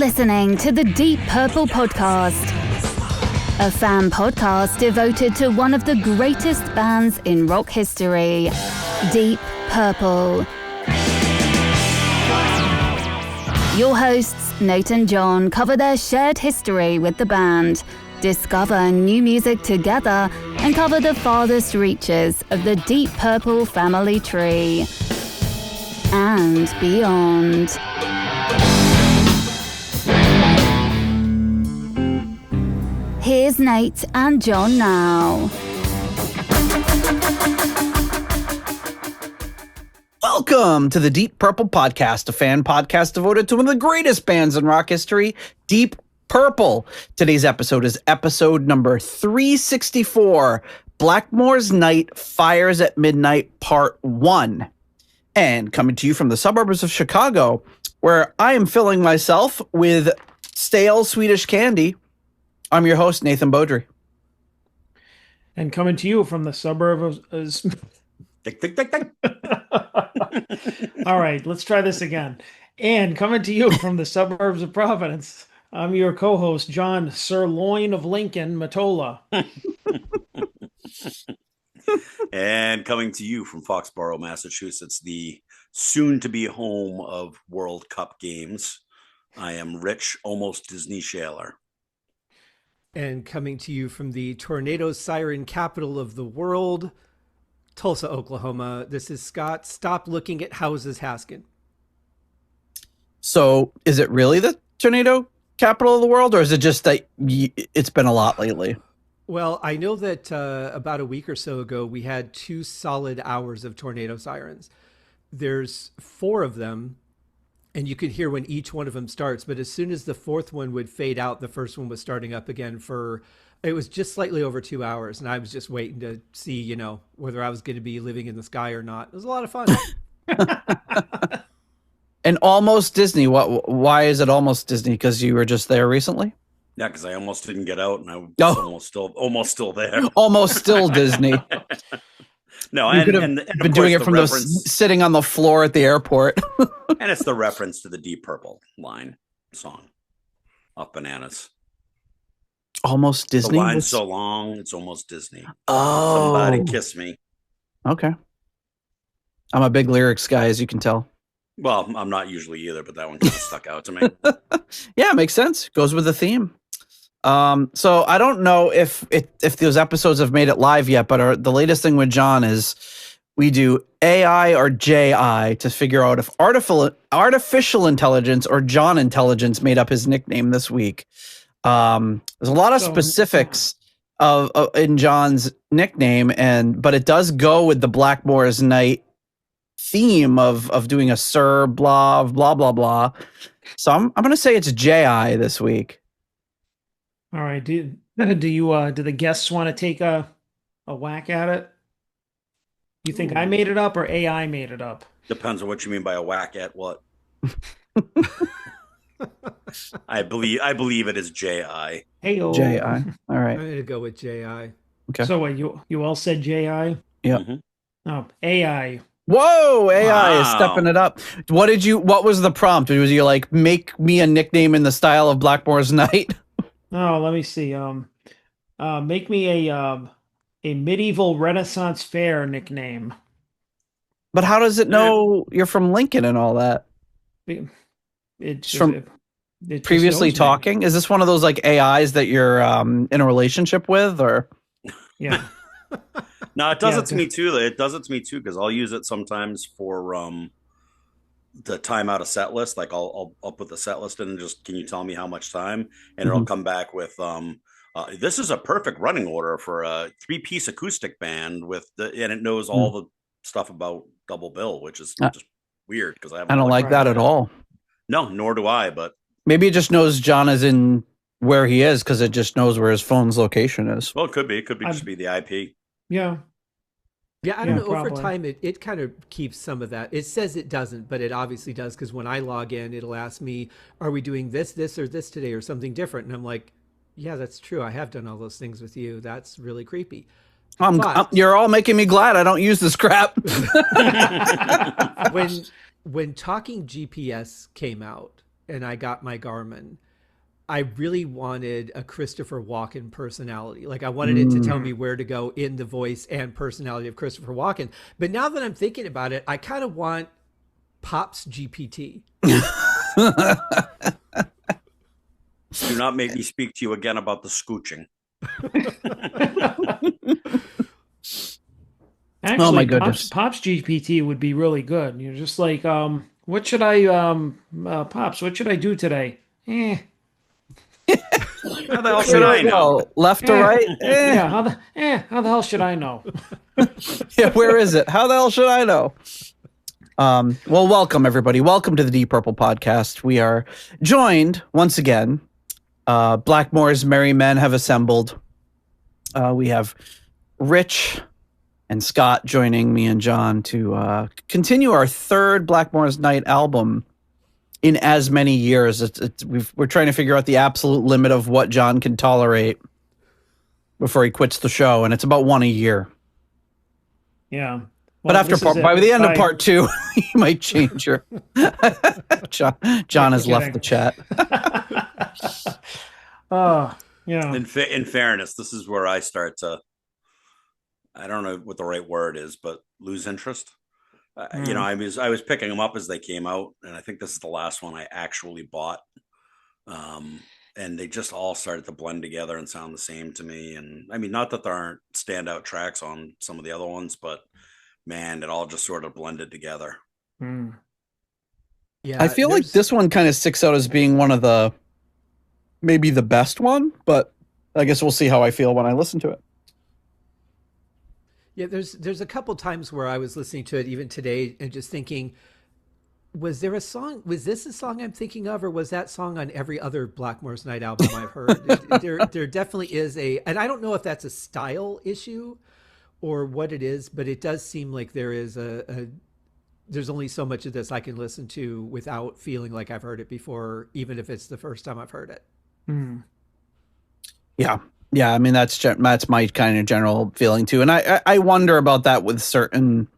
listening to the Deep Purple Podcast, a fan podcast devoted to one of the greatest bands in rock history, Deep Purple. Your hosts, Nate and John, cover their shared history with the band, discover new music together, and cover the farthest reaches of the Deep Purple family tree and beyond. Here's Nate and John now. Welcome to the Deep Purple Podcast, a fan podcast devoted to one of the greatest bands in rock history, Deep Purple. Today's episode is episode number 364, Blackmore's Night, Fires at Midnight, Part 1. And coming to you from the suburbs of Chicago, where I am filling myself with stale Swedish candy, I'm your host, Nathan Beaudry. And coming to you from the suburb of... All right, let's try this again. And coming to you from the suburbs of Providence, I'm your co-host, John Sirloin of Lincoln, Matola. And coming to you from Foxborough, Massachusetts, the soon-to-be home of World Cup games, I am Rich, almost Disney Shaler. And coming to you from the tornado siren capital of the world, Tulsa, Oklahoma, this is Scott. Stop looking at houses, Haskin. So is it really the tornado capital of the world, or is it just that it's been a lot lately? Well, I know that about a week or so ago, we had 2 solid hours of tornado sirens. There's 4 of them, and you could hear when each one of them starts. But as soon as the 4th one would fade out, the first one was starting up again it was just slightly over 2 hours. And I was just waiting to see, whether I was going to be living in the sky or not. It was a lot of fun. And almost Disney. Why is it almost Disney? Because you were just there recently? Yeah, because I almost didn't get out, and I was almost still there. Almost still Disney. No, you could have been doing it from sitting on the floor at the airport. And it's the reference to the Deep Purple line song off Bananas. Almost Disney? The line's so long, it's almost Disney. Oh. Somebody kiss me. Okay. I'm a big lyrics guy, as you can tell. Well, I'm not usually either, but that one kind of stuck out to me. Yeah, it makes sense. Goes with the theme. So I don't know if those episodes have made it live yet, but the latest thing with John is we do AI or JI to figure out if artificial intelligence or John intelligence made up his nickname this week. There's a lot of specifics in John's nickname, but it does go with the Blackmore's Night theme of doing a Sir blah blah blah blah. So I'm going to say it's JI this week. All right. Do the guests want to take a whack at it? You think I made it up or AI made it up? Depends on what you mean by a whack at what. I believe it is J.I. Hey-o. J.I. All right. I'm going to go with J.I. Okay. So what, you all said J.I.? Yeah. Mm-hmm. Oh, A.I. Whoa, AI is Wow. stepping it up. What was the prompt? Was you like, make me a nickname in the style of Blackmore's Night? Oh, let me see. Make me a medieval Renaissance fair nickname. But how does it know you're from Lincoln and all that? It just Previously knows me. talking? Is this one of those like AIs that you're in a relationship with, or? Yeah. No, it does it to me too. It does it to me too because I'll use it sometimes for the time out a set list. Like I'll put the set list in and just, can you tell me how much time? And it'll come back with this is a perfect running order for a 3-piece acoustic band and it knows all the stuff about double bill, which is just weird because I don't like that at all. No, nor do I. But maybe it just knows John is in where he is because it just knows where his phone's location is. Well, it could be. It could be just be the IP. Yeah. Yeah, I don't know. Probably. Over time, it kind of keeps some of that. It says it doesn't, but it obviously does because when I log in, it'll ask me, are we doing this, or this today or something different? And I'm like, yeah, that's true. I have done all those things with you. That's really creepy. You're all making me glad I don't use this crap. When Talking GPS came out, and I got my Garmin, I really wanted a Christopher Walken personality. Like I wanted it to tell me where to go in the voice and personality of Christopher Walken. But now that I'm thinking about it, I kind of want Pop's GPT. Do not make me speak to you again about the scooching. Actually, oh my goodness. Pop's GPT would be really good. You're just like, what should I, Pops, what should I do today? How the hell should I know? Left or right? Yeah, how the hell should I know? Yeah, where is it? How the hell should I know? Well, welcome everybody. Welcome to the Deep Purple Podcast. We are joined once again. Blackmore's merry men have assembled. We have Rich and Scott joining me and John to continue our third Blackmore's Night album in as many years. We're trying to figure out the absolute limit of what John can tolerate before he quits the show, and it's about one a year. Yeah. But by the end of part two, you might change your. John has left the chat. Yeah. In fairness, this is where I start to, I don't know what the right word is, but lose interest. You know, I was picking them up as they came out, and I think this is the last one I actually bought. And they just all started to blend together and sound the same to me. And I mean, not that there aren't standout tracks on some of the other ones, but man, it all just sort of blended together. Yeah, I feel like this one kind of sticks out as being one of maybe the best one, but I guess we'll see how I feel when I listen to it. Yeah, there's a couple times where I was listening to it even today and just thinking, was this a song I'm thinking of, or was that song on every other Blackmore's Night album I've heard? there definitely is and I don't know if that's a style issue or what it is, but it does seem like there is there's only so much of this I can listen to without feeling like I've heard it before, even if it's the first time I've heard it. Yeah. Yeah, I mean that's my kind of general feeling too, and I wonder about that with certain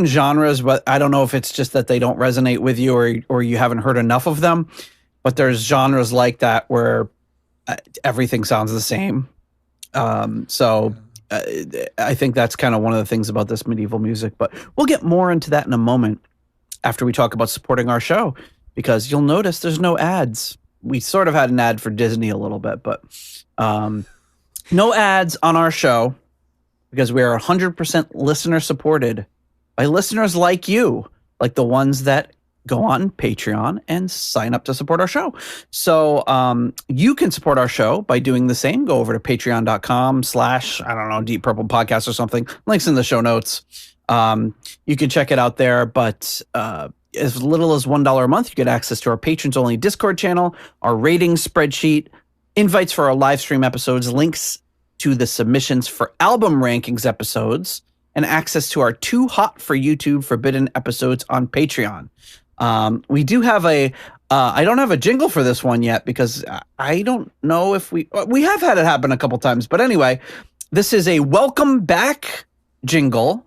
genres, but I don't know if it's just that they don't resonate with you or you haven't heard enough of them. But there's genres like that where everything sounds the same. So I think that's kind of one of the things about this medieval music. But we'll get more into that in a moment after we talk about supporting our show, because you'll notice there's no ads. We sort of had an ad for Disney a little bit, but no ads on our show because we are 100% listener supported by listeners like you, like the ones that go on Patreon and sign up to support our show. So you can support our show by doing the same. Go over to patreon.com/ Deep Purple Podcast or something. Links in the show notes. You can check it out there, but as little as $1 a month, you get access to our patrons only Discord channel, our ratings spreadsheet, invites for our live stream episodes, links to the submissions for album rankings episodes, and access to our Too Hot for YouTube forbidden episodes on Patreon. We do have I don't have a jingle for this one yet because I don't know if we have had it happen a couple times. But anyway, this is a welcome back jingle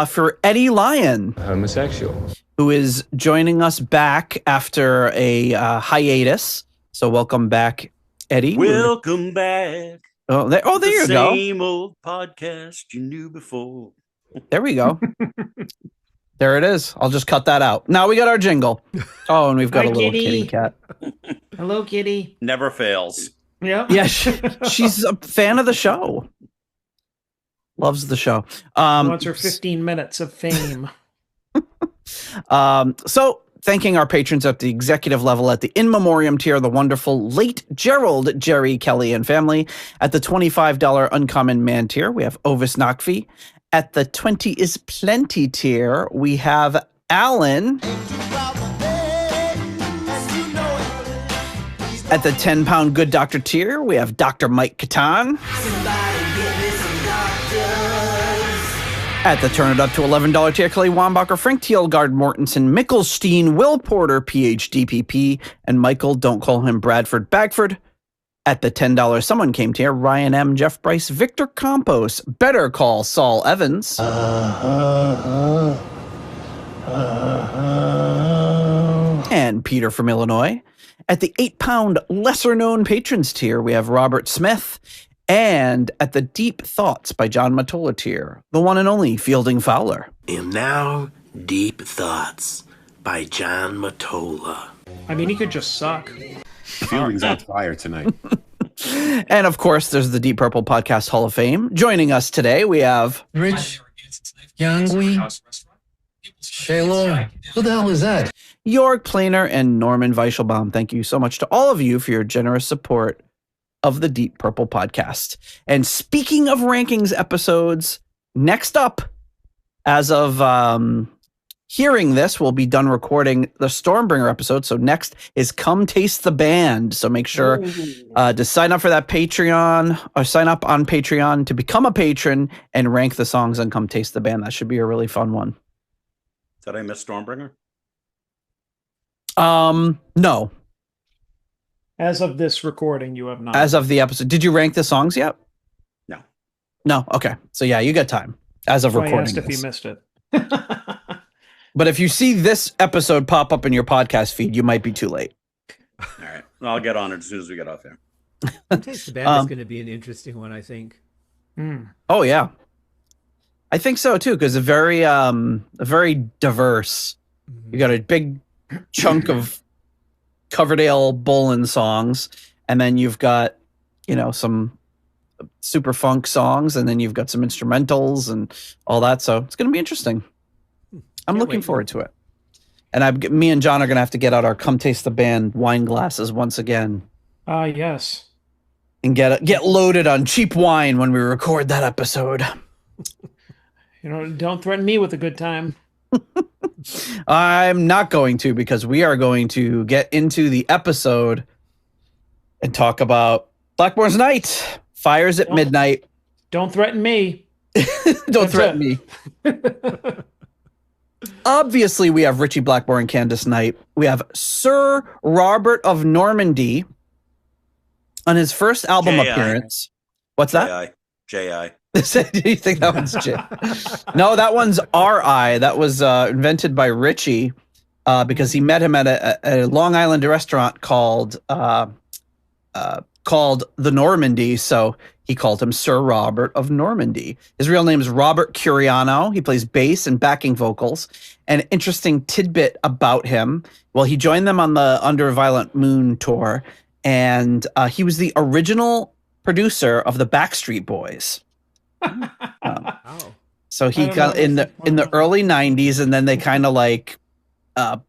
for Eddie Lyon. Homosexual. Who is joining us back after a hiatus. So welcome back, Eddie. Welcome back. There you go. Same old podcast you knew before. There we go. There it is. I'll just cut that out. Now we got our jingle. Oh, and we've got a little kitty cat. Hello, kitty. Never fails. Yeah. Yeah, she's a fan of the show. Loves the show. Wants her 15 minutes of fame. So thanking our patrons at the executive level at the in memoriam tier, the wonderful late Gerald, Jerry, Kelly, and family. At the $25 uncommon man tier, we have Ovis Nakvi. At the 20 is plenty tier, we have Alan. At the 10-pound good doctor tier, we have Dr. Mike Catan. At the turn it up to $11 tier, Kelly Wambacher, Frank Thielgard, Mortensen, Mickelstein, Will Porter, PhD PP, and Michael, don't call him Bradford Bagford. At the $10 someone came tier, Ryan M, Jeff Bryce, Victor Campos, Better Call Saul Evans. And Peter from Illinois. At the £8 lesser-known patrons tier, we have Robert Smith. And at the Deep Thoughts by John Matola tier, the one and only Fielding Fowler. And now, Deep Thoughts by John Matola. I mean, he could just suck. Fielding's on fire tonight. And of course, there's the Deep Purple Podcast Hall of Fame. Joining us today, we have Rich Yangui Shaylor. Who the hell is that? Jörg Planer and Norman Weichelbaum. Thank you so much to all of you for your generous support of the Deep Purple Podcast. And speaking of rankings episodes, next up, as of hearing this, we'll be done recording the Stormbringer episode. So next is Come Taste the Band. So make sure to sign up for that Patreon, or sign up on Patreon to become a patron and rank the songs on Come Taste the Band. That should be a really fun one. Did I miss Stormbringer? No. As of this recording, you have not. As of the episode. Did you rank the songs yet? No. No? Okay. So yeah, you got time. As of recording. I asked if you missed it. But if you see this episode pop up in your podcast feed, you might be too late. All right. Well, I'll get on it as soon as we get off here. Taste the Band is going to be an interesting one, I think. Oh, yeah. I think so, too, because a very diverse. You got a big chunk of Coverdale Bolin songs, and then you've got, some super funk songs, and then you've got some instrumentals and all that. So it's going to be interesting. I'm looking forward to it. And me and John are going to have to get out our Come Taste the Band wine glasses once again. Yes. And get loaded on cheap wine when we record that episode. Don't threaten me with a good time. I'm not going to, because we are going to get into the episode and talk about Blackmore's Night. Fires at midnight. Don't threaten me. Don't threaten me. Obviously, we have Richie Blackmore and Candace Knight. We have Sir Robert of Normandy on his first album appearance. What's that? J.I. Do you think that one's J? No, that one's R.I. That was invented by Richie because he met him at a Long Island restaurant called the Normandy. So he called him Sir Robert of Normandy. His real name is Robert Curiano. He plays bass and backing vocals. An interesting tidbit about him. Well, he joined them on the Under a Violent Moon tour, and he was the original producer of the Backstreet Boys. So he got in the early 90s, and then they kind of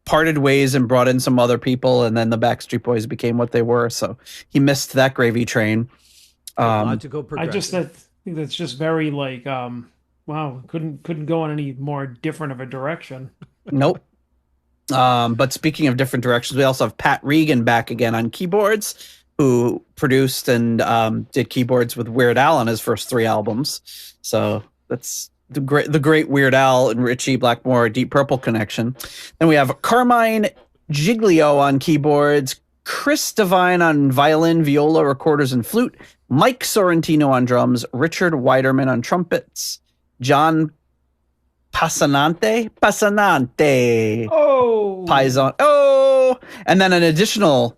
parted ways and brought in some other people, and then the Backstreet Boys became what they were. So he missed that gravy train. Logical I progression. think that's just very wow, couldn't go in any more different of a direction. Nope. But speaking of different directions, we also have Pat Regan back again on keyboards, who produced and did keyboards with Weird Al on his first 3 albums. So that's the great Weird Al and Richie Blackmore Deep Purple connection. Then we have Carmine Giglio on keyboards, Chris Devine on violin, viola, recorders, and flute, Mike Sorrentino on drums, Richard Weiderman on trumpets, John Passanante. Oh, Paisan. Oh, and then an additional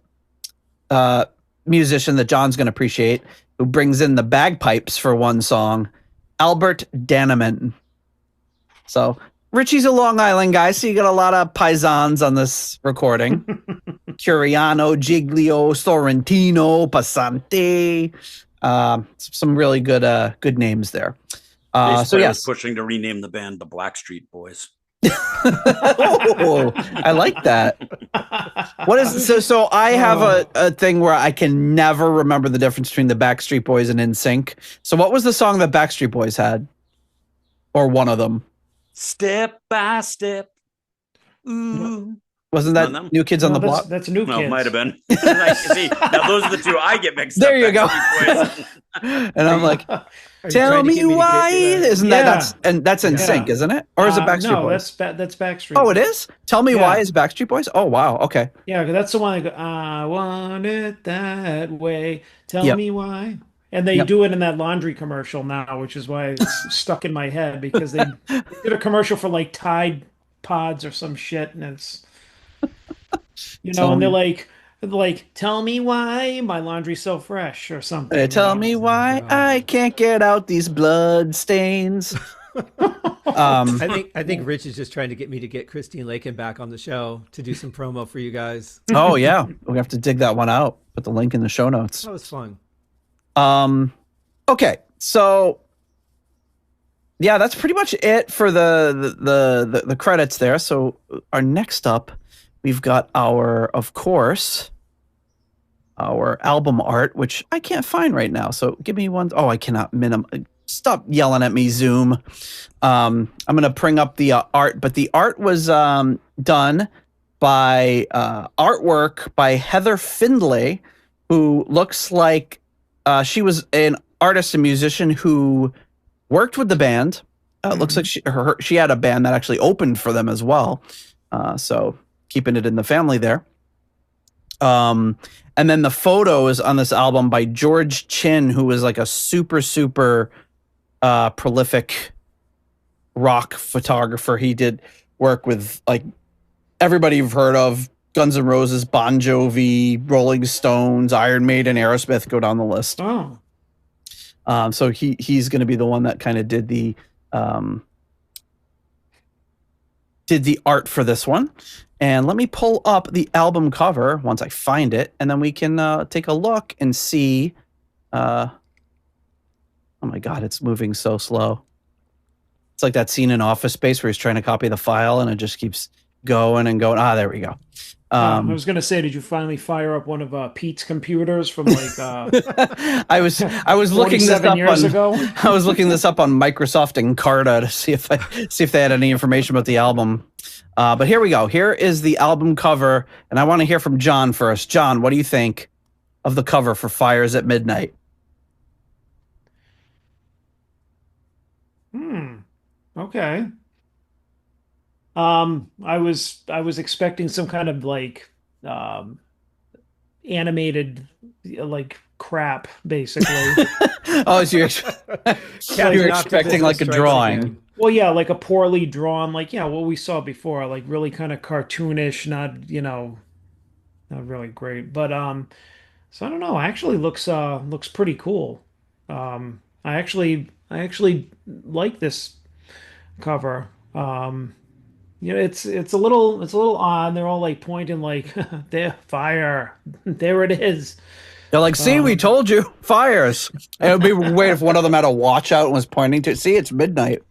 musician that John's going to appreciate, who brings in the bagpipes for one song, Albert Danneman. So Richie's a Long Island guy, so you got a lot of paisans on this recording. Curiano, Giglio, Sorrentino, Passante. Some really good names there. So yes, pushing to rename the band the Blackstreet Boys. Oh, I like that. What is so I have a thing where I can never remember the difference between the Backstreet Boys and NSYNC. So what was the song that Backstreet Boys had? Or one of them? Step by step. Ooh. Wasn't that New Kids on the Block? That's New Kids. No, it might have been. See, now those are the two I get mixed up. There you go. And I'm like, tell me why. Isn't that's NSYNC, isn't it? Or is it Backstreet Boys? No, that's Backstreet. Oh, it is? Tell me why is Backstreet Boys? Oh, wow. Okay. Yeah, that's the one that go, I want it that way. Tell me why. And they do it in that laundry commercial now, which is why it's stuck in my head, because they did a commercial for like Tide Pods or some shit, and it's And they're like, tell me why my laundry's so fresh or something. Hey, tell me why I can't get out these blood stains. I think Rich is just trying to get me to get Christine Lakin back on the show to do some promo for you guys. Oh yeah, we have to dig that one out. Put the link in the show notes. That was fun. Okay, so yeah, that's pretty much it for the credits there. So our next up, we've got of course, our album art, which I can't find right now. So give me one. Oh, I cannot Stop yelling at me, Zoom. I'm going to bring up the art, but the art was done by artwork by Heather Findlay, who looks like she was an artist and musician who worked with the band. Looks like she had a band that actually opened for them as well. So keeping it in the family there. And then the photo is on this album by George Chin, who was like a super prolific rock photographer. He did work with like everybody you've heard of: Guns N' Roses, Bon Jovi, Rolling Stones, Iron Maiden, Aerosmith. Go down the list. Oh, so he's going to be the one that kind of did the art for this one. And let me pull up the album cover once I find it, and then we can take a look and see. Oh my God, it's moving so slow. It's like that scene in Office Space where he's trying to copy the file and it just keeps going and going. There we go. I was going to say, did you finally fire up one of Pete's computers from like I was looking this up ago? I was looking this up on Microsoft Encarta to see if they had any information about the album. But here we go. Here is the album cover, and I want to hear from John first. John, what do you think of the cover for Fires at Midnight? Okay. I was expecting some kind of like animated like crap, basically. So you're expecting like a drawing. Well, yeah, like a poorly drawn, like what we saw before, like really kind of cartoonish, not not really great. But so I don't know. Actually, looks pretty cool. I actually like this cover. It's a little odd. They're all like pointing like there, fire. There it is. They're like, see, we told you, fires. And it would be weird if one of them had a watch out and was pointing to see it's midnight.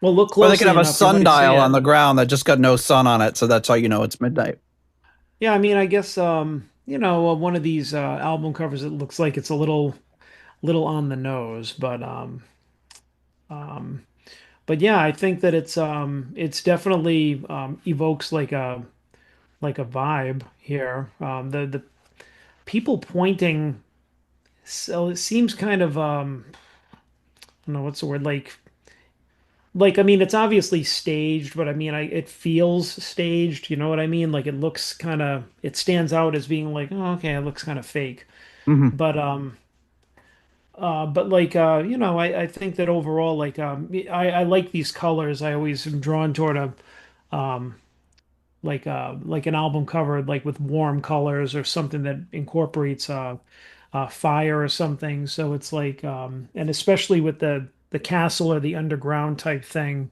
Well, look closely. Or they could have a sundial on the ground that just got no sun on it, so that's how you know it's midnight. Yeah, I mean, I guess one of these album covers, it looks like it's a little on the nose, but yeah, I think that it's definitely evokes like a vibe here. The people pointing, so it seems kind of I don't know what's the word, like I mean, it's obviously staged, but I mean it feels staged, you know what I mean? Like it looks it stands out as being like, oh, okay, it looks kind of fake. Mm-hmm. But like I think that overall, like I like these colors. I always am drawn toward like an album cover like with warm colors or something that incorporates fire or something. So it's like and especially with the castle or the underground type thing,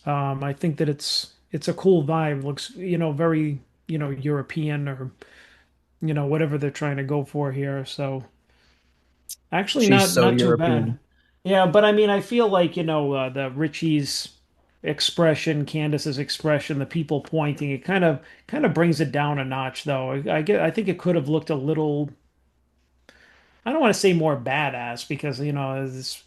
I think that it's a cool vibe. Looks very European or whatever they're trying to go for here. So actually not too European. bad. Yeah, but I mean I feel like the Richie's expression, Candace's expression, the people pointing, it kind of brings it down a notch though. I think it could have looked a little, I don't want to say more badass because this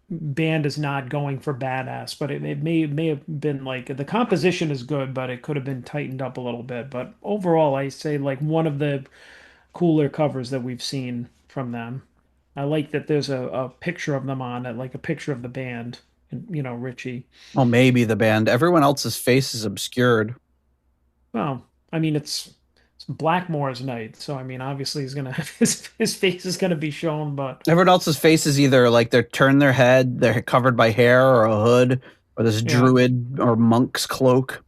band is not going for badass, but it may have been like the composition is good, but it could have been tightened up a little bit. But overall, I say like one of the cooler covers that we've seen from them. I like that there's a picture of them on it, like a picture of the band, and Richie. Well, maybe the band. Everyone else's face is obscured. Well, I mean it's Blackmore's night, so I mean obviously he's gonna have his face is gonna be shown, but everyone else's face is either like they're turned their head, they're covered by hair or a hood, or this druid or monk's cloak.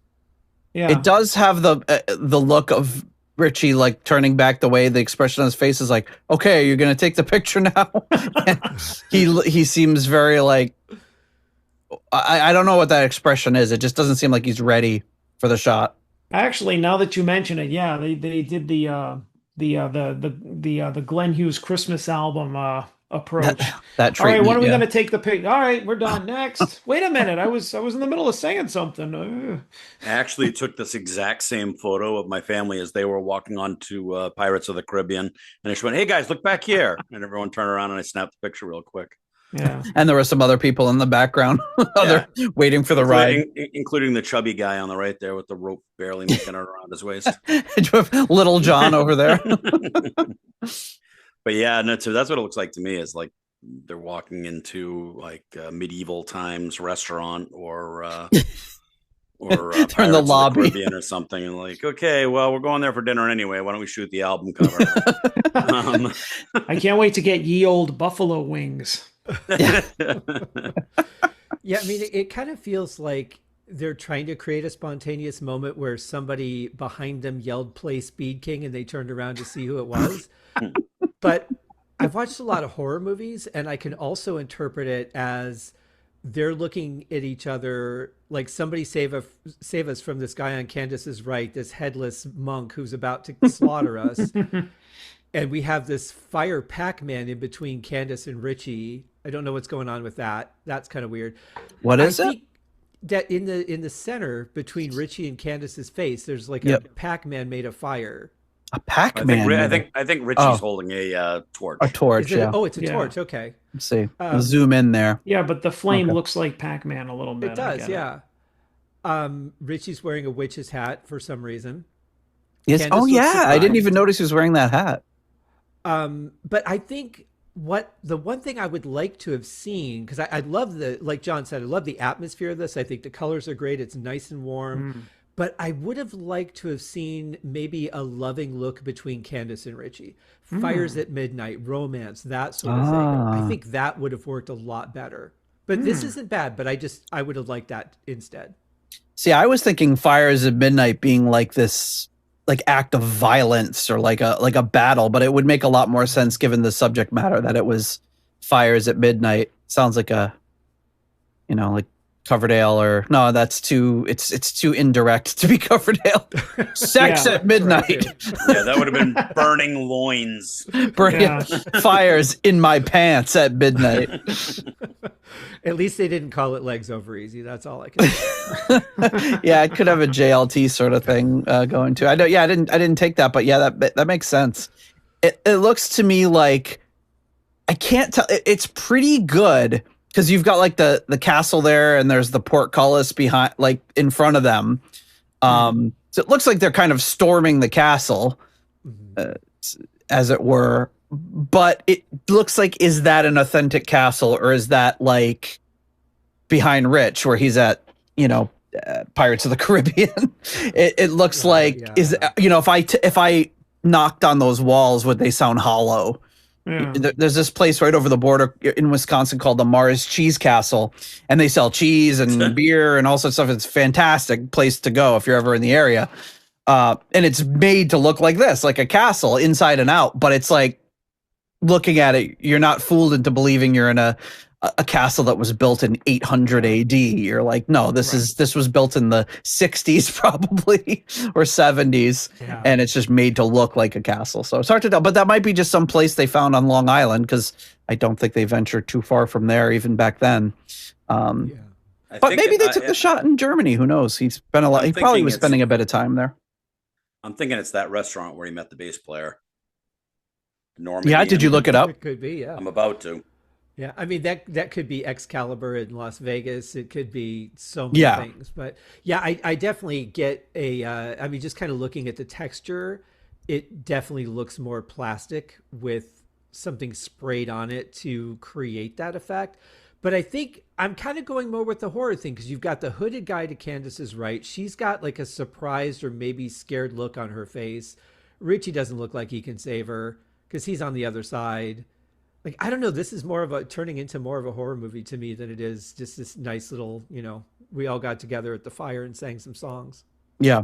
Yeah. It does have the look of Richie like turning back the way the expression on his face is like, okay, you're gonna take the picture now. he seems very like I don't know what that expression is. It just doesn't seem like he's ready for the shot. Actually, now that you mention it, yeah, they did the Glenn Hughes Christmas album approach. That All right, when treatment, are we yeah. going to take the pic? All right, we're done. Next. Wait a minute. I was in the middle of saying something. I actually took this exact same photo of my family as they were walking on to Pirates of the Caribbean, and I just went, "Hey guys, look back here!" And everyone turned around, and I snapped the picture real quick. Yeah. And there were some other people in the background, waiting for the ride, including the chubby guy on the right there with the rope barely making it around his waist. Little John over there. But yeah, no, so that's what it looks like to me. Is like they're walking into like a medieval times restaurant or they're in the lobby or something, and like, okay, well, we're going there for dinner anyway. Why don't we shoot the album cover? I can't wait to get ye old buffalo wings. Yeah, I mean, it kind of feels like they're trying to create a spontaneous moment where somebody behind them yelled "Play Speed King" and they turned around to see who it was. But I've watched a lot of horror movies, and I can also interpret it as they're looking at each other like, somebody save us from this guy on Candace's right, this headless monk who's about to slaughter us. And we have this fire Pac-Man in between Candace and Richie. I don't know what's going on with that. That's kind of weird. What is it? That in the center between Richie and Candace's face, there's like a Pac-Man made of fire. A Pac-Man. I think Richie's holding a torch. A torch. Yeah. It's a torch. Okay. Let's see. Zoom in there. Yeah, but the flame looks like Pac-Man a little bit. It does. Yeah. Richie's wearing a witch's hat for some reason. Yes. Candace Oh yeah. surprised. I didn't even notice he was wearing that hat. But I think the one thing I would like to have seen, because I love like John said, I love the atmosphere of this. I think the colors are great. It's nice and warm. But I would have liked to have seen maybe a loving look between Candace and Richie. Fires at midnight, romance, that sort of thing. I think that would have worked a lot better. But this isn't bad, but I would have liked that instead. See, I was thinking Fires at Midnight being like this like act of violence or like a battle, but it would make a lot more sense given the subject matter that it was Fires at Midnight. Sounds like like Coverdale or no, that's it's too indirect to be Coverdale. Sex at midnight. Yeah, that would have been burning loins. Fires in my pants at midnight. At least they didn't call it Legs Over Easy. That's all I can say. Yeah, it could have a JLT sort of thing going to. I didn't take that, but yeah, that makes sense. It looks to me like I can't tell. It's pretty good. Because you've got like the castle there, and there's the portcullis behind, like in front of them. So it looks like they're kind of storming the castle, as it were. But it looks like, is that an authentic castle, or is that like behind Rich, where he's at, Pirates of the Caribbean? It looks if I knocked on those walls, would they sound hollow? Yeah. There's this place right over the border in Wisconsin called the Mars Cheese Castle, and they sell cheese and beer and all sorts of stuff. It's a fantastic place to go if you're ever in the area. And it's made to look like this, like a castle inside and out. But it's like, looking at it, you're not fooled into believing you're in a castle that was built in 800 AD. You're like, no, this was built in the 60s probably or 70s, and it's just made to look like a castle. So it's hard to tell, but that might be just some place they found on Long Island, because I don't think they ventured too far from there even back then. But maybe they took the shot in Germany. Who knows? He probably was spending a bit of time there. I'm thinking it's that restaurant where he met the bass player. Normandy. Yeah, did you look it up? It could be, yeah. I'm about to. Yeah, I mean, that could be Excalibur in Las Vegas. It could be so many things. But yeah, I definitely get just kind of looking at the texture, it definitely looks more plastic with something sprayed on it to create that effect. But I think I'm kind of going more with the horror thing, because you've got the hooded guy to Candace's right. She's got like a surprised or maybe scared look on her face. Richie doesn't look like he can save her because he's on the other side. Like, I don't know, this is turning into more of a horror movie to me than it is just this nice little, we all got together at the fire and sang some songs. Yeah.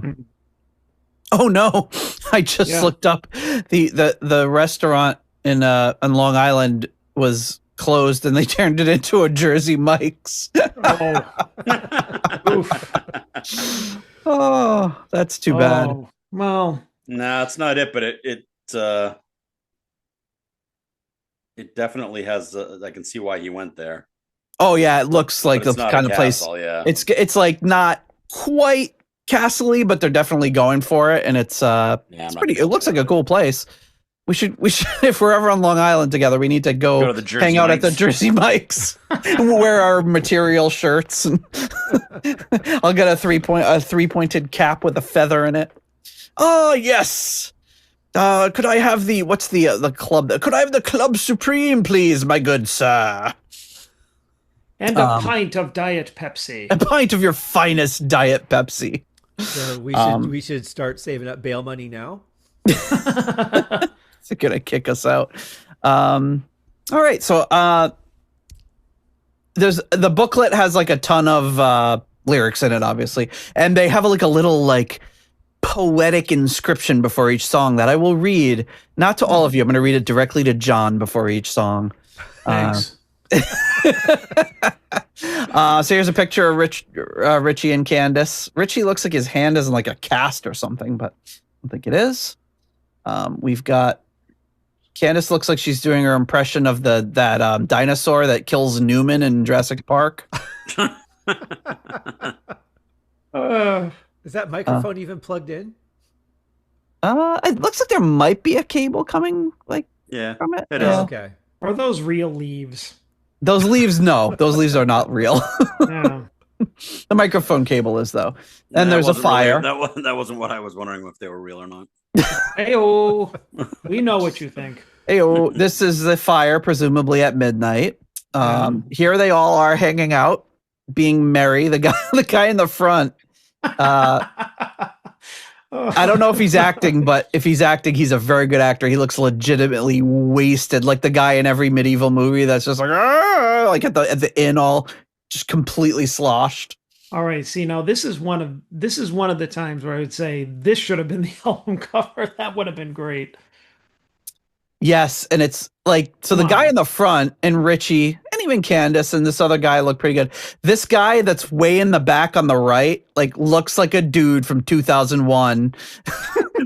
Oh no! I just looked up the restaurant in on Long Island was closed, and they turned it into a Jersey Mike's. Oh, that's too bad. Well, nah, it's not it, but it definitely has. I can see why he went there. Oh yeah, it looks like the kind of castle, place. Yeah, it's like not quite castle-y, but they're definitely going for it, and it's pretty. It looks like a cool place. We should if we're ever on Long Island together, we need to go to the hang out Mike's. at the Jersey Mike's. Wear our material shirts, and I'll get a three-pointed cap with a feather in it. Oh yes. Could I have what's the club? Could I have the Club Supreme, please, my good sir? And a pint of Diet Pepsi. A pint of your finest Diet Pepsi. So we should start saving up bail money now. It's gonna kick us out. All right, so there's the booklet has like a ton of lyrics in it, obviously, and they have like a little like poetic inscription before each song that I will read. Not to all of you. I'm going to read it directly to John before each song. Thanks. So here's a picture of Richie and Candace. Richie looks like his hand is in like a cast or something, but I don't think it is. We've got Candace looks like she's doing her impression of that dinosaur that kills Newman in Jurassic Park. Is that microphone even plugged in? It looks like there might be a cable coming from it. It is. Okay. Are those real leaves? Those leaves, no. Those leaves are not real. Yeah. The microphone cable is, though. And there's a fire. That wasn't what I was wondering if they were real or not. Hey-oh. We know what you think. Hey-oh. This is the fire, presumably at midnight. Here they all are hanging out, being merry. The guy in the front. I don't know if he's acting, but if he's acting, he's a very good actor. He looks legitimately wasted, like the guy in every medieval movie that's just like at the inn, all just completely sloshed. All right. See, now this is one of the times where I would say this should have been the album cover. That would have been great. Yes, and it's like so the guy in the front and Richie and even Candace and this other guy look pretty good. This guy that's way in the back on the right, like looks like a dude from 2001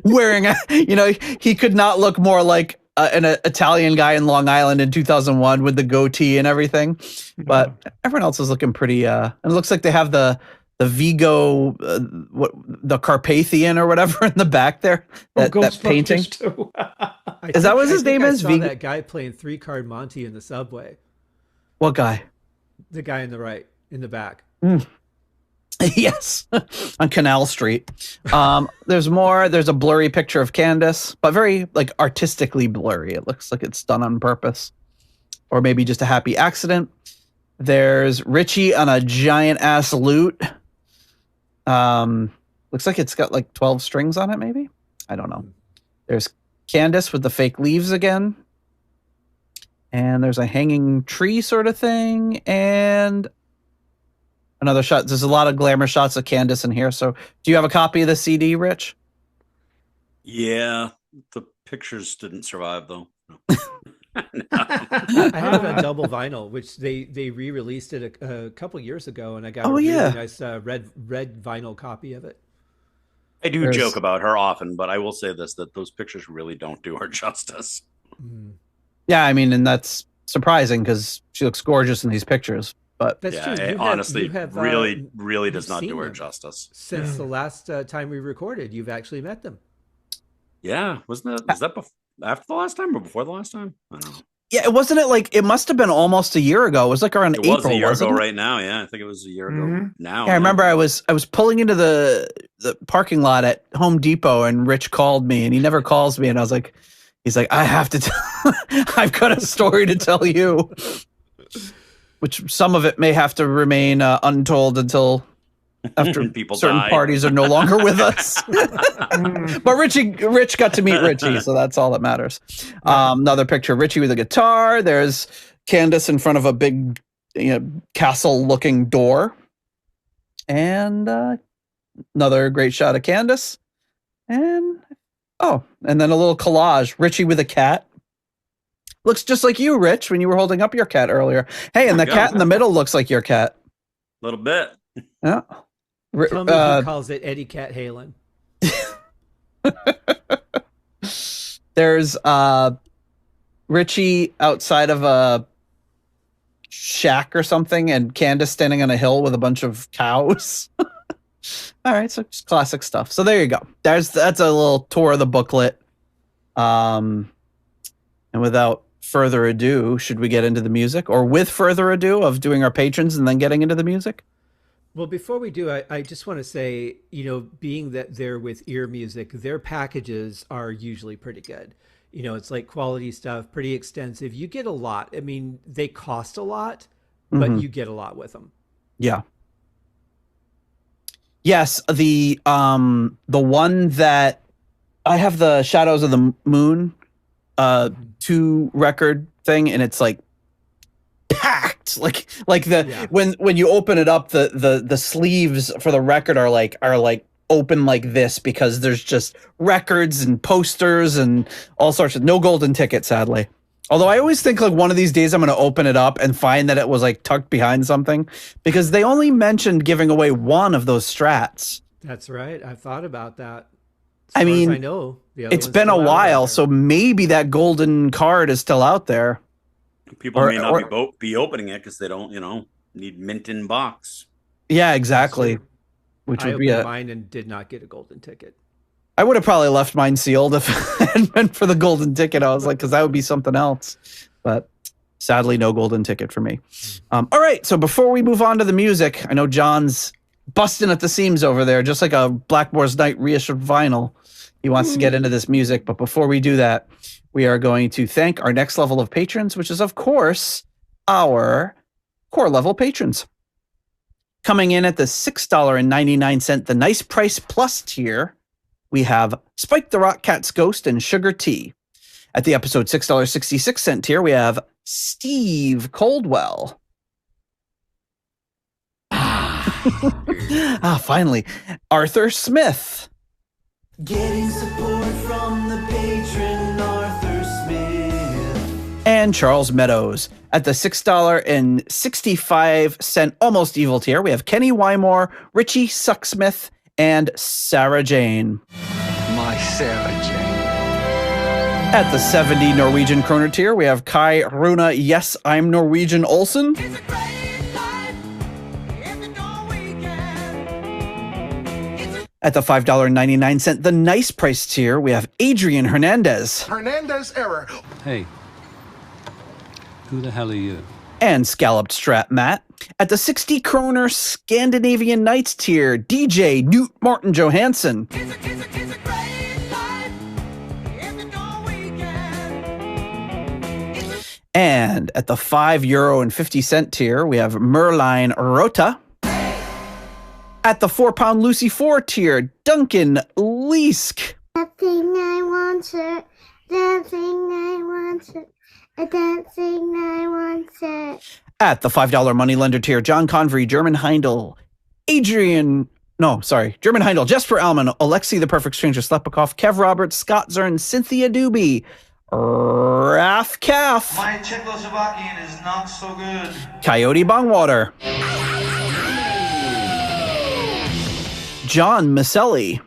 wearing he could not look more like an Italian guy in Long Island in 2001 with the goatee and everything. But everyone else is looking pretty and it looks like they have the Vigo, the Carpathian or whatever in the back there. That painting. Too. Is that what his name is? I saw that guy playing 3-card Monte in the subway. What guy? The guy in the right, in the back. Yes, on Canal Street. There's more. There's a blurry picture of Candace, but very like artistically blurry. It looks like it's done on purpose, or maybe just a happy accident. There's Richie on a giant ass lute. Looks like it's got like 12 strings on it, maybe. I don't know. There's Candace with the fake leaves again. And there's a hanging tree sort of thing. And another shot. There's a lot of glamour shots of Candace in here. So do you have a copy of the CD, Rich? Yeah. The pictures didn't survive, though. No. I have a double vinyl, which they re-released it a couple years ago, and I got a really nice red vinyl copy of it. I do joke about her often, but I will say this, that those pictures really don't do her justice. Yeah, I mean, and that's surprising because she looks gorgeous in these pictures. But that's true. Honestly, really does not do her justice. Since the last time we recorded, you've actually met them. Yeah, was that after the last time or before the last time? I don't know. Yeah, it must have been almost a year ago. It was like around April. It was a year ago right now. Yeah, I think it was a year ago now. Yeah, I remember I was pulling into the parking lot at Home Depot and Rich called me and he never calls me and I was like, he's like, I have to I've got a story to tell you. Which some of it may have to remain untold until after certain parties are no longer with us. But Rich got to meet Richie, so that's all that matters. Another picture of Richie with a guitar. There's Candace in front of a big castle-looking door. And Another great shot of Candace. And then a little collage. Richie with a cat. Looks just like you, Rich, when you were holding up your cat earlier. Hey, and the cat in the middle looks like your cat. A little bit. Yeah. Tell me who calls it Eddie Cat Halen. There's Richie outside of a shack or something, and Candace standing on a hill with a bunch of cows. All right, so just classic stuff. So there you go. That's a little tour of the booklet. And without further ado, should we get into the music? Or with further ado of doing our patrons and then getting into the music? Well, before we do, I just want to say, being that they're with ear music, their packages are usually pretty good. It's like quality stuff, pretty extensive. You get a lot. I mean, they cost a lot, but you get a lot with them. Yeah. Yes, the one that I have, the Shadows of the Moon 2 record thing, and it's like packed, like when you open it up, the sleeves for the record are like open like this, because there's just records and posters and all sorts of, no golden ticket, sadly. Although I always think like one of these days I'm going to open it up and find that it was like tucked behind something, because they only mentioned giving away one of those strats. That's right. I've thought about that. I mean, I know it's been a while, so maybe that golden card is still out there. People may not be opening it because they don't, need mint in box. Yeah, exactly. Which would be mine and did not get a golden ticket. I would have probably left mine sealed if it hadn't been for the golden ticket. I was like, because that would be something else. But sadly, no golden ticket for me. All right, so before we move on to the music, I know John's busting at the seams over there, just like a Blackmore's Night reissued vinyl. He wants to get into this music, but before we do that, we are going to thank our next level of patrons, which is, of course, our core level patrons. Coming in at the $6.99, the Nice Price Plus tier, we have Spike the Rock Cat's Ghost and Sugar Tea. At the episode $6.66 tier, we have Steve Coldwell. Finally. Arthur Smith. Getting support from the patron Arthur Smith. And Charles Meadows. At the $6.65 Almost Evil tier, we have Kenny Wymore, Richie Sucksmith, and Sarah Jane. My Sarah Jane. At the 70 Norwegian kroner tier, we have Kai Runa, Yes, I'm Norwegian Olsen. At the $5.99, the Nice Price tier, we have Adrian Hernandez. Hernandez error. Hey, who the hell are you? And Scalloped Strat Matt. At the 60 kroner Scandinavian Nights tier, DJ Newt Martin Johansson. And at the €5.50 tier, we have Merline Rota. At the £4 Lucy 4 tier, Duncan Leask. That thing I wanted, that thing I wanted, that thing I wanted. At the $5 Moneylender tier, John Convery, German Heindel, German Heindel, Jesper Alman, Alexei the Perfect Stranger Slepikoff, Kev Roberts, Scott Zern, Cynthia Doobie, Raf Calf. My Czechoslovakian is not so good. Coyote Bongwater. John Maselli.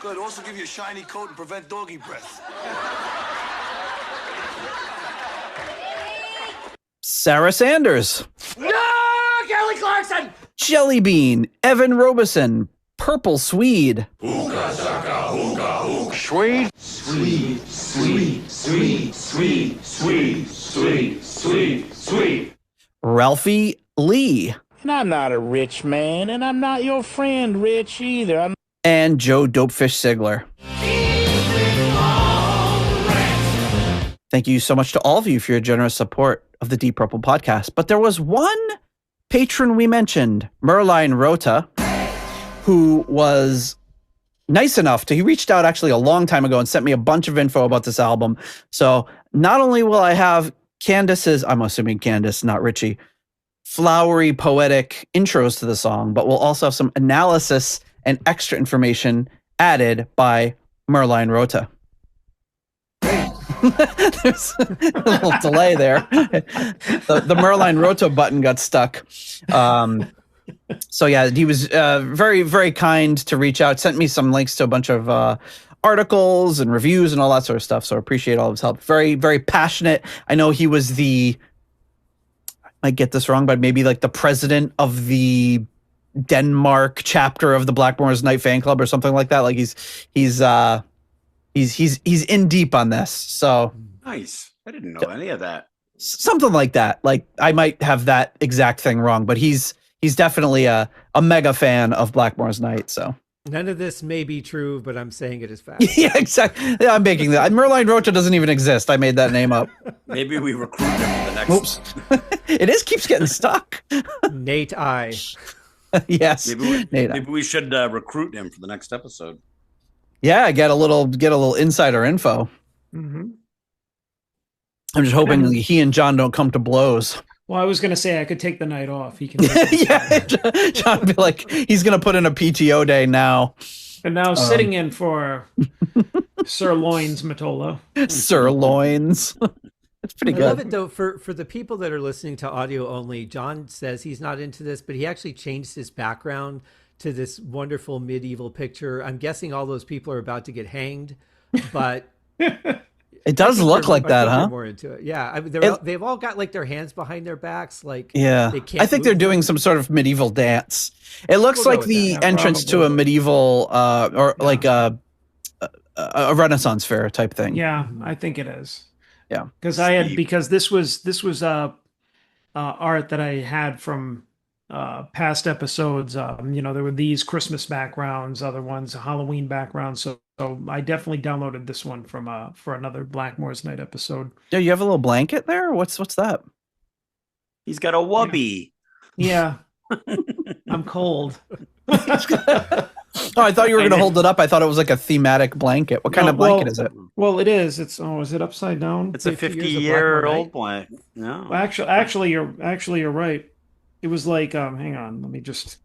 Could also give you a shiny coat and prevent doggy breath. Sarah Sanders. No, Kelly Clarkson. Jelly Bean. Evan Robeson. Purple Swede. Hookah, shaka, hookah, hookah. Swede. Sweet, sweet, sweet, sweet, sweet, sweet, sweet, sweet. Ralphie Lee. And I'm not a rich man, and I'm not your friend, Rich, either. And Joe Dopefish Sigler. Thank you so much to all of you for your generous support of the Deep Purple podcast. But there was one patron we mentioned, Merline Rota, who was nice enough to, he reached out actually a long time ago and sent me a bunch of info about this album. So not only will I have Candace's, I'm assuming Candace, not Richie, flowery, poetic intros to the song, but we'll also have some analysis and extra information added by Merline Rota. There's a little delay there. The Merline Rota button got stuck. So yeah, he was very, very kind to reach out, sent me some links to a bunch of articles and reviews and all that sort of stuff. So I appreciate all of his help. Very, very passionate. I know he was I might get this wrong, but maybe like the president of the Denmark chapter of the Blackmore's Night fan club or something like that. Like he's in deep on this. So nice. I didn't know any of that. Something like that. Like I might have that exact thing wrong, but he's definitely a mega fan of Blackmore's Night. So none of this may be true, but I'm saying it is fact. Yeah, exactly. Yeah, I'm making that. Merline Rocha doesn't even exist. I made that name up. Maybe we recruit him for the next. Oops. It keeps getting stuck. Nate I. Yes. Maybe we should recruit him for the next episode. Yeah, get a little insider info. Mm-hmm. I'm just hoping he and John don't come to blows. Well, I was going to say I could take the night off. He can. Yeah, John be like, he's going to put in a PTO day now. And now sitting in for Sirloins Matola. Sirloins. That's pretty good. I love it though. For the people that are listening to audio only, John says he's not into this, but he actually changed his background to this wonderful medieval picture. I'm guessing all those people are about to get hanged, but it does look like that, huh? More into it, yeah. I mean, they've all got like their hands behind their backs, like yeah. They can't I think they're doing some sort of medieval dance. It looks like the entrance to a medieval like a Renaissance fair type thing. Yeah, I think it is. Yeah, because this was art that I had from past episodes. There were these Christmas backgrounds, other ones Halloween backgrounds. So I definitely downloaded this one from for another Blackmore's Night episode. Yeah, you have a little blanket there. What's that? He's got a wubby. Yeah, I'm cold. Oh, I thought you were going to hold it up. I thought it was like a thematic blanket. What kind of blanket is it? Well, it is. Is it upside down? It's a 50-year-old blanket. No, well, actually, you're right. It was like, hang on, let me just.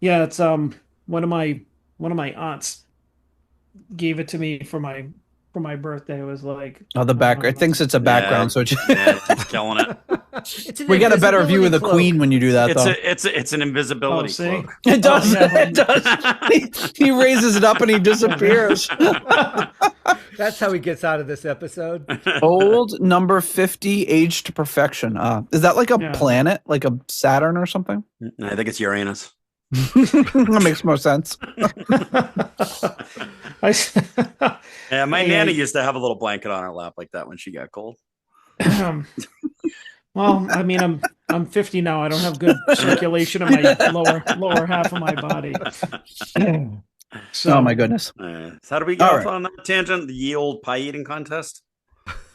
Yeah, it's one of my aunts gave it to me for my birthday. It was like, oh, the background. It thinks it's a background, so it's killing it. We get a better view of the Queen when you do that. It's an invisibility cloak. It does. It does. He raises it up and he disappears. That's how he gets out of this episode. Old number 50, aged to perfection. Is that like a planet, like a Saturn or something? I think it's Uranus. That makes more sense. Yeah, my Nana used to have a little blanket on her lap like that when she got cold. Well, I mean, I'm 50 now. I don't have good circulation in my lower half of my body. So, oh my goodness! So how do we go on that tangent? The ye old pie eating contest.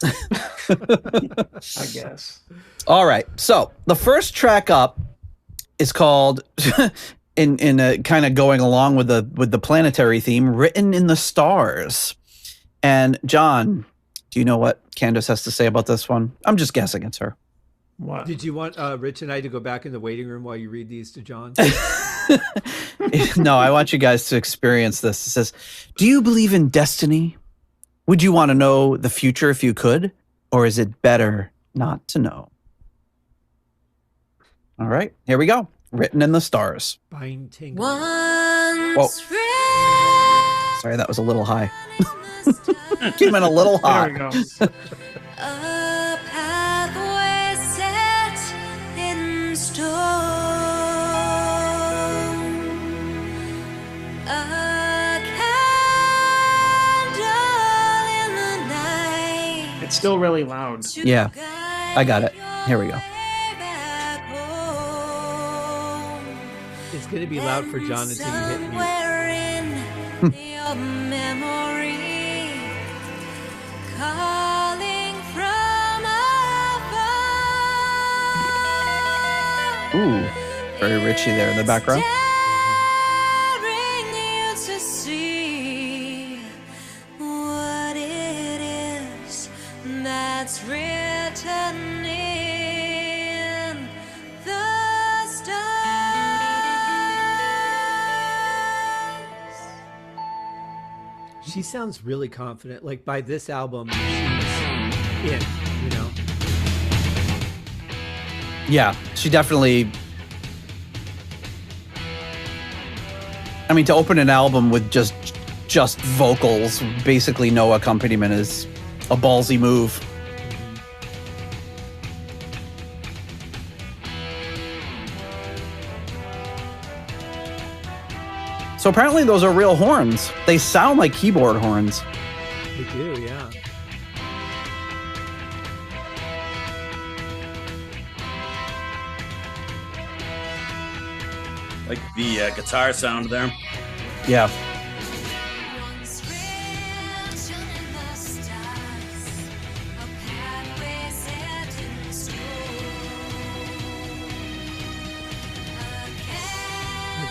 I guess. All right. So the first track up is called, in a kind of going along with the planetary theme, "Written in the Stars." And John, do you know what Candace has to say about this one? I'm just guessing it's her. What? Did you want Rich and I to go back in the waiting room while you read these to John? No, I want you guys to experience this. It says, "Do you believe in destiny? Would you want to know the future if you could? Or is it better not to know?" All right, here we go. "Written in the Stars." Spine tingling. Whoa. Sorry, that was a little high. Came in a little hot. There we go. A pathway set in stone. A candle in the night. It's still really loud. Yeah, I got it. Here we go. It's going to be loud for John until you hit mute. Your memory calling from afar. Ooh, very Richie there in the background. Daring you to see what it is that's written She sounds really confident. Like by this album, she's in, you know? Yeah, she definitely. I mean, to open an album with just vocals, basically no accompaniment, is a ballsy move. So apparently those are real horns. They sound like keyboard horns. They do, yeah. Like the guitar sound there. Yeah.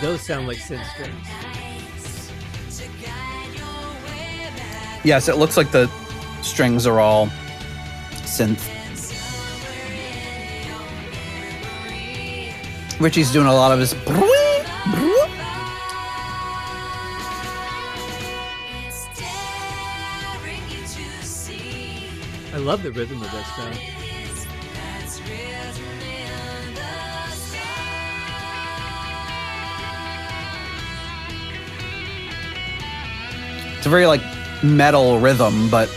Those sound like synth strings. Yes, it looks like the strings are all synth. Richie's doing a lot of his. I love the rhythm of this though. It's a very like metal rhythm, but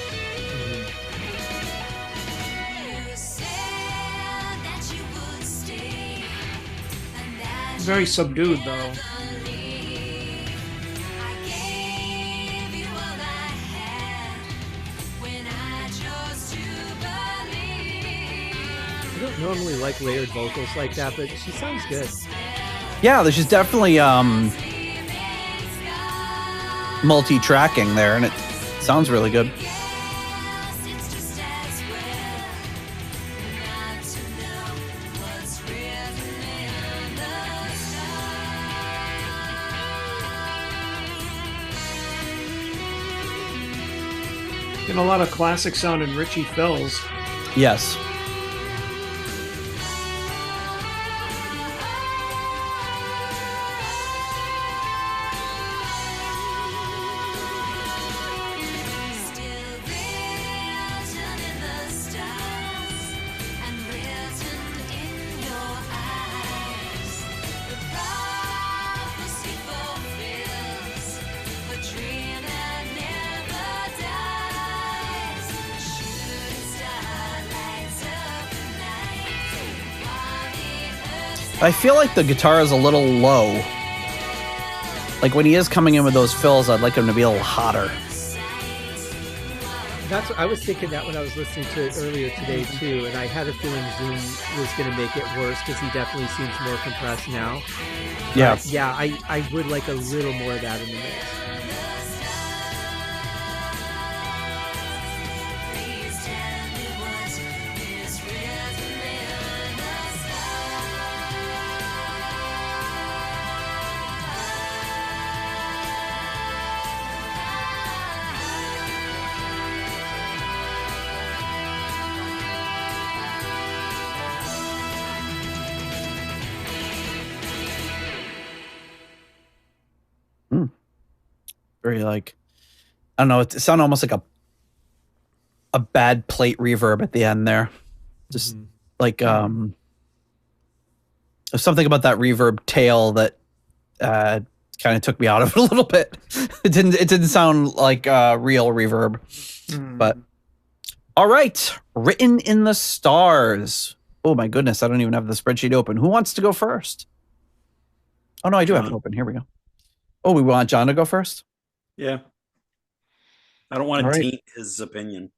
Very subdued though. I don't normally like layered vocals like that, but she sounds good. yeah, she's definitely multi-tracking there, and it sounds really good. And a lot of classic sound in Richie fills. Yes. I feel like the guitar is a little low. Like when he is coming in with those fills, I'd like him to be a little hotter. That's what I was thinking that when I was listening to it earlier today too, and I had a feeling Zoom was going to make it worse because he definitely seems more compressed now. Yeah. But yeah, I would like a little more of that in the mix. Very like, I don't know, it sounded almost like a bad plate reverb at the end there. Just like there's something about that reverb tail that kind of took me out of it a little bit. It didn't sound like real reverb. But all right, Written in the Stars. Oh my goodness, I don't even have the spreadsheet open. Who wants to go first? Oh no, I do have it open. Here we go. Oh, we want John to go first? Yeah. I don't want to taint his opinion.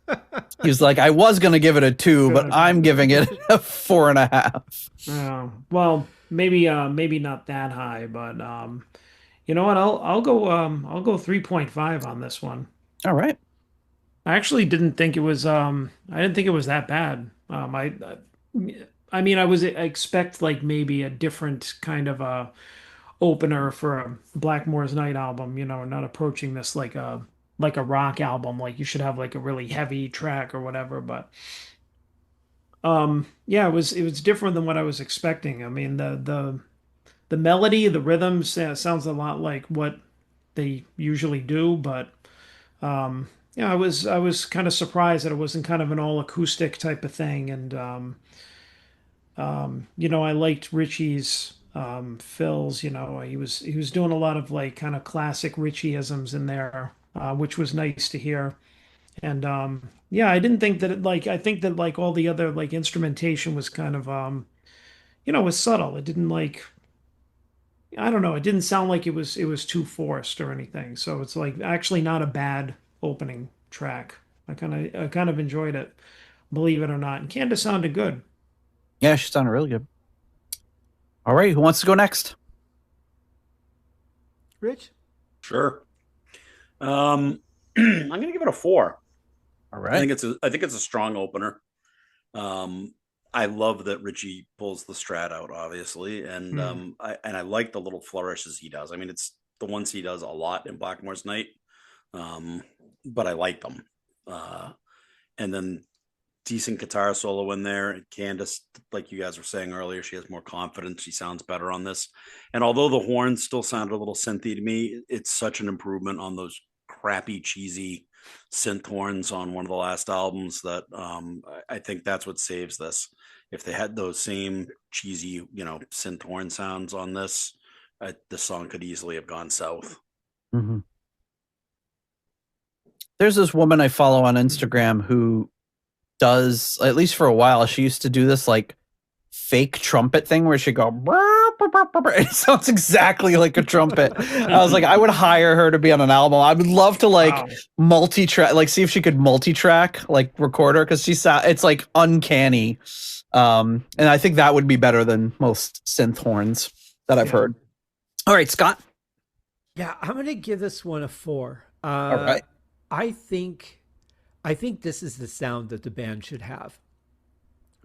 He was like, I was going to give it a 2, but I'm giving it a 4.5. Well, maybe not that high, but you know what? I'll go 3.5 on this one. All right. I actually didn't think it was I didn't think it was that bad. I mean, I expect like maybe a different kind of a opener for a Blackmore's Night album, you know, not approaching this like a rock album, like you should have like a really heavy track or whatever, but yeah, it was different than what I was expecting. I mean, the melody, the rhythm sounds a lot like what they usually do. But yeah, I was kind of surprised that it wasn't kind of an all acoustic type of thing. And I liked Richie's fills. He was doing a lot of like kind of classic Richie-isms in there, which was nice to hear. And yeah, I didn't think that I think that like all the other like instrumentation was kind of was subtle. It didn't like I don't know, it didn't sound like it was too forced or anything. So it's like actually not a bad opening track. I kind of enjoyed it, believe it or not. And Candace sounded good. Yeah, she sounded really good. All right, who wants to go next? Rich? Sure. I'm gonna give it a 4. All I right. think it's a strong opener. I love that Richie pulls the Strat out, obviously, and I like the little flourishes he does. I mean, it's the ones he does a lot in Blackmore's Night, but I like them. And then decent guitar solo in there. And Candace, like you guys were saying earlier, she has more confidence. She sounds better on this. And although the horns still sounded a little synthy to me, it's such an improvement on those crappy, cheesy synth horns on one of the last albums that I think that's what saves this. If they had those same cheesy, synth horn sounds on this, the song could easily have gone south. Mm-hmm. There's this woman I follow on Instagram who does, at least for a while, she used to do this like fake trumpet thing where she'd go, "Brr, brr, brr, brr, brr." It sounds exactly like a trumpet. I was like, I would hire her to be on an album. I would love to like multi-track, like see if she could multi-track, like record her, because it's like uncanny. And I think that would be better than most synth horns that I've heard. All right, Scott. Yeah, I'm going to give this one a 4. All right. I think this is the sound that the band should have.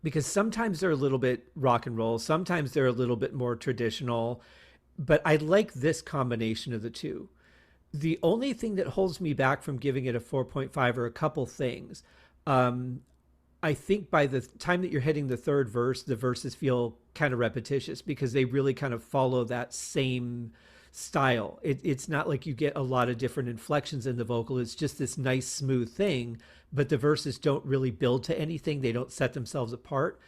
Because sometimes they're a little bit rock and roll, sometimes they're a little bit more traditional, but I like this combination of the two. The only thing that holds me back from giving it a 4.5 are a couple things. I think by the time that you're hitting the third verse, the verses feel kind of repetitious because they really kind of follow that same style. It's not like you get a lot of different inflections in the vocal. It's just this nice, smooth thing, but the verses don't really build to anything. They don't set themselves apart.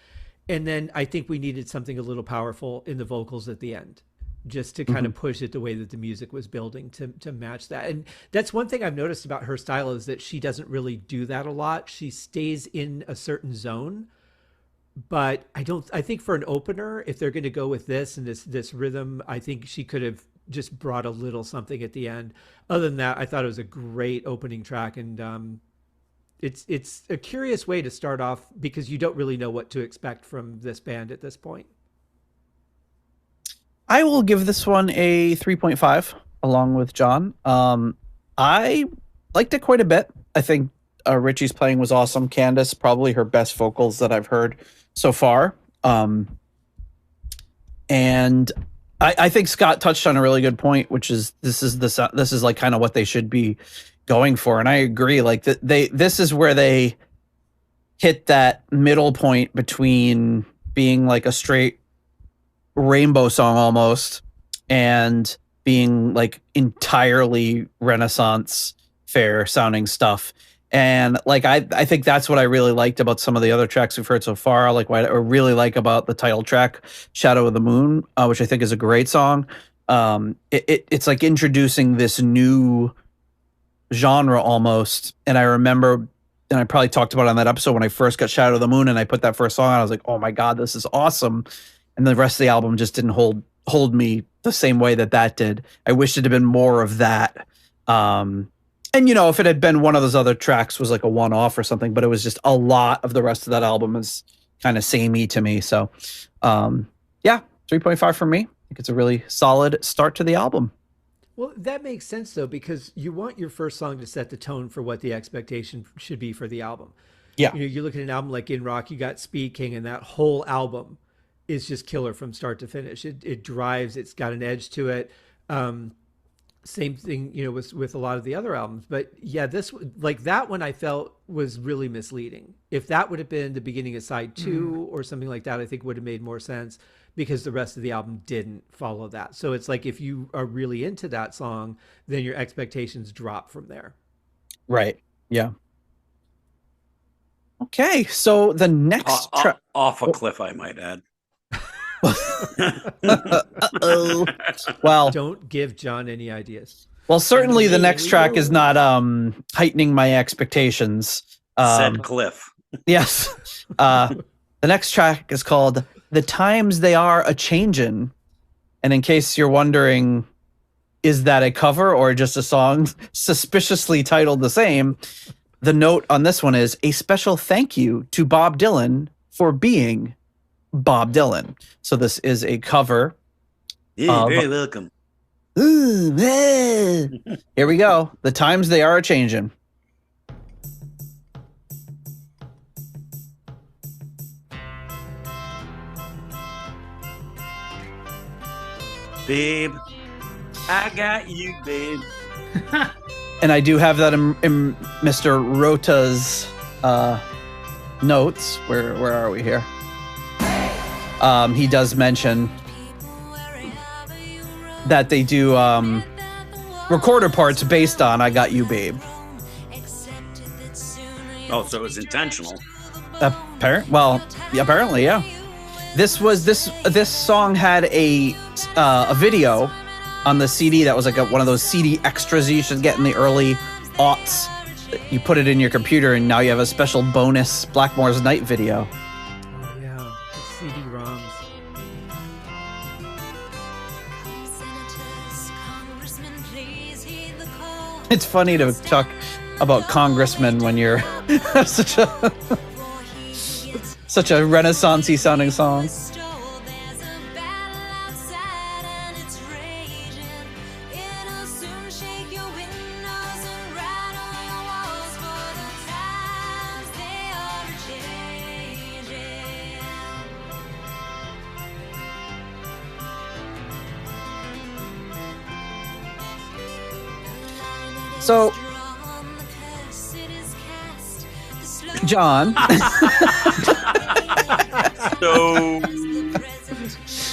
And then I think we needed something a little powerful in the vocals at the end, just to kind of push it the way that the music was building to match that. And that's one thing I've noticed about her style is that she doesn't really do that a lot. She stays in a certain zone, but I think for an opener, if they're going to go with this and this rhythm, I think she could have just brought a little something at the end. Other than that, I thought it was a great opening track, and it's a curious way to start off because you don't really know what to expect from this band at this point. I will give this one a 3.5 along with John. I liked it quite a bit. I think Richie's playing was awesome. Candace, probably her best vocals that I've heard so far. And I think Scott touched on a really good point, which is this is like kind of what they should be going for. And I agree. Like this is where they hit that middle point between being like a straight rainbow song almost and being like entirely Renaissance fair sounding stuff. And like I think that's what I really liked about some of the other tracks we've heard so far. Like what I really like about the title track, Shadow of the Moon, which I think is a great song. It's like introducing this new genre almost. And I remember, and I probably talked about it on that episode when I first got Shadow of the Moon and I put that first song on, I was like, oh my God, this is awesome. And the rest of the album just didn't hold me the same way that did. I wish it had been more of that. And, if it had been one of those other tracks was like a one-off or something, but it was just a lot of the rest of that album is kind of samey to me. So, 3.5 for me. I think it's a really solid start to the album. Well, that makes sense, though, because you want your first song to set the tone for what the expectation should be for the album. Yeah. You look at an album like In Rock, you got Speed King, and that whole album is just killer from start to finish. It drives, it's got an edge to it. Same thing, with a lot of the other albums. But yeah, this, like, that one I felt was really misleading. If that would have been the beginning of side 2 or something like that, I think would have made more sense, because the rest of the album didn't follow that. So it's like, if you are really into that song, then your expectations drop from there. Right. Yeah. Okay, so the next track, off a cliff, I might add. Uh-oh. Well, don't give John any ideas. Well, certainly the next track is not heightening my expectations. Said cliff. Yes. The next track is called "The Times They Are a Changin'," and in case you're wondering, is that a cover or just a song suspiciously titled the same? The note on this one is a special thank you to Bob Dylan for being Bob Dylan. So this is a cover. Yeah, very welcome. Here we go. The times they are a changing. Babe, I got you, babe. And I do have that in Mr. Rota's notes. Where are we here? He does mention that they do recorder parts based on "I Got You, Babe." Oh, so it was intentional. Apparently, yeah. This song had a video on the CD that was like one of those CD extras you should get in the early aughts. You put it in your computer, and now you have a special bonus Blackmore's Night video. Oh yeah, the CD-ROMs. It's funny to talk about congressmen when you're such a Renaissance-y sounding song. So, John. So,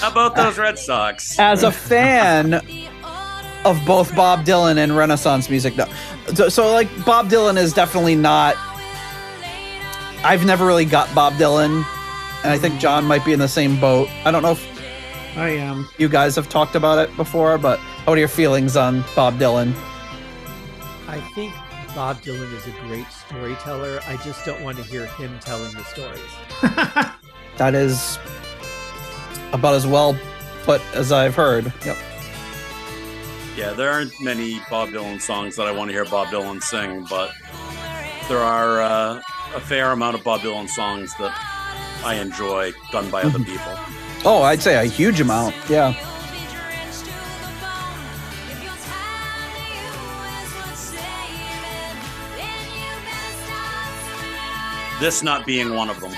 how about those Red Sox? As a fan of both Bob Dylan and Renaissance music, no. So like, Bob Dylan is definitely not. I've never really got Bob Dylan, and I think John might be in the same boat. I don't know if I am. You guys have talked about it before, but what are your feelings on Bob Dylan? I think Bob Dylan is a great storyteller. I just don't want to hear him telling the stories. That is about as well put as I've heard. Yep. Yeah, there aren't many Bob Dylan songs that I want to hear Bob Dylan sing, but there are a fair amount of Bob Dylan songs that I enjoy done by other people. Oh, I'd say a huge amount. Yeah. This not being one of them.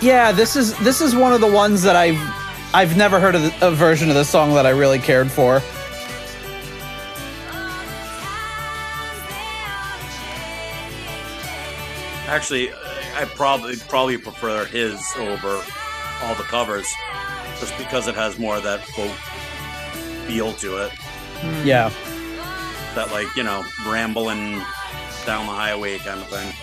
Yeah, this is one of the ones that I've never heard of a version of the song that I really cared for. Actually, I probably prefer his over all the covers, just because it has more of that folk feel to it. Yeah. That, like, rambling down the highway kind of thing.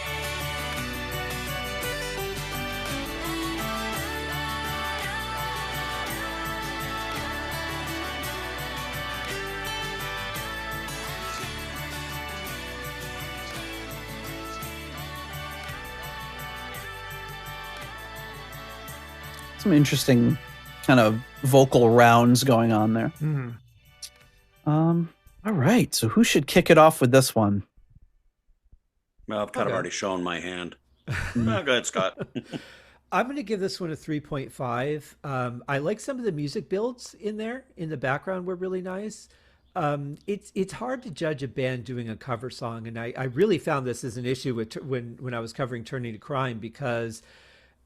Some interesting kind of vocal rounds going on there. All right, so who should kick it off with this one? Well, I've kind of already shown my hand. Go ahead, Scott. I'm going to give this one a 3.5. I like some of the music builds in there. In the background were really nice. It's hard to judge a band doing a cover song, and I really found this as an issue with when I was covering Turning to Crime, because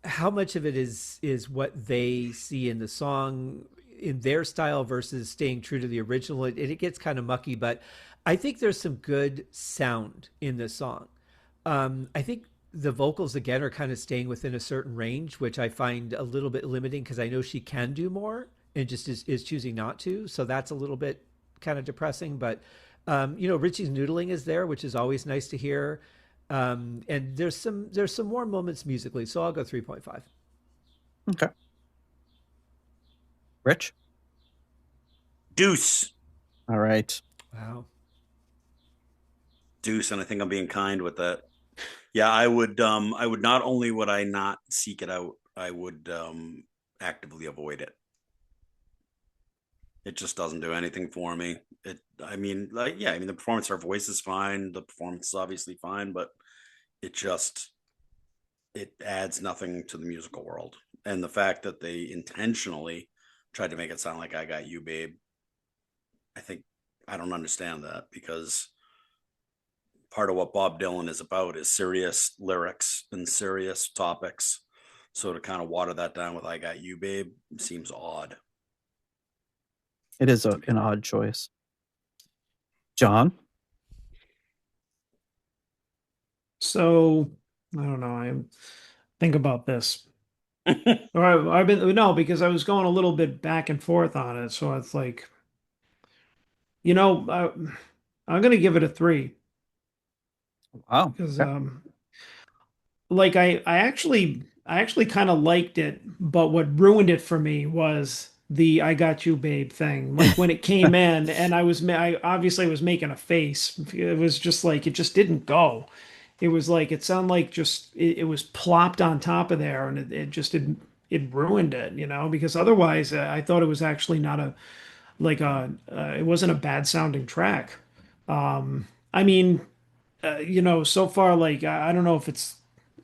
how much of it is what they see in the song in their style versus staying true to the original. It gets kind of mucky, but I think there's some good sound in this song. I think the vocals again are kind of staying within a certain range, which I find a little bit limiting because I know she can do more and just is choosing not to. So that's a little bit kind of depressing. But Richie's noodling is there, which is always nice to hear. And there's some more moments musically. So I'll go 3.5. Okay. Rich? Deuce. All right. Wow. Deuce, and I think I'm being kind with that. Yeah, I would not only would I not seek it out, I would actively avoid it. It just doesn't do anything for me. The performance, her voice is fine, the performance is obviously fine, but it adds nothing to the musical world. And the fact that they intentionally tried to make it sound like I Got You, Babe, I don't understand that, because part of what Bob Dylan is about is serious lyrics and serious topics. So to kind of water that down with I Got You, Babe seems odd. It is an odd choice. John? So I don't know. I think about this. Because I was going a little bit back and forth on it. So it's like, I'm going to give it a 3. Wow. Because I actually kind of liked it, but what ruined it for me was the "I Got You, Babe" thing. Like when it came in, and I obviously was making a face. It was just like it just didn't go. It was like it sounded like just it was plopped on top of there, and it ruined it, because otherwise I thought it was actually not it wasn't a bad sounding track. So far, I don't know if it's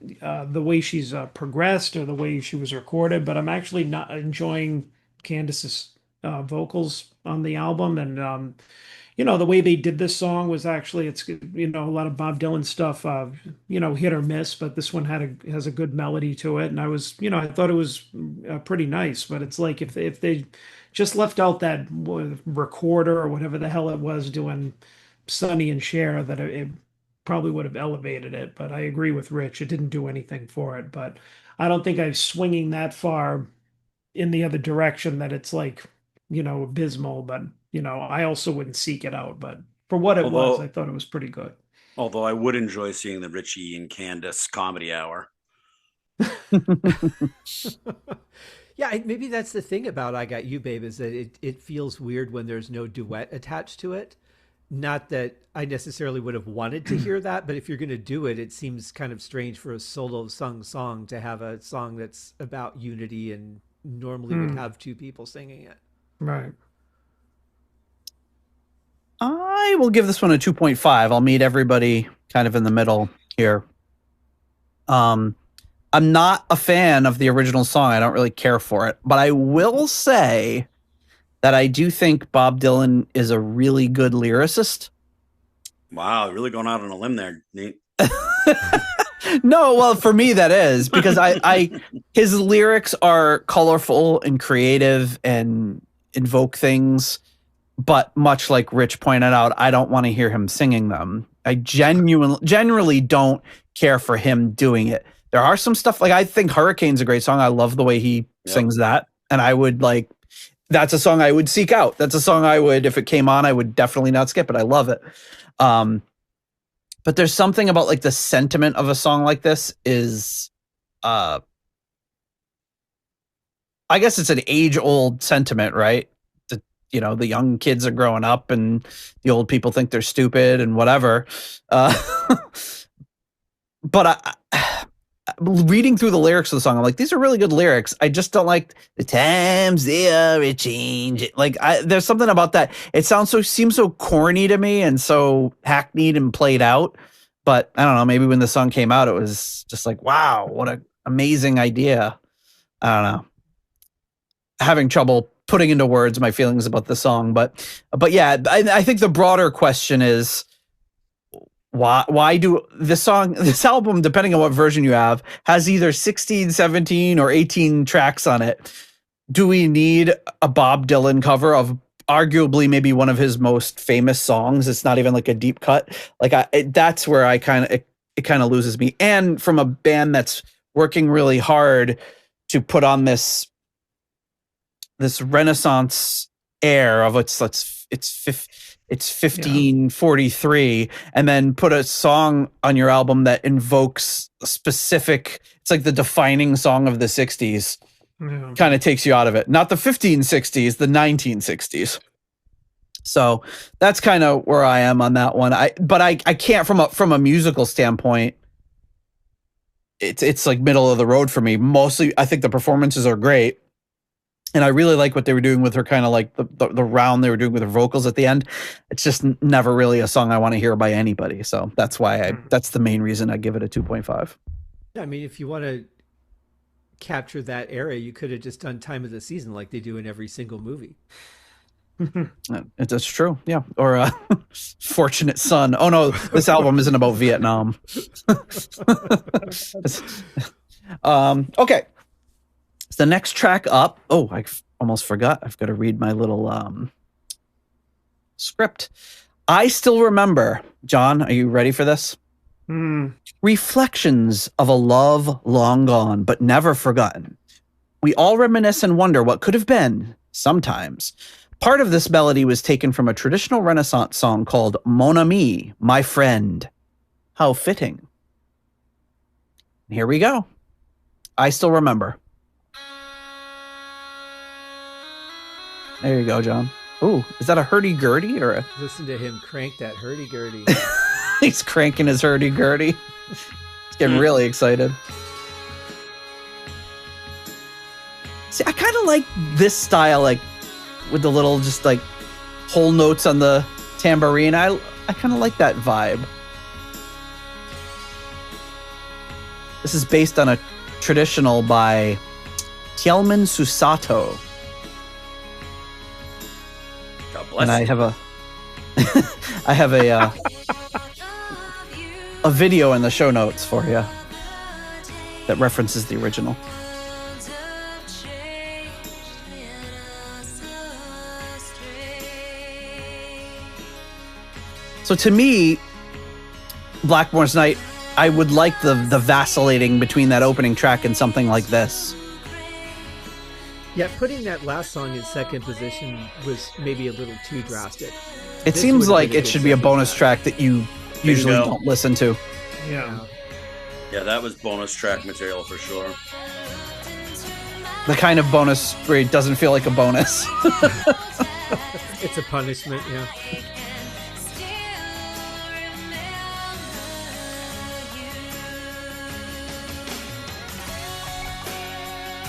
the way she's progressed or the way she was recorded, but I'm actually not enjoying Candace's vocals on the album. And, the way they did this song was actually, it's, a lot of Bob Dylan stuff, hit or miss, but this one has a good melody to it. And I thought it was pretty nice, but it's like if they just left out that recorder or whatever the hell it was doing Sonny and Cher, that it probably would have elevated it. But I agree with Rich. It didn't do anything for it, but I don't think I'm swinging that far in the other direction that it's like, abysmal, but I also wouldn't seek it out, but for what it was, I thought it was pretty good. Although I would enjoy seeing the Richie and Candace comedy hour. Yeah, maybe that's the thing about I Got You, Babe, is that it feels weird when there's no duet attached to it. Not that I necessarily would have wanted to hear that, but if you're going to do it, it seems kind of strange for a solo sung song to have a song that's about unity and normally would have two people singing it. Right. I will give this one a 2.5. I'll meet everybody kind of in the middle here. I'm not a fan of the original song. I don't really care for it, but I will say that I do think Bob Dylan is a really good lyricist. Wow, really going out on a limb there, Nate. No, well, for me that is because his lyrics are colorful and creative and invoke things, but much like Rich pointed out, I don't want to hear him singing them. I generally don't care for him doing it. There are some stuff I think Hurricane's a great song. I love the way he sings that, and I would that's a song I would seek out. That's a song I would, if it came on, I would definitely not skip it. I love it. But there's something about the sentiment of a song like this is, I guess it's an age-old sentiment, right? The young kids are growing up and the old people think they're stupid and whatever. But reading through the lyrics of the song, I'm like, these are really good lyrics. I just don't like the times they are a change. There's something about that. It seems so corny to me and so hackneyed and played out. But I don't know, maybe when the song came out, it was just like, wow, what an amazing idea. I don't know. Having trouble putting into words my feelings about the song. But yeah, I think the broader question is, why do this album, depending on what version you have, has either 16, 17, or 18 tracks on it. do we need a Bob Dylan cover of arguably maybe one of his most famous songs? It's not even like a deep cut. Like that's where I it kind of loses me. And from a band that's working really hard to put on this Renaissance air of it's 1543, and then put a song on your album that invokes a specific, it's like the defining song of the 60s. Kind of takes you out of it. Not the 1560s, the 1960s. So that's kind of where I am on that one. I can't from a musical standpoint. It's like middle of the road for me. Mostly, I think the performances are great, and I really like what they were doing with her, kind of like the round they were doing with her vocals at the end. It's just never really a song I want to hear by anybody. So that's why that's the main reason I give it a 2.5. Yeah, I mean, if you want to capture that era, you could have just done Time of the Season like they do in every single movie. That's true. Yeah. Or Fortunate Son. Oh no, this album isn't about Vietnam. Okay. So the next track up. Oh, I almost forgot. I've got to read my little script. I still remember. John, are you ready for this? Reflections of a love long gone, but never forgotten. We all reminisce and wonder what could have been sometimes. Part of this melody was taken from a traditional Renaissance song called Mon Ami, My Friend. How fitting. Here we go. I still remember. There you go, John. Ooh, is that a hurdy-gurdy or a... Listen to him crank that hurdy-gurdy. He's cranking his hurdy-gurdy. He's getting really excited. See, I kind of like this style, like with the little just like whole notes on the tambourine. I kind of like that vibe. This is based on a traditional by Tielman Susato. God bless. And I have a video in the show notes for you that references the original. So to me, Blackmore's Night, I would like the vacillating between that opening track and something like this. Yeah, putting that last song in second position was maybe a little too drastic. It seems like it should be a bonus track that you usually don't listen to. Yeah. Yeah, that was bonus track material for sure. The kind of bonus where it doesn't feel like a bonus. It's a punishment, yeah.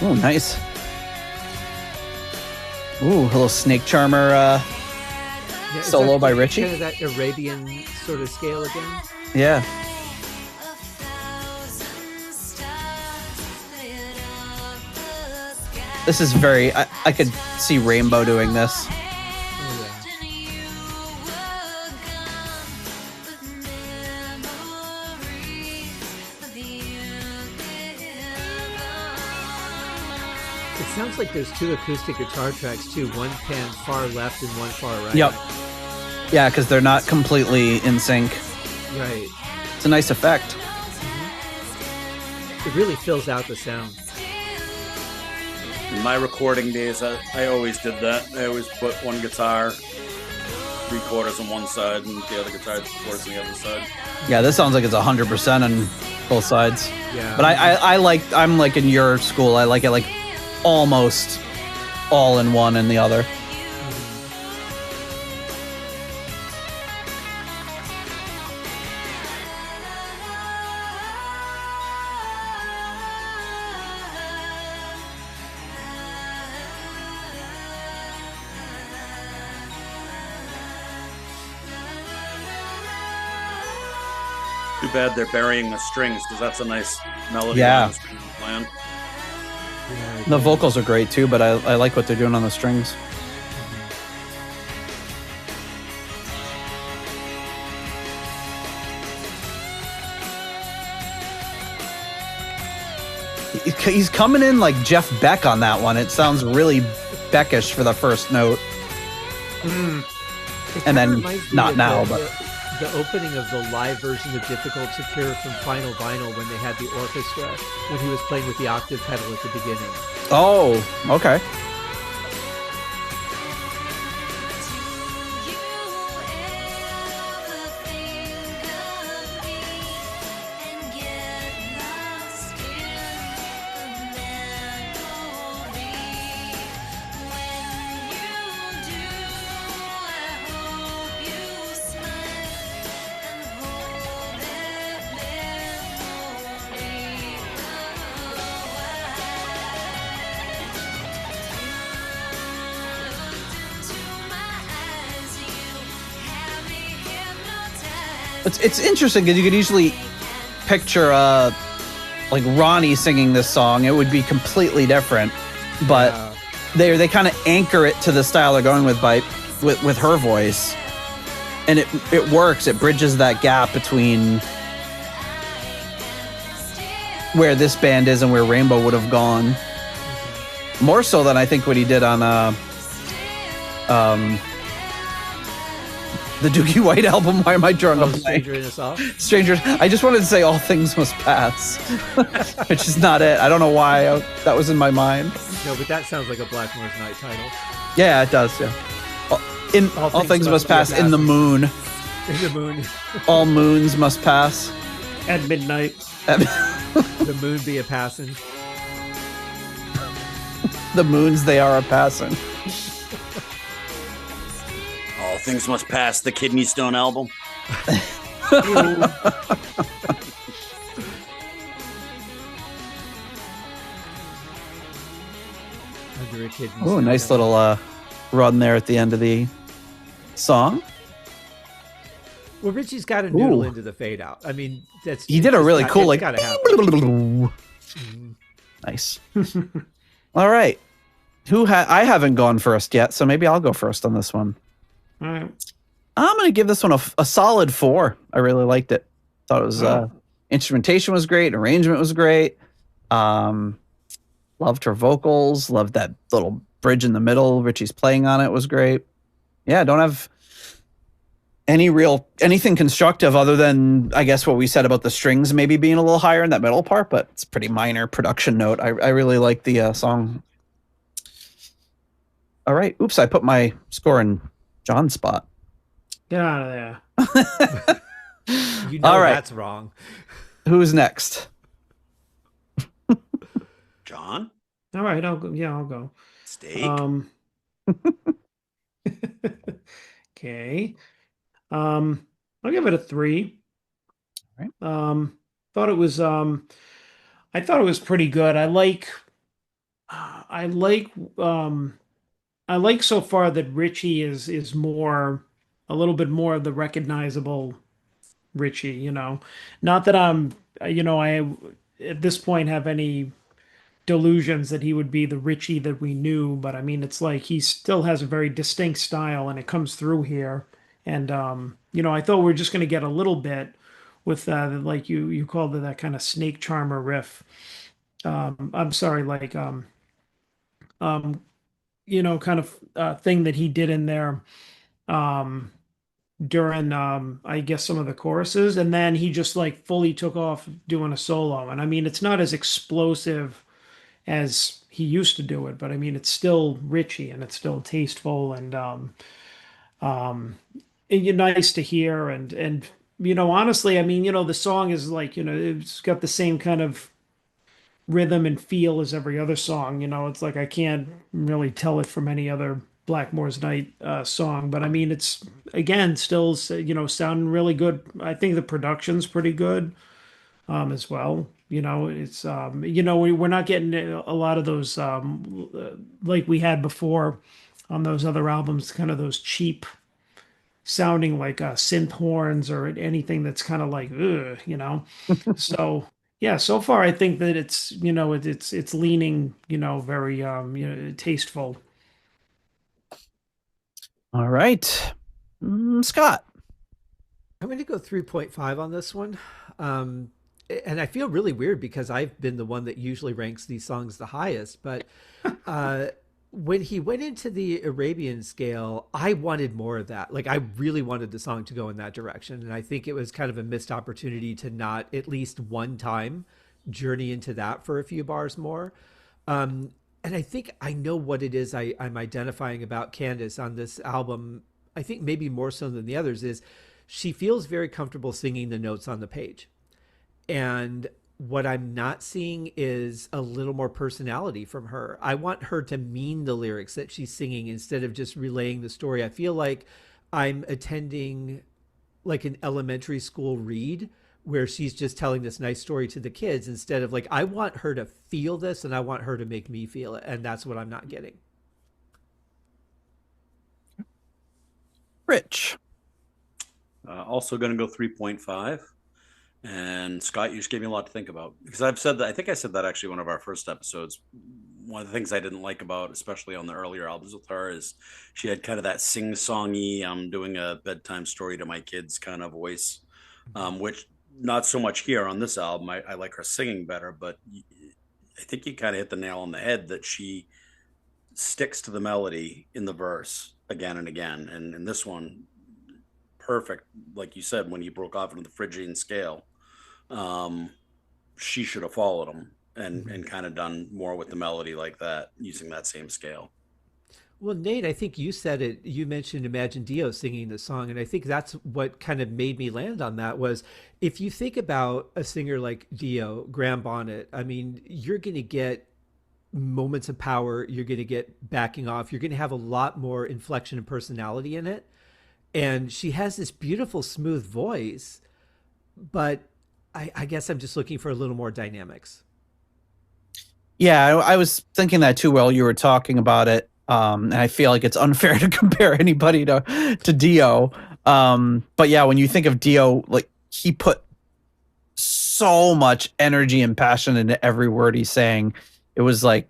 Oh, nice. Ooh, a little Snake Charmer solo by Richie. Kind of that Arabian sort of scale again. Yeah. This is very... I could see Rainbow doing this. It sounds like there's two acoustic guitar tracks too, one panned far left and one far right. Yep. Yeah, because they're not completely in sync. Right. It's a nice effect. Mm-hmm. It really fills out the sound. In my recording days, I always did that. I always put one guitar, 3/4 on one side, and the other guitar 3/4 on the other side. Yeah, this sounds like it's 100% on both sides. Yeah. But I'm like in your school. I like it like almost all in one and the other. Too bad they're burying the strings, because that's a nice melody. Yeah. Plan. The vocals are great too, but I like what they're doing on the strings. he's coming in like Jeff Beck on that one. It sounds really Beckish for the first note. And then not now, but the opening of the live version of Difficult to Cure from Final Vinyl when they had the orchestra, when he was playing with the octave pedal at the beginning. Oh, okay. It's interesting because you could easily picture like Ronnie singing this song. It would be completely different, but they kind of anchor it to the style they're going with with her voice, and it works. It bridges that gap between where this band is and where Rainbow would have gone. More so than I think what he did on the Doogie White album. Why am I drawing a blank? Stranger in a Song? Stranger. I just wanted to say All Things Must Pass, which is not it. I don't know why that was in my mind. No, but that sounds like a Blackmore's Night title. Yeah, it does. Yeah. All things must pass in the moon. In the moon. All moons must pass. At midnight. The moon be a passing. The moons they are a passing. All Things Must Pass, the Kidney Stone album. Under a kidney Oh, stone nice album. little run there at the end of the song. Well, Richie's got to noodle into the fade out. I mean, he did a really cool like. Gotta happen. Nice. All right. I haven't gone first yet, so maybe I'll go first on this one. All right. I'm going to give this one a solid 4. I really liked it. Thought it was instrumentation was great, arrangement was great. Loved her vocals, loved that little bridge in the middle. Richie's playing on it was great. Yeah, I don't have anything constructive other than I guess what we said about the strings maybe being a little higher in that middle part, but it's a pretty minor production note. I really like the song. All right. Oops, I put my score in John's spot. Get out of there. You know all right. That's wrong. Who's next? John? All right, I'll go. Yeah, I'll go. Steak? Okay. I'll give it a 3. All right. Thought it was I thought it was pretty good. I like so far that Richie is a little bit more of the recognizable Richie, you know. Not that I'm I at this point have any delusions that he would be the Richie that we knew, but I mean it's like he still has a very distinct style and it comes through here. And I thought we were just going to get a little bit with like you called it that kind of snake charmer riff. I'm sorry, like kind of thing that he did in there during I guess some of the choruses, and then he just like fully took off doing a solo. And I mean it's not as explosive as he used to do it, but I mean it's still Richie and it's still tasteful and nice to hear and honestly, I mean the song is like it's got the same kind of rhythm and feel as every other song. It's like I can't really tell it from any other Blackmore's Night song, but I mean it's again still sounding really good. I think the production's pretty good as well. It's we're not getting a lot of those like we had before on those other albums, kind of those cheap sounding like synth horns or anything that's kind of like so yeah, so far I think that it's it's leaning very tasteful. All right. Scott. I'm going to go 3.5 on this one. and I feel really weird because I've been the one that usually ranks these songs the highest, but when he went into the Arabian scale, I wanted more of that. Like I really wanted the song to go in that direction, and I think it was kind of a missed opportunity to not at least one time journey into that for a few bars more. And I think I know what it is I'm identifying about Candace on this album. I think maybe more so than the others is she feels very comfortable singing the notes on the page. And what I'm not seeing is a little more personality from her. I want her to mean the lyrics that she's singing instead of just relaying the story. I feel like I'm attending like an elementary school read where she's just telling this nice story to the kids instead of like, I want her to feel this and I want her to make me feel it. And that's what I'm not getting. Rich. Also going to go 3.5. And Scott, you just gave me a lot to think about because I've said that. I think I said that actually one of our first episodes. One of the things I didn't like about, especially on the earlier albums with her, is she had kind of that sing-songy, I'm doing a bedtime story to my kids kind of voice, which not so much here on this album. I like her singing better, but I think you kind of hit the nail on the head that she sticks to the melody in the verse again and again. And in this one, perfect, like you said, when he broke off into the Phrygian scale. She should have followed him and kind of done more with the melody like that, using that same scale. Well, Nate, I think you said it. You mentioned Imagine Dio singing the song, and I think that's what kind of made me land on that was if you think about a singer like Dio, Graham Bonnet, I mean, you're going to get moments of power, you're going to get backing off, you're going to have a lot more inflection and personality in it. And she has this beautiful, smooth voice, but I guess I'm just looking for a little more dynamics. Yeah, I was thinking that too while you were talking about it. And I feel like it's unfair to compare anybody to Dio. But yeah, when you think of Dio, like he put so much energy and passion into every word he's saying. It was like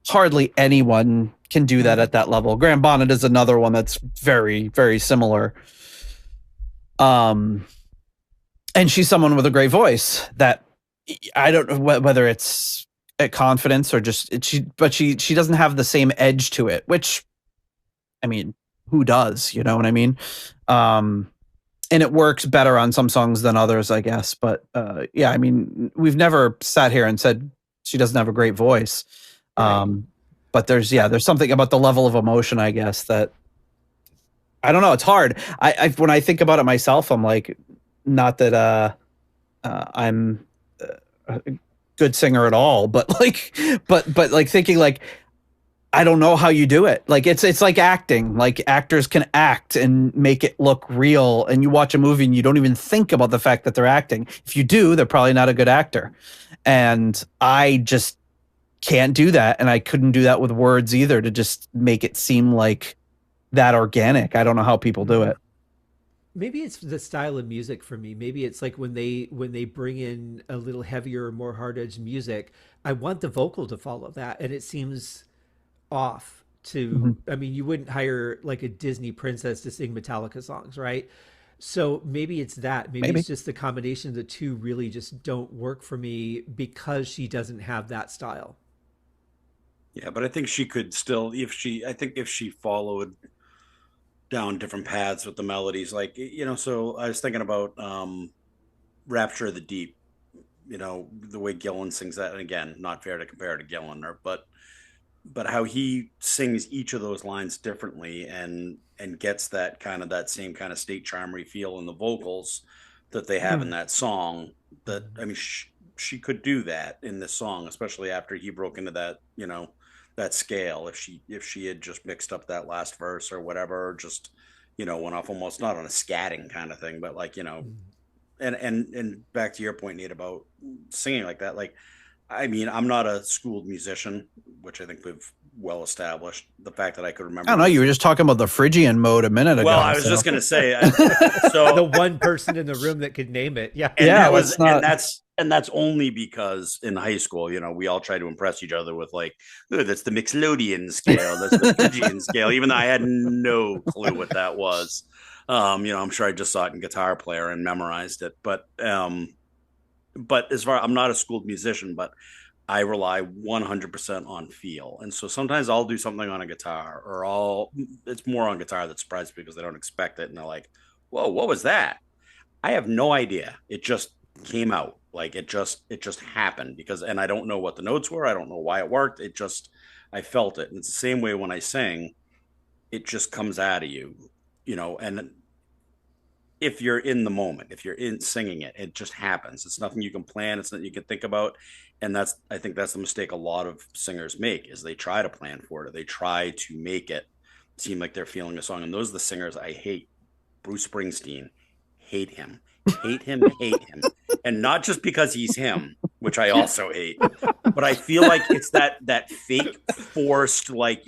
hardly anyone can do that at that level. Graham Bonnet is another one that's very, very similar. And she's someone with a great voice that I don't know whether it's a confidence or just she doesn't have the same edge to it, which I mean, who does, you know what I mean? And it works better on some songs than others, I guess. But yeah, I mean, we've never sat here and said she doesn't have a great voice. But there's something about the level of emotion, I guess, that I don't know. It's hard. I when I think about it myself, I'm like, not that I'm a good singer at all, but like thinking like, I don't know how you do it. Like it's like acting. Like actors can act and make it look real. And you watch a movie and you don't even think about the fact that they're acting. If you do, they're probably not a good actor. And I just can't do that. And I couldn't do that with words either, to just make it seem like that organic. I don't know how people do it. Maybe it's the style of music for me. Maybe it's like when they bring in a little heavier, more hard-edged music, I want the vocal to follow that. And it seems off to, I mean, you wouldn't hire like a Disney princess to sing Metallica songs, right? So maybe it's that. Maybe it's just the combination of the two really just don't work for me because she doesn't have that style. Yeah, but I think she could still, if she followed down different paths with the melodies, like, you know, so I was thinking about Rapture of the Deep, you know, the way Gillan sings that. And again, not fair to compare to Gillan, but how he sings each of those lines differently and gets that same kind of state charmery feel in the vocals that they have in that song. That, I mean, she could do that in this song, especially after he broke into that, you know, that scale. If she had just mixed up that last verse or whatever, or just, you know, went off almost not on a scatting kind of thing, but like, you know, and back to your point, Nate, about singing like that. Like, I mean, I'm not a schooled musician, which I think we've well established. The fact that I could remember. I don't know. You were just talking about the Phrygian mode a minute ago. Well, I was just going to say, so the one person in the room that could name it. Yeah. And that's only because in high school, you know, we all try to impress each other with like, oh, that's the Mixolydian scale, that's the Phrygian scale, even though I had no clue what that was. You know, I'm sure I just saw it in Guitar Player and memorized it. But but as far I'm not a schooled musician, but I rely 100% on feel. And so sometimes I'll do something on a guitar, or it's more on guitar that surprises people because they don't expect it. And they're like, whoa, what was that? I have no idea. It just came out. Like it just happened and I don't know what the notes were. I don't know why it worked. I felt it. And it's the same way when I sing, it just comes out of you, and if you're in the moment, if you're in singing it, it just happens. It's nothing you can plan. It's nothing you can think about. And I think that's the mistake a lot of singers make is they try to plan for it, or they try to make it seem like they're feeling a song. And those are the singers I hate. Bruce Springsteen, hate him, hate him, hate him. And not just because he's him, which I also hate, but I feel like it's that fake forced, like,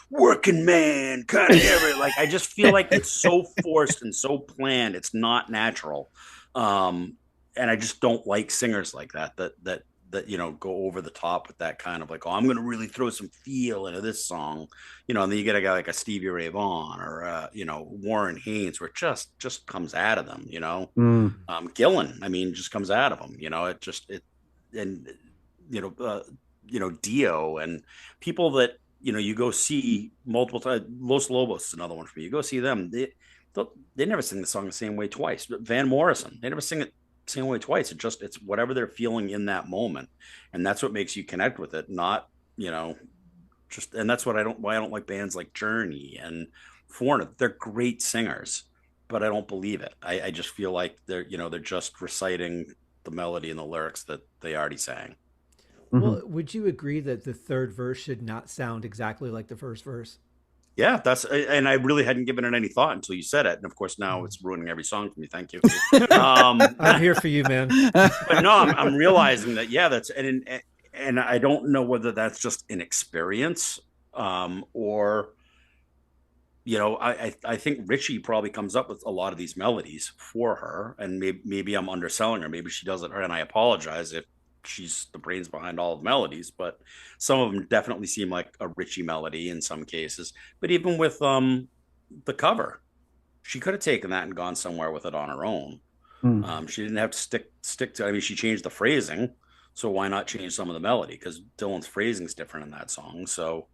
working man kind of area. Like, I just feel like it's so forced and so planned. It's not natural. And I just don't like singers like that go over the top with that kind of like, oh, I'm going to really throw some feel into this song, and then you get a guy like a Stevie Ray Vaughan or, Warren Haynes, where it just comes out of them, Gillan, I mean, just comes out of them, Dio and people that, you go see multiple times. Los Lobos is another one for me. You go see them. They never sing the song the same way twice. Van Morrison, they never sing it same way twice. It's whatever they're feeling in that moment, and that's what makes you connect with it. Not and that's why I don't like bands like Journey and Foreigner. They're great singers, but I don't believe it. I just feel like they're just reciting the melody and the lyrics that they already sang. Well, would you agree that the third verse should not sound exactly like the first verse? Yeah, and I really hadn't given it any thought until you said it. And of course, now it's ruining every song for me. Thank you. I'm here for you, man. But no, I'm realizing that, yeah, and I don't know whether that's just an experience, or, I think Richie probably comes up with a lot of these melodies for her, and maybe I'm underselling her. Maybe she does it, and I apologize if she's the brains behind all of melodies, but some of them definitely seem like a Richie melody in some cases. But even with the cover, she could have taken that and gone somewhere with it on her own. She didn't have to stick to. I mean, she changed the phrasing, so why not change some of the melody? Because Dylan's phrasing is different in that song. So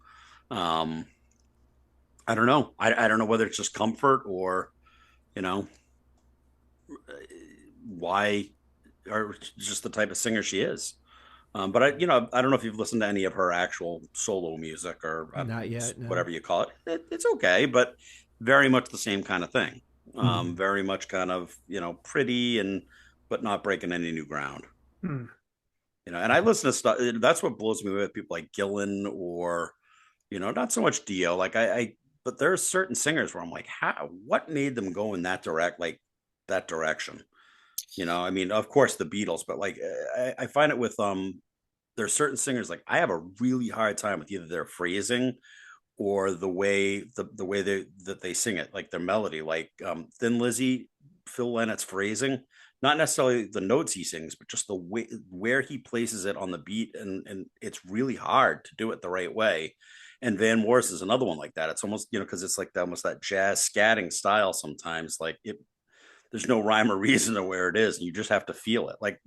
I don't know. I don't know whether it's just comfort or why, or just the type of singer she is. But I don't know if you've listened to any of her actual solo music or not yet, no. Whatever you call it. It's okay, but very much the same kind of thing. Very much kind of, pretty but not breaking any new ground. And I listen to stuff. That's what blows me away with people like Gillan or, not so much Dio. Like but there are certain singers where I'm like, what made them go in that direction? I mean, of course the Beatles, but like I find it with there's certain singers, like I have a really hard time with either their phrasing or the way that they sing it, like their melody, like Thin Lizzy, Phil Lynot's phrasing, not necessarily the notes he sings, but just the way where he places it on the beat, and it's really hard to do it the right way. And Van Morrison is another one like that. It's almost, because it's like almost that jazz scatting style sometimes, like there's no rhyme or reason to where it is, and you just have to feel it. Like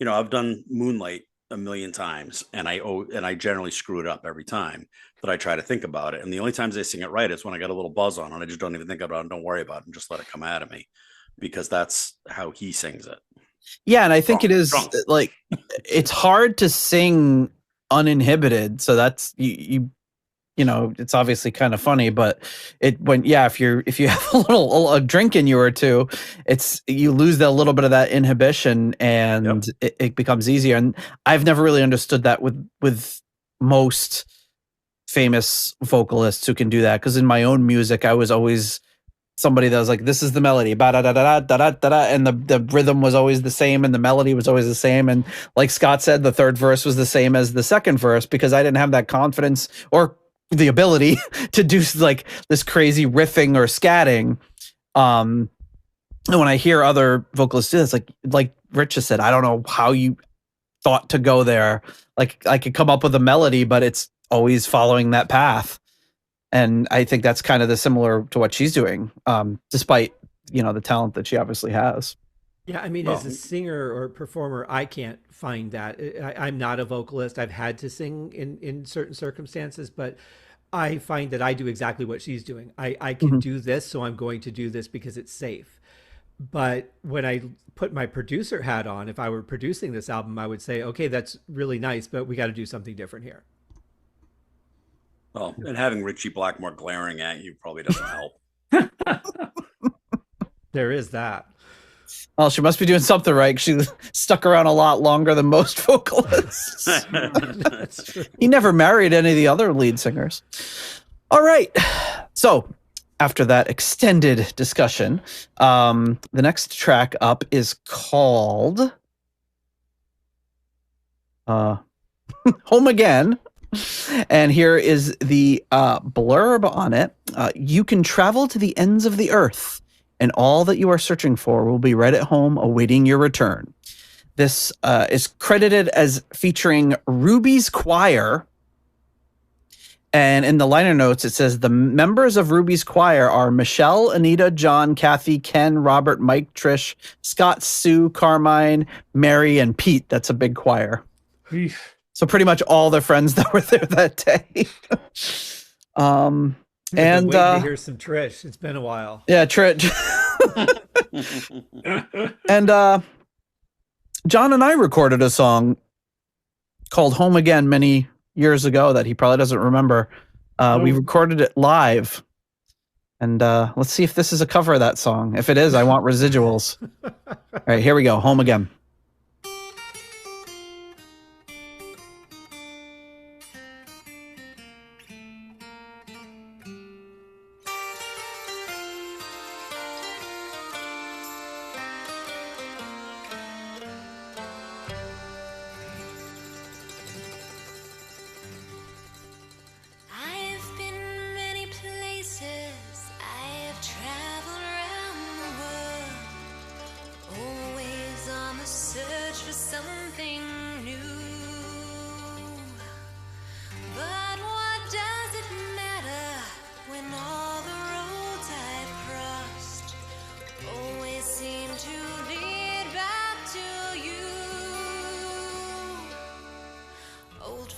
I've done Moonlight a million times, and I generally screw it up every time that I try to think about it. And the only times I sing it right is when I got a little buzz on, and I just don't even think about it and don't worry about it and just let it come out of me, because that's how he sings it. Yeah, and I think it is like it's hard to sing uninhibited. So that's it's obviously kind of funny, but if you have a drink in you or two, you lose that little bit of that inhibition, and it becomes easier. And I've never really understood that with most famous vocalists who can do that, because in my own music, I was always somebody that was like, this is the melody, ba da da da da da da da, and the rhythm was always the same, and the melody was always the same. And like Scott said, the third verse was the same as the second verse, because I didn't have that confidence or the ability to do like this crazy riffing or scatting. And when I hear other vocalists do this, like Rich just said, I don't know how you thought to go there. Like I could come up with a melody, but it's always following that path. And I think that's kind of similar to what she's doing, despite, the talent that she obviously has. Yeah, I mean, as a singer or performer, I can't find that. I'm not a vocalist. I've had to sing in certain circumstances, but I find that I do exactly what she's doing. I can do this, so I'm going to do this because it's safe. But when I put my producer hat on, if I were producing this album, I would say, okay, that's really nice, but we got to do something different here. Well, and having Richie Blackmore glaring at you probably doesn't help. There is that. Well, she must be doing something right. She stuck around a lot longer than most vocalists. That's true. He never married any of the other lead singers. All right. So after that extended discussion, the next track up is called Home Again. And here is the blurb on it. You can travel to the ends of the earth, and all that you are searching for will be right at home awaiting your return. This is credited as featuring Ruby's Choir. And in the liner notes, it says the members of Ruby's Choir are Michelle, Anita, John, Kathy, Ken, Robert, Mike, Trish, Scott, Sue, Carmine, Mary, and Pete. That's a big choir. So pretty much all their friends that were there that day. And waiting to hear some Trish. It's been a while. Yeah, Trish. And John and I recorded a song called Home Again many years ago that he probably doesn't remember. We recorded it live. And let's see if this is a cover of that song. If it is, I want residuals. All right, here we go. Home Again.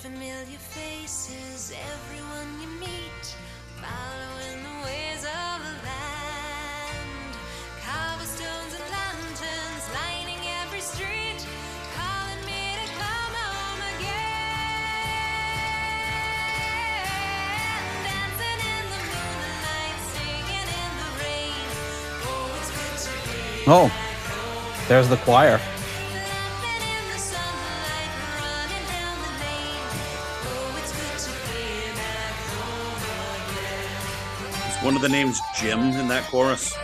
Familiar faces, everyone you meet, following the ways of the land. Cobblestones and lanterns lining every street, calling me to come home again. Dancing in the moonlight, singing in the rain. Oh, it's good to be. Oh, there's the choir. One of the names Jim in that chorus.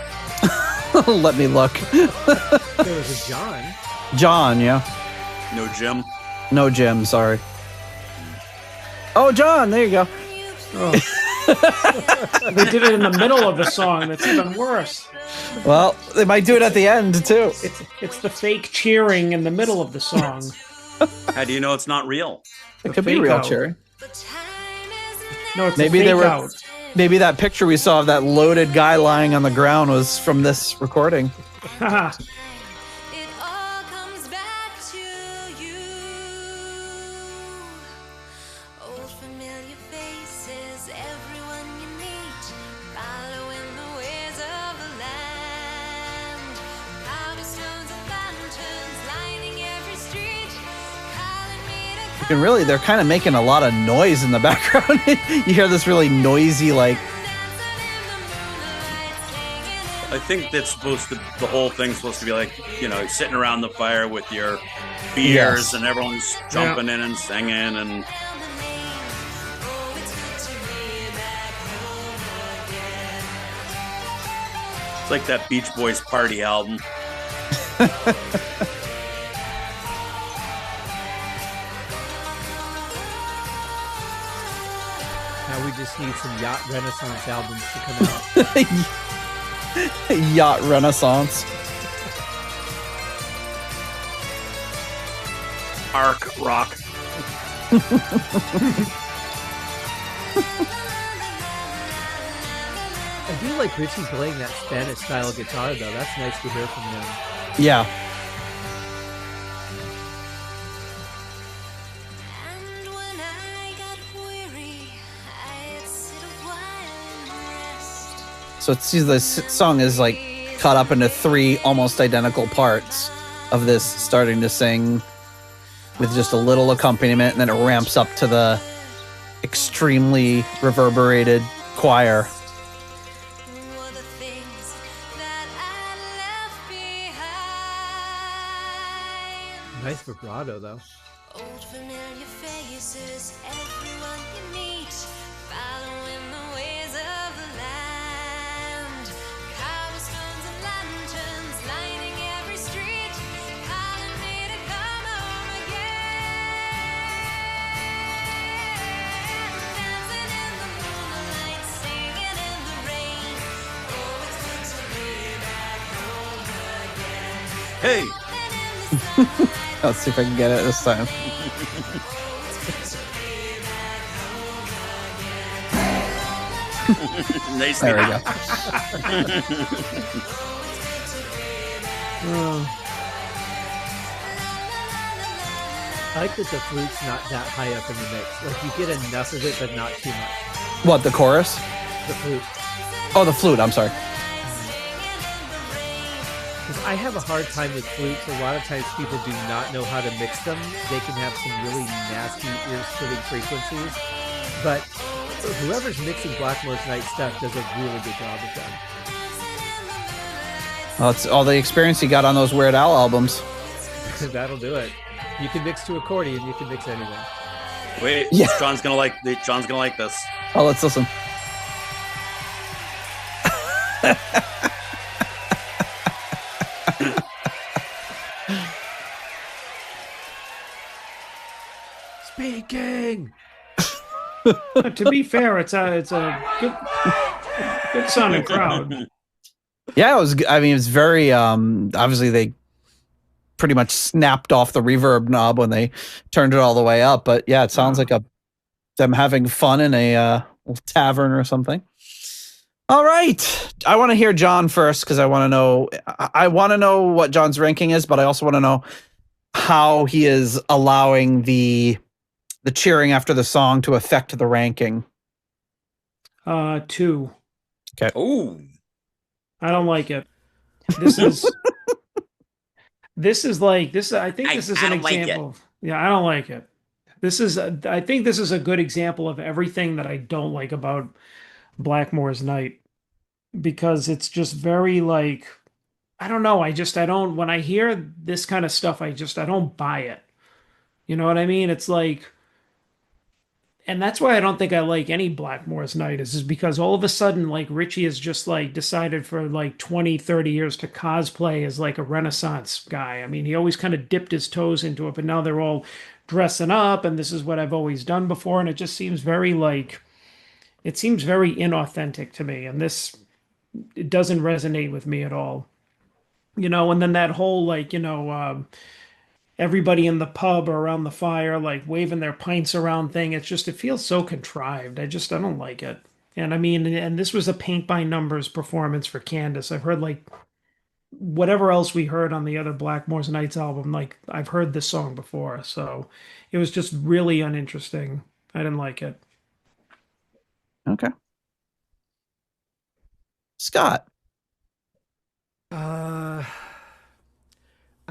Let me look. There was a John. John, yeah. No Jim. No Jim, sorry. Oh, John, there you go. Oh. They did it in the middle of the song. That's even worse. Well, they might do it at the end, too. It's the fake cheering in the middle of the song. How do you know it's not real? It could be real cheering. No, it's maybe a fake they were. out. Maybe that picture we saw of that loaded guy lying on the ground was from this recording. It all comes back to you. Old familiar faces, everyone you meet, following the ways of the land. Cobblestones and lanterns lining every street, calling me to come. And really, they're kind of making a lot of noise in the background. You hear this really noisy, like. I think that's supposed to. The whole thing's supposed to be like, you know, sitting around the fire with your beers, Yes. and everyone's jumping in and singing, and it's like that Beach Boys party album. Now we just need some yacht renaissance albums to come out. Yacht Renaissance. Arc rock. I do like Richie playing that Spanish style guitar though. That's nice to hear from him. Yeah. And when I got weary, I'd sit a while and rest. So it seems this song is like cut up into 3 almost identical parts of this starting to sing with just a little accompaniment, and then it ramps up to the extremely reverberated choir. Were the things that I left behind. Nice vibrato, though. Old familiar faces, everyone you meet, following the ways of the land. Cobblestones and lanterns lining every street, calling me to come home again. Dancing in the moonlight, singing in the rain. Oh, it's good to be back home again. Hey. Let's see if I can get it this time. Nice. There we go. I like that the flute's not that high up in the mix. Like, you get enough of it, but not too much. What, the chorus? The flute. Oh, the flute. I'm sorry. Because I have a hard time with flutes. A lot of times people do not know how to mix them. They can have some really nasty, ear-splitting frequencies. But whoever's mixing Blackmore's Night stuff does a really good job with them. Well, it's all the experience you got on those Weird Al albums. That'll do it. You can mix to accordion. You can mix anything. Wait, Yeah. John's gonna like this. Oh, let's listen. Speaking. To be fair, it's a good sounding crowd. Yeah, it was. I mean, it's very. Obviously, they pretty much snapped off the reverb knob when they turned it all the way up. But yeah, it sounds like them having fun in a little tavern or something. All right, I want to hear John first because I want to know. I want to know what John's ranking is, but I also want to know how he is allowing the cheering after the song to affect the ranking. 2. Okay. Ooh. I don't like it. This is like this. I think this is an example. Yeah, I don't like it. I think this is a good example of everything that I don't like about Blackmore's Night, because it's just very like, I don't know. I don't, when I hear this kind of stuff, I don't buy it. You know what I mean? It's like, and that's why I don't think I like any Blackmore's Night is because all of a sudden, like, Richie has just like decided for like 20, 30 years to cosplay as like a Renaissance guy. I mean, he always kind of dipped his toes into it, but now they're all dressing up and this is what I've always done before. And it just seems very like, it seems very inauthentic to me. And it doesn't resonate with me at all. You know, and then that whole like, everybody in the pub or around the fire, like waving their pints around thing. It feels so contrived. I don't like it. And I mean, and this was a paint by numbers performance for Candace. I've heard like whatever else we heard on the other Blackmore's Nights album, like I've heard this song before. So it was just really uninteresting. I didn't like it. Okay. Scott.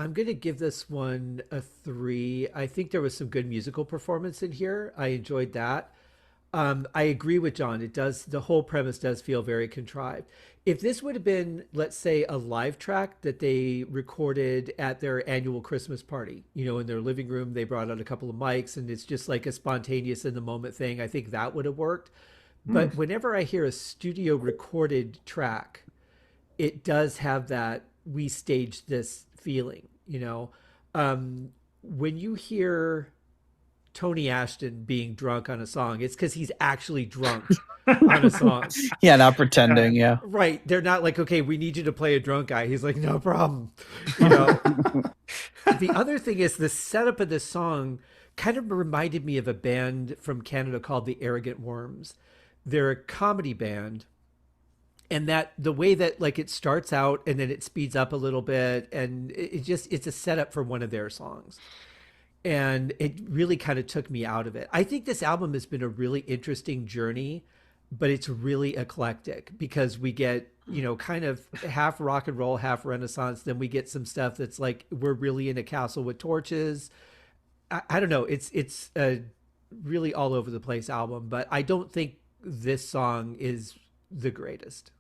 I'm going to give this one a 3. I think there was some good musical performance in here. I enjoyed that. I agree with John. The whole premise does feel very contrived. If this would have been, let's say, a live track that they recorded at their annual Christmas party, in their living room, they brought out a couple of mics and it's just like a spontaneous in the moment thing, I think that would have worked. But whenever I hear a studio recorded track, it does have that we staged this feeling, when you hear Tony Ashton being drunk on a song, it's because he's actually drunk on a song. Yeah, not pretending. Yeah, right. They're not like, okay, we need you to play a drunk guy. He's like, no problem. The other thing is the setup of this song kind of reminded me of a band from Canada called the Arrogant Worms. They're a comedy band. And that the way that like it starts out and then it speeds up a little bit, and it's a setup for one of their songs. And it really kind of took me out of it. I think this album has been a really interesting journey, but it's really eclectic because we get, you know, kind of half rock and roll, half Renaissance. Then we get some stuff that's like, we're really in a castle with torches. I don't know. It's a really all over the place album, but I don't think this song is the greatest.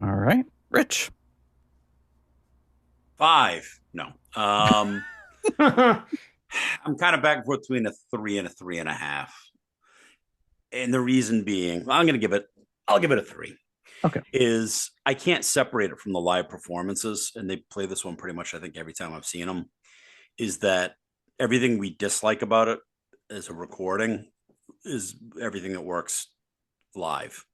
All right, Rich. 5. No. I'm kind of back and forth between a 3 and a 3.5. And the reason being, I'll give it a 3. Okay. Is I can't separate it from the live performances, and they play this one pretty much, I think, every time I've seen them, is that everything we dislike about it as a recording is everything that works live.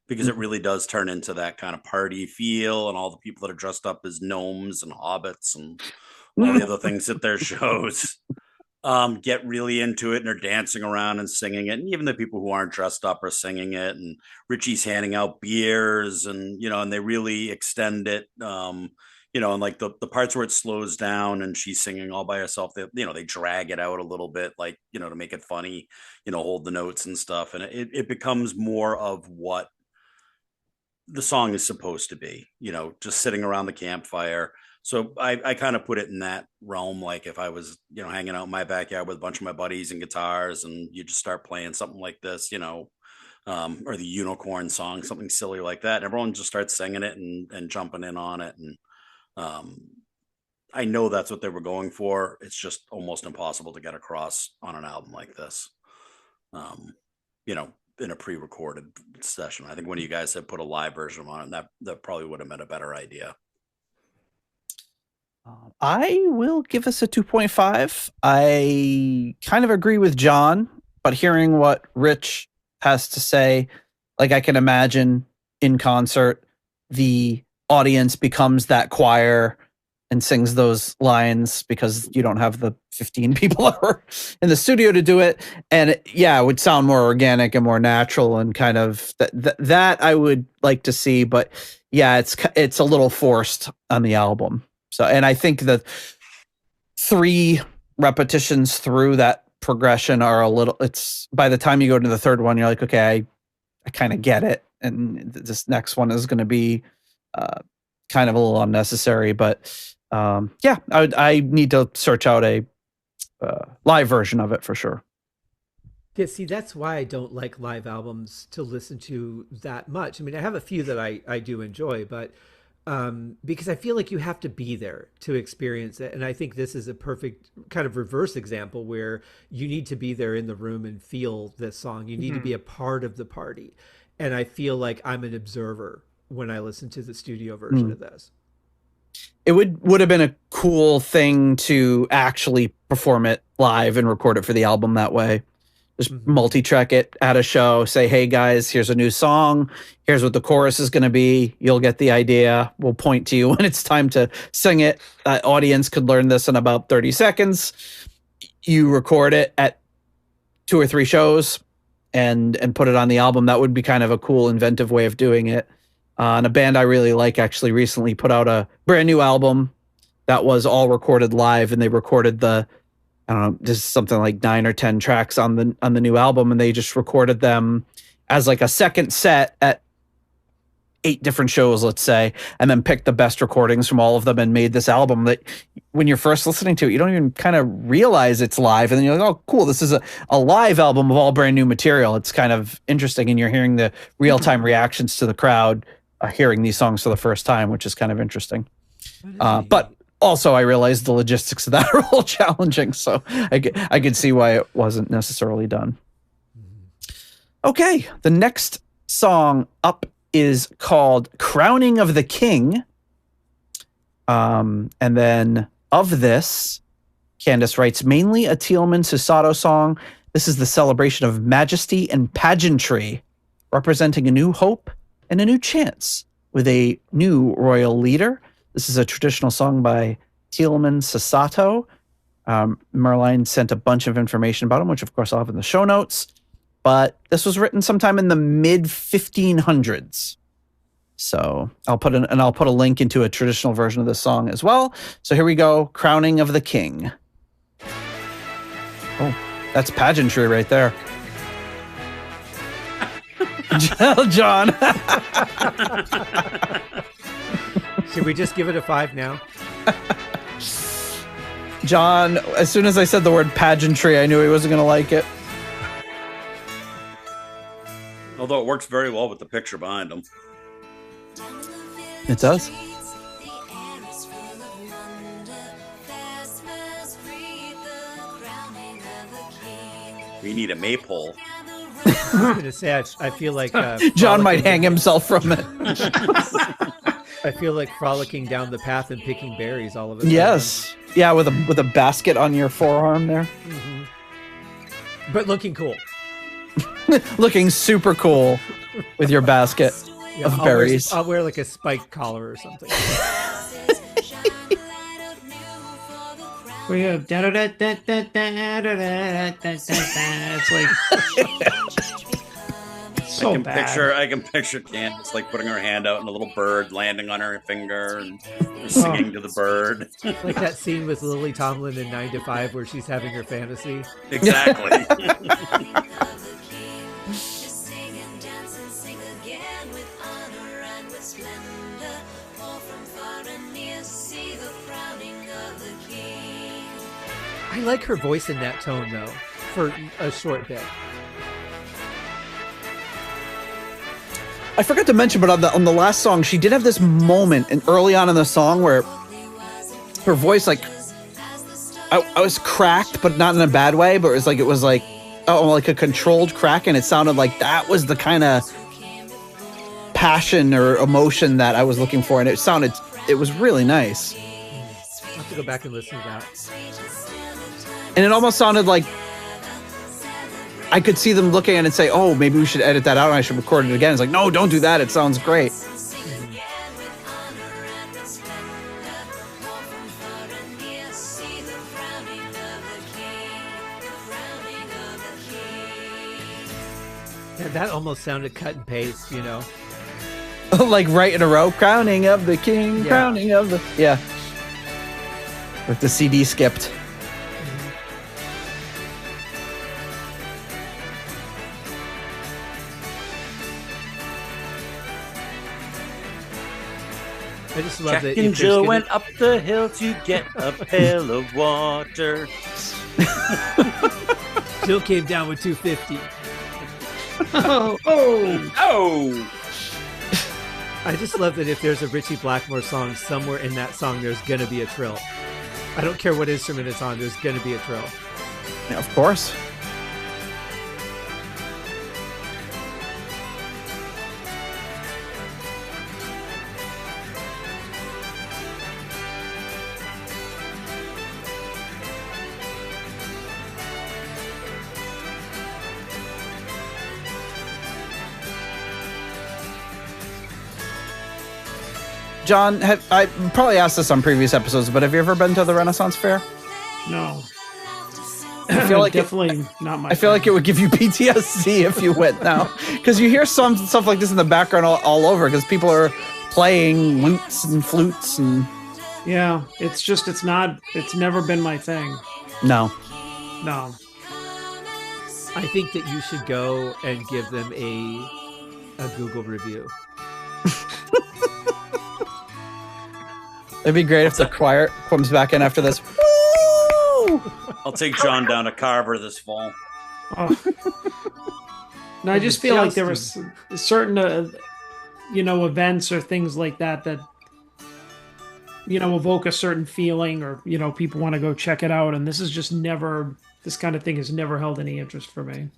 Because it really does turn into that kind of party feel, and all the people that are dressed up as gnomes and hobbits and all the other things at their shows get really into it, and they're dancing around and singing it. And even the people who aren't dressed up are singing it. And Richie's handing out beers, and and they really extend it. And like the parts where it slows down and she's singing all by herself, they drag it out a little bit, like to make it funny, hold the notes and stuff, and it becomes more of what the song is supposed to be, just sitting around the campfire. So I kind of put it in that realm. Like if I was, hanging out in my backyard with a bunch of my buddies and guitars, and you just start playing something like this, or the Unicorn song, something silly like that, and everyone just starts singing it and jumping in on it. And I know that's what they were going for. It's just almost impossible to get across on an album like this. In a pre-recorded session. I think one of you guys had put a live version on it, and that probably would have been a better idea. I will give us a 2.5. I kind of agree with John, but hearing what Rich has to say, like I can imagine in concert, the audience becomes that choir and sings those lines because you don't have the 15 people that were in the studio to do it. And it would sound more organic and more natural, and kind of that I would like to see. But yeah, it's a little forced on the album. So, and I think the 3 repetitions through that progression are a little, it's by the time you go to the third one, you're like, okay, I kind of get it. And this next one is going to be kind of a little unnecessary, but I need to search out a live version of it for sure. Yeah, see, that's why I don't like live albums to listen to that much. I mean, I have a few that I do enjoy, but because I feel like you have to be there to experience it. And I think this is a perfect kind of reverse example where you need to be there in the room and feel this song. You need to be a part of the party. And I feel like I'm an observer when I listen to the studio version of this. It would have been a cool thing to actually perform it live and record it for the album that way. Just multi-track it at a show, say, hey guys, here's a new song. Here's what the chorus is going to be. You'll get the idea. We'll point to you when it's time to sing it. Audience could learn this in about 30 seconds. You record it at 2 or 3 shows and put it on the album. That would be kind of a cool, inventive way of doing it. And a band I really like actually recently put out a brand new album that was all recorded live, and they recorded just something like 9 or 10 tracks on the new album, and they just recorded them as like a second set at 8 different shows, let's say, and then picked the best recordings from all of them and made this album that when you're first listening to it, you don't even kind of realize it's live. And then you're like, oh, cool, this is a live album of all brand new material. It's kind of interesting. And you're hearing the real-time reactions to the crowd hearing these songs for the first time, which is kind of interesting. But also, I realized the logistics of that are a little challenging, so I could see why it wasn't necessarily done. Okay, the next song up is called Crowning of the King. And then of this, Candace writes, mainly a Teal'c Susato song. This is the celebration of majesty and pageantry, representing a new hope and a new chance with a new royal leader. This is a traditional song by Teal'c Susato. Merline sent a bunch of information about him, which of course I'll have in the show notes. but this was written sometime in the mid 1500s. So I'll put a link into a traditional version of the song as well. So here we go, Crowning of the King. Oh, that's pageantry right there. John. Should we just give it a 5 now? John, as soon as I said the word pageantry, I knew he wasn't going to like it. Although it works very well with the picture behind him. It does. We need a maypole. I was going to say, I feel like... John might hang himself from it. I feel like frolicking down the path and picking berries all of a sudden. Yes. Yeah, with a basket on your forearm there. Mm-hmm. But looking cool. Looking super cool with your basket of berries. I'll wear like a spiked collar or something. We have it's like so bad. I can picture Candace like putting her hand out and a little bird landing on her finger and singing to the bird. Like that scene with Lily Tomlin in 9 to 5 where she's having her fantasy. Exactly. I like her voice in that tone, though, for a short bit. I forgot to mention, but on the last song, she did have this moment early on in the song where her voice, like, I was cracked, but not in a bad way, but it was like a controlled crack, and it sounded like that was the kind of passion or emotion that I was looking for, and it was really nice. I'll have to go back and listen to that. And it almost sounded like I could see them looking at it and say, oh, maybe we should edit that out and I should record it again. It's like, no, don't do that. It sounds great. Yeah, that almost sounded cut and paste, you know? Like right in a row. Crowning of the King, yeah. Crowning of the... Yeah. With the CD skipped. I just love Jack that. and Jill went up the hill to get a pail of water. Jill came down with 250. Oh! I just love that if there's a Richie Blackmore song, somewhere in that song there's going to be a trill. I don't care what instrument it's on, there's going to be a trill. Yeah, of course. John, I probably asked this on previous episodes, but have you ever been to the Renaissance Fair? No. I feel like definitely not my. I feel like it would give you PTSD if you went now, because you hear some stuff like this in the background all over, because people are playing lutes and flutes and. Yeah, it's never been my thing. No. I think that you should go and give them a Google review. It'd be great if the choir comes back in after this. Woo! I'll take John down to Carver this fall. Oh. No, I just feel like there were certain, events or things like that, evoke a certain feeling, or, people want to go check it out. And this kind of thing has never held any interest for me.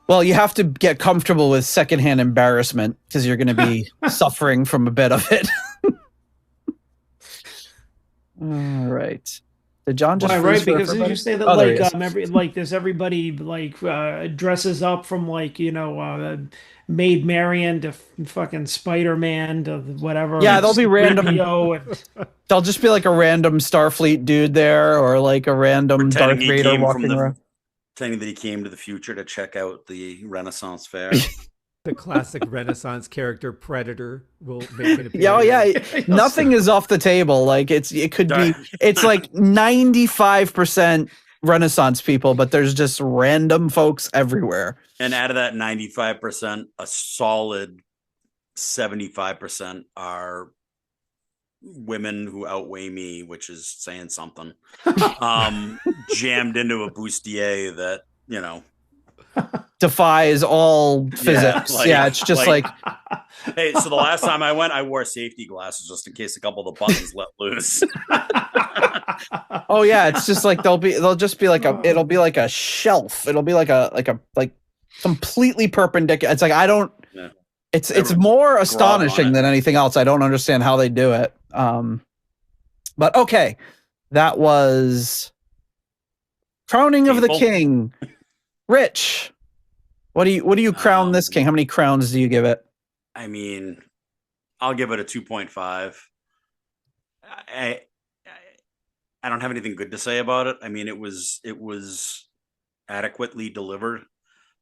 Well, you have to get comfortable with secondhand embarrassment, because you're going to be suffering from a bit of it. All right. Did John just right? Because did you say that does everybody dresses up from Maid Marian to fucking Spider-Man to whatever? Yeah, there'll be random. There'll just be like a random Starfleet dude there, or like a random Darth Vader walking around. saying that he came to the future to check out the Renaissance fair. The classic Renaissance character Predator will make an appearance. Yeah, nothing is off the table. Like it's like 95% Renaissance people, but there's just random folks everywhere. And out of that 95%, a solid 75% are women who outweigh me, which is saying something. Jammed into a bustier that, defies all physics. It's just like hey, so the last time I went, I wore safety glasses just in case a couple of the buttons let loose. Oh yeah, it's just like it'll be like a shelf. It'll be like completely perpendicular. It's like it's more astonishing than anything else. I don't understand how they do it. But okay. That was Crowning of the King. Rich, what do you crown this king? How many crowns do you give it? I mean, I'll give it a 2.5. I don't have anything good to say about it. I mean, it was adequately delivered,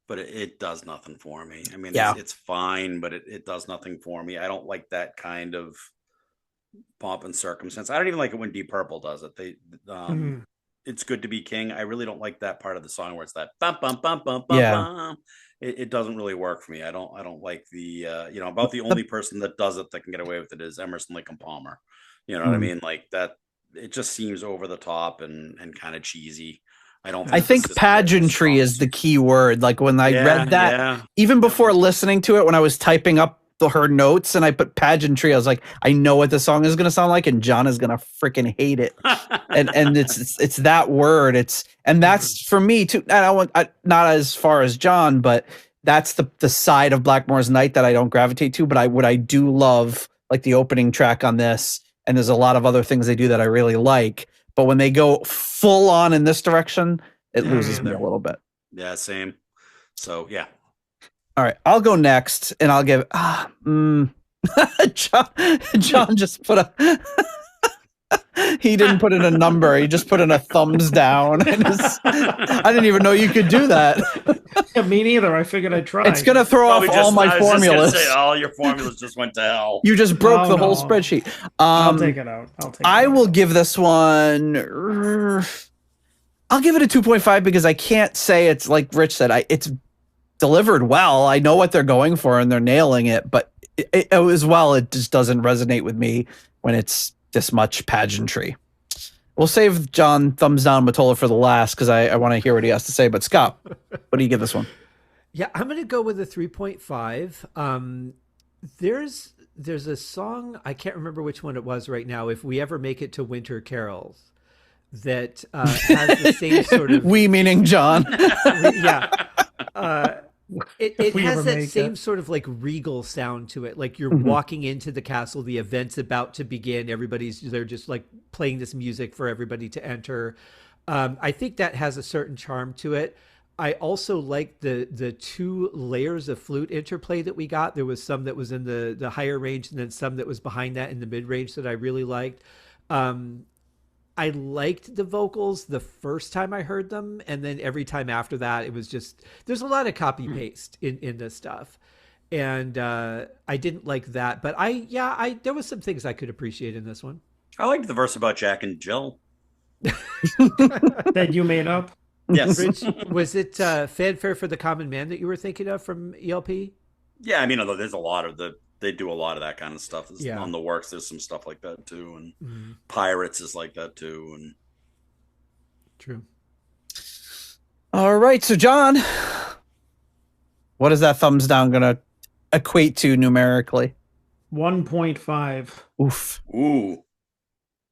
but it does nothing for me. I mean, it's fine, but it does nothing for me. I don't like that kind of pomp and circumstance. I don't even like it when Deep Purple does it. It's Good to Be King. I really don't like that part of the song where it's that bum bum bum bum bum bum. It doesn't really work for me. I don't like the about the only person that does it that can get away with it is Emerson, Lake and Palmer. You know what I mean? Like that. It just seems over the top and kind of cheesy. I think pageantry is the key word. Like when I read that, even before listening to it, when I was typing up her notes and I put pageantry, I was like, I know what the song is going to sound like, and John is going to freaking hate it. and it's that word. And that's for me too. Not as far as John, but that's the side of Blackmore's Night that I don't gravitate to. But I do love like the opening track on this, and there's a lot of other things they do that I really like. But when they go full on in this direction, it loses me a little bit. Yeah, same. So yeah. All right, I'll go next, and I'll give John just put a he didn't put in a number. He just put in a thumbs down. I didn't even know you could do that. Yeah, me neither. I figured I'd try. It's gonna throw off all my formulas. All your formulas just went to hell. You just broke the whole spreadsheet. I'll take it out. I will give this one. I'll give it a 2.5 because I can't say it's like Rich said. It's delivered well. I know what they're going for and they're nailing it, but it just doesn't resonate with me when it's this much pageantry. We'll save John Thumbs Down Mottola for the last because I want to hear what he has to say. But Scott, what do you give this one? Yeah, I'm going to go with a 3.5. There's a song, I can't remember which one it was right now, If We Ever Make It to Winter Carols, that has the same sort of... We meaning John. Yeah. It has that same sort of like regal sound to it. Like you're walking into the castle, the event's about to begin. They're just like playing this music for everybody to enter. I think that has a certain charm to it. I also like the two layers of flute interplay that we got. There was some that was in the higher range and then some that was behind that in the mid range that I really liked. I liked the vocals the first time I heard them, and then every time after that, it was just there's a lot of copy paste in this stuff, and I didn't like that. But there was some things I could appreciate in this one. I liked the verse about Jack and Jill that you made up. Yes, Rich, was it Fanfare for the Common Man that you were thinking of from ELP? Yeah, I mean, there's a lot of they do a lot of that kind of stuff. On the works, there's some stuff like that too, and Pirates is like that too. And true. All right, so John, what is that thumbs down going to equate to numerically? 1.5. Oof. Ooh.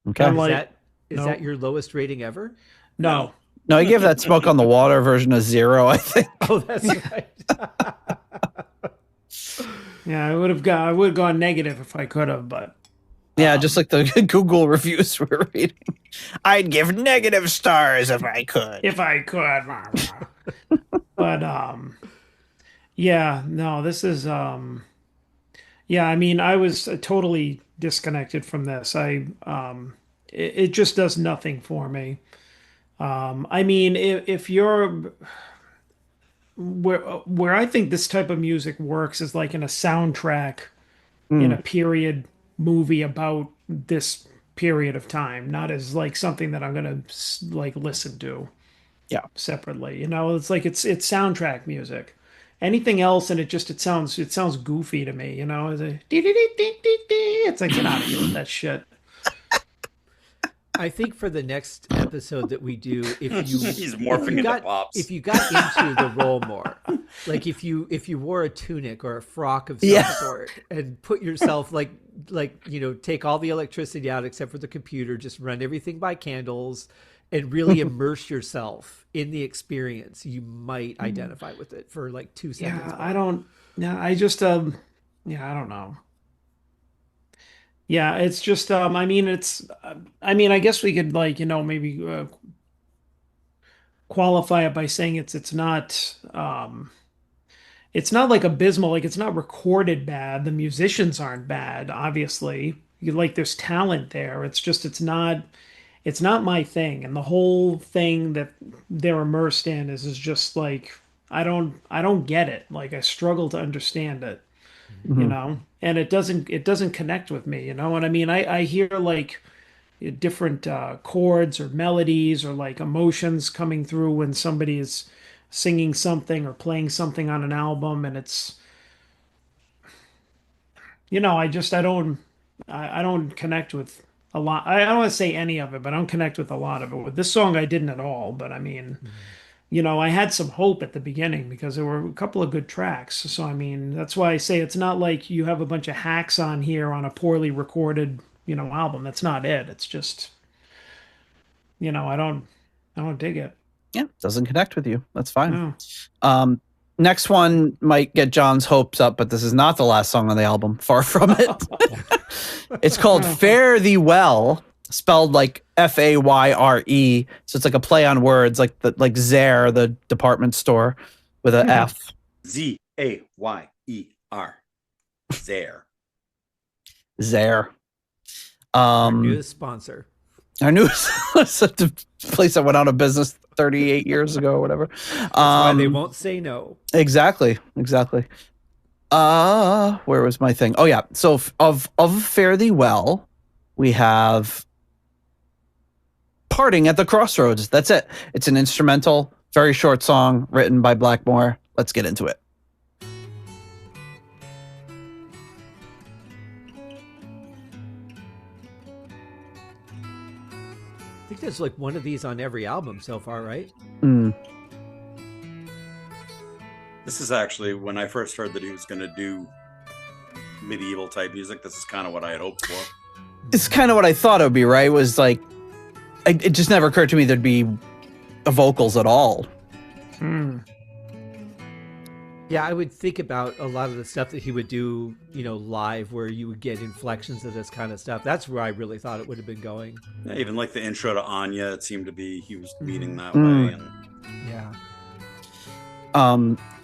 Okay. Is that your lowest rating ever? No. No, I gave that Smoke on the Water version a 0, I think. Oh, that's right. Yeah, I would have gone negative if I could have, but yeah, just like the Google reviews we're reading. I'd give negative stars if I could. But yeah, no, this is yeah, I mean, I was totally disconnected from this. It just does nothing for me. I mean, if you're where I think this type of music works is like in a soundtrack in a Mm, period movie about this period of time, not as like something that I'm gonna like listen to yeah. separately. You know, it's like it's soundtrack music. Anything else and it sounds goofy to me, you know, it's a dee, dee, dee, dee, dee, dee. It's like get out of here with that shit. I think for the next episode that we do, He's morphing into pops. if you got into the role more, like if you wore a tunic or a frock of some Yeah. sort and put yourself take all the electricity out except for the computer, just run everything by candles and really immerse yourself in the experience, you might identify with it for like 2 seconds. Yeah, I don't. Yeah, I just yeah, I don't know. Yeah, it's just I mean I mean I guess we could like, maybe qualify it by saying it's not like abysmal, like it's not recorded bad. The musicians aren't bad, obviously. You like there's talent there. It's just it's not my thing. And the whole thing that they're immersed in is just like I don't get it. Like I struggle to understand it, Mhm. and it doesn't connect with me, you know what I mean? I hear like different chords or melodies or like emotions coming through when somebody is singing something or playing something on an album, and I don't connect with a lot. I don't want to say any of it, but I don't connect with a lot of it. With this song, I didn't at all. But I mean, I had some hope at the beginning because there were a couple of good tracks. So I mean, that's why I say it's not like you have a bunch of hacks on here on a poorly recorded, album. That's not it. It's just, I don't dig it. Yeah, doesn't connect with you. That's fine. No. Um, next one might get John's hopes up, but this is not the last song on the album. Far from it. It's called Fare Thee Well, spelled like Fayre. So it's like a play on words, like Zare, the department store, with a F. Zayer. There. Zare. Our newest sponsor. Our newest the place that went out of business 38 years ago or whatever. That's why they won't say no. Exactly. Where was my thing? Oh yeah. So of Fare Thee Well, we have Parting at the Crossroads. That's it. It's an instrumental, very short song written by Blackmore. Let's get into it. I think there's like one of these on every album so far, right? This is actually when I first heard that he was going to do medieval type music. This is kind of what I had hoped for. It's kind of what I thought it would be, right? It was like, it just never occurred to me there'd be vocals at all. Yeah, I would think about a lot of the stuff that he would do, live, where you would get inflections of this kind of stuff. That's where I really thought it would have been going. Yeah, even like the intro to Anya, it seemed to be he was meaning that way. And yeah.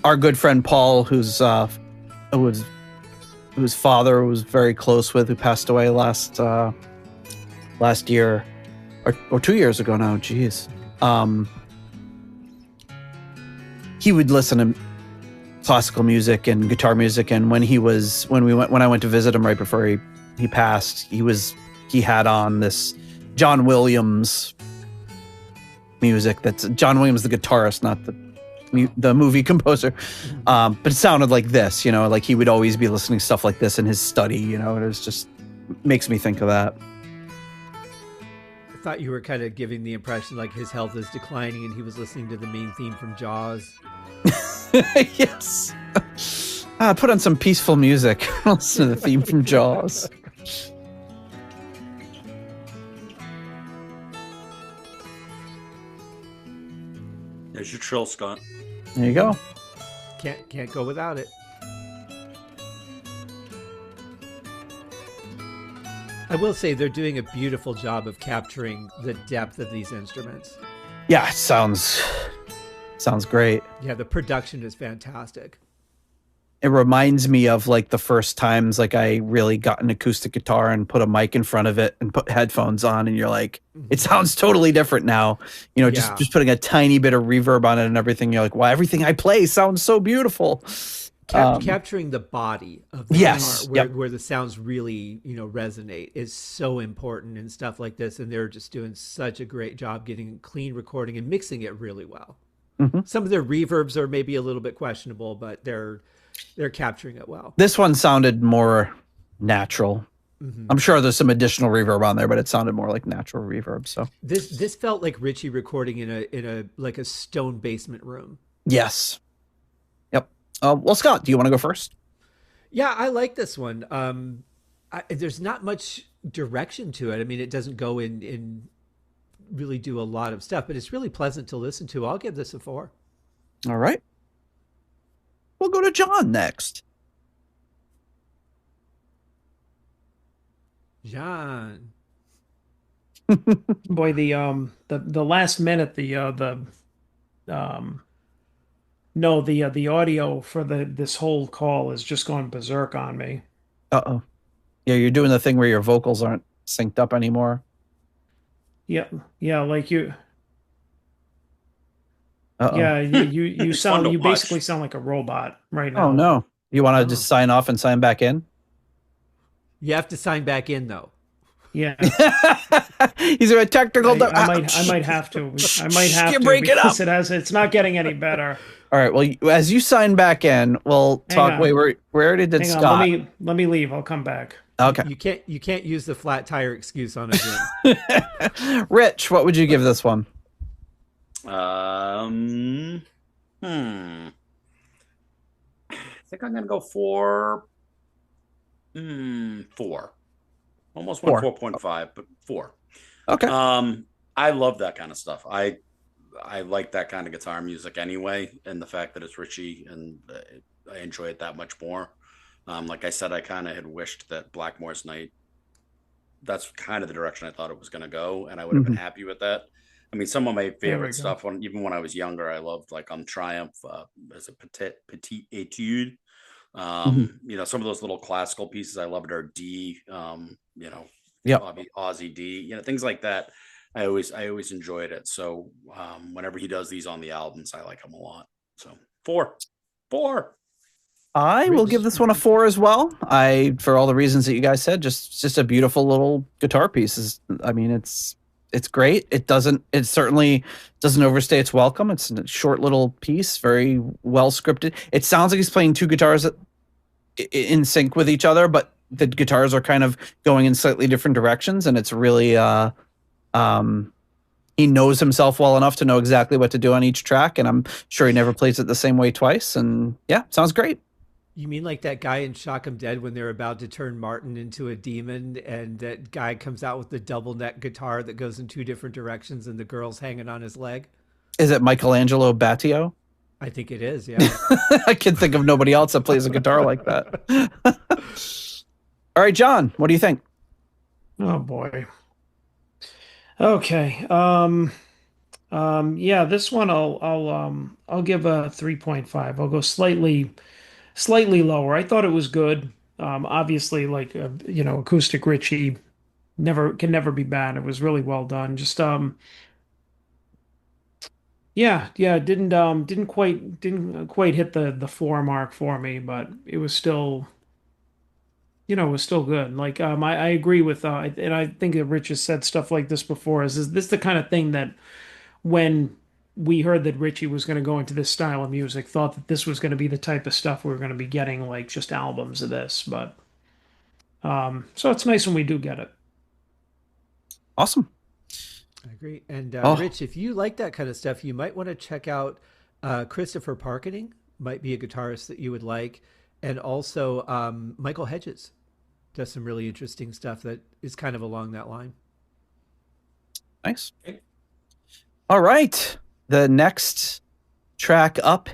Our good friend Paul, whose father was very close with, who passed away last year, or 2 years ago now. Jeez. He would listen to classical music and guitar music, and when I went to visit him right before he passed, he had on this John Williams music. That's John Williams, the guitarist, not the movie composer. But it sounded like this, like he would always be listening to stuff like this in his study. It was just makes me think of that. I thought you were kind of giving the impression like his health is declining and he was listening to the main theme from Jaws. Yes. Put on some peaceful music. Listen to the theme from Jaws. there's your trill, Scott. There you go. Can't go without it. I will say they're doing a beautiful job of capturing the depth of these instruments. Yeah, it sounds great. Yeah, the production is fantastic. it reminds me of like the first times like I really got an acoustic guitar and put a mic in front of it and put headphones on, and you're like, it sounds totally different now. You know, just putting a tiny bit of reverb on it and everything. You're like, wow, everything I play sounds so beautiful. Capturing the body of the guitar, where the sounds really, resonate is so important and stuff like this. And they're just doing such a great job getting clean recording and mixing it really well. Some of their reverbs are maybe a little bit questionable, but they're capturing it well. This one sounded more natural. I'm sure there's some additional reverb on there, but it sounded more like natural reverb. So this felt like Richie recording in a like a stone basement room. Yes. Yep. Well, Scott, do you want to go first? Yeah, I like this one. There's not much direction to it. I mean, it doesn't go in really do a lot of stuff, but it's really pleasant to listen to. I'll give this a 4. All right. We'll go to John next. John. Boy, the last minute, the audio for this whole call has just gone berserk on me. Uh-oh. Yeah, you're doing the thing where your vocals aren't synced up anymore. Yeah, like you. Uh-oh. Yeah, you basically sound like a robot right now. Oh no. You want to just sign off and sign back in? You have to sign back in though. Yeah. He's a technical. I might have to. Break it up. It's not getting any better. All right. Well, as you sign back in, we'll talk. Wait, we already did Scott. Let me leave. I'll come back. Okay. You can't use the flat tire excuse on a Zoom. Rich, what would you give this one? I think I'm gonna go for 4. Almost went 4.5, but 4. Okay. I love that kind of stuff. I like that kind of guitar music anyway, and the fact that it's Richie, and I enjoy it that much more. Like I said, I kind of had wished that Blackmore's Night, that's kind of the direction I thought it was going to go, and I would have been happy with that. I mean, some of my favorite stuff, even when I was younger, I loved like Triumph as a petite etude. Some of those little classical pieces I loved are D, Aussie D, things like that. I always enjoyed it. So whenever he does these on the albums, I like him a lot. So 4. I will give this one a 4 as well. For all the reasons that you guys said, just a beautiful little guitar piece. It's great. It certainly doesn't overstay its welcome. It's a short little piece, very well scripted. It sounds like he's playing two guitars in sync with each other, but the guitars are kind of going in slightly different directions, and it's really he knows himself well enough to know exactly what to do on each track, and I'm sure he never plays it the same way twice. And yeah, sounds great. You mean like that guy in Shock 'Em Dead when they're about to turn Martin into a demon, and that guy comes out with the double neck guitar that goes in 2 different directions and the girl's hanging on his leg? Is it Michelangelo Battio? I think it is, yeah. I can think of nobody else that plays a guitar like that. All right, John, what do you think? Oh boy. Okay. Yeah, this one I'll give a 3.5. I'll go slightly lower. I thought it was good. Obviously, like acoustic Richie can never be bad. It was really well done. Just didn't quite hit the 4 mark for me, but it was still good. Like I agree with and I think that Rich has said stuff like this before. Is this the kind of thing that when we heard that Richie was going to go into this style of music, thought that this was going to be the type of stuff we were going to be getting, like just albums of this. But so it's nice when we do get it. Awesome. I agree. And Rich, if you like that kind of stuff, you might want to check out Christopher Parkening. Might be a guitarist that you would like. And also Michael Hedges does some really interesting stuff that is kind of along that line. Nice. All right. The next track up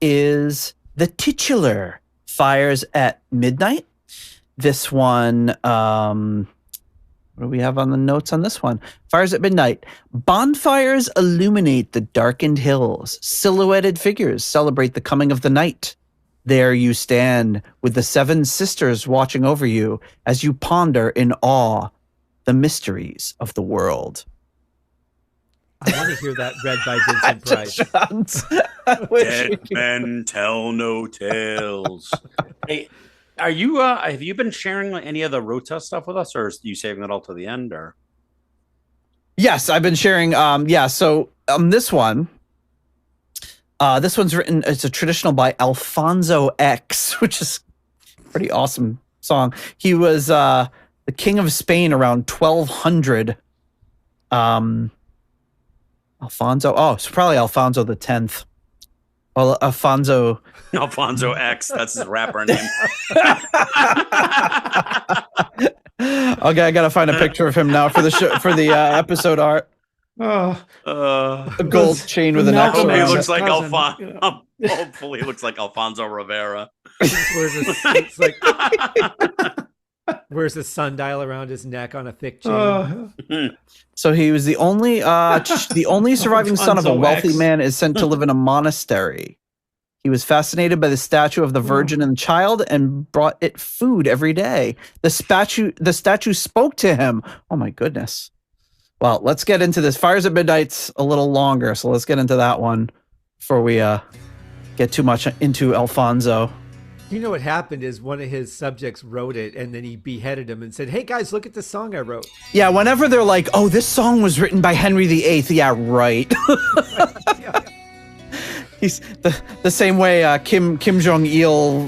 is The Titular, Fires at Midnight. This one, what do we have on the notes on this one? Fires at Midnight. Bonfires illuminate the darkened hills. Silhouetted figures celebrate the coming of the night. There you stand with the 7 sisters watching over you as you ponder in awe the mysteries of the world. I want to hear that read by Vincent Price. Dead men tell no tales. Hey, are you? Have you been sharing any of the Rota stuff with us, or are you saving it all to the end? Or yes, I've been sharing. So this one. This one's written. It's a traditional by Alfonso X, which is a pretty awesome song. He was the king of Spain around 1200. Alfonso. Oh, it's probably Alfonso the 10th. Well, Alfonso X. That's his rapper name. Okay, I gotta find a picture of him now for the show, for the episode art. A gold chain with an X. Hopefully, he looks like Hopefully, he looks like Alfonso Rivera. Wears a sundial around his neck on a thick chain. So he was the only surviving son of a wealthy man is sent to live in a monastery. He was fascinated by the statue of the Virgin and Child and brought it food every day. The statue spoke to him. Oh my goodness. Well, let's get into this. Fires at Midnight's a little longer, so let's get into that one before we get too much into Alfonso. You know what happened is one of his subjects wrote it, and then he beheaded him and said, "Hey guys, look at this song I wrote." Yeah, whenever they're like, "Oh, this song was written by Henry VIII," yeah, right. He's the same way Kim Jong Il,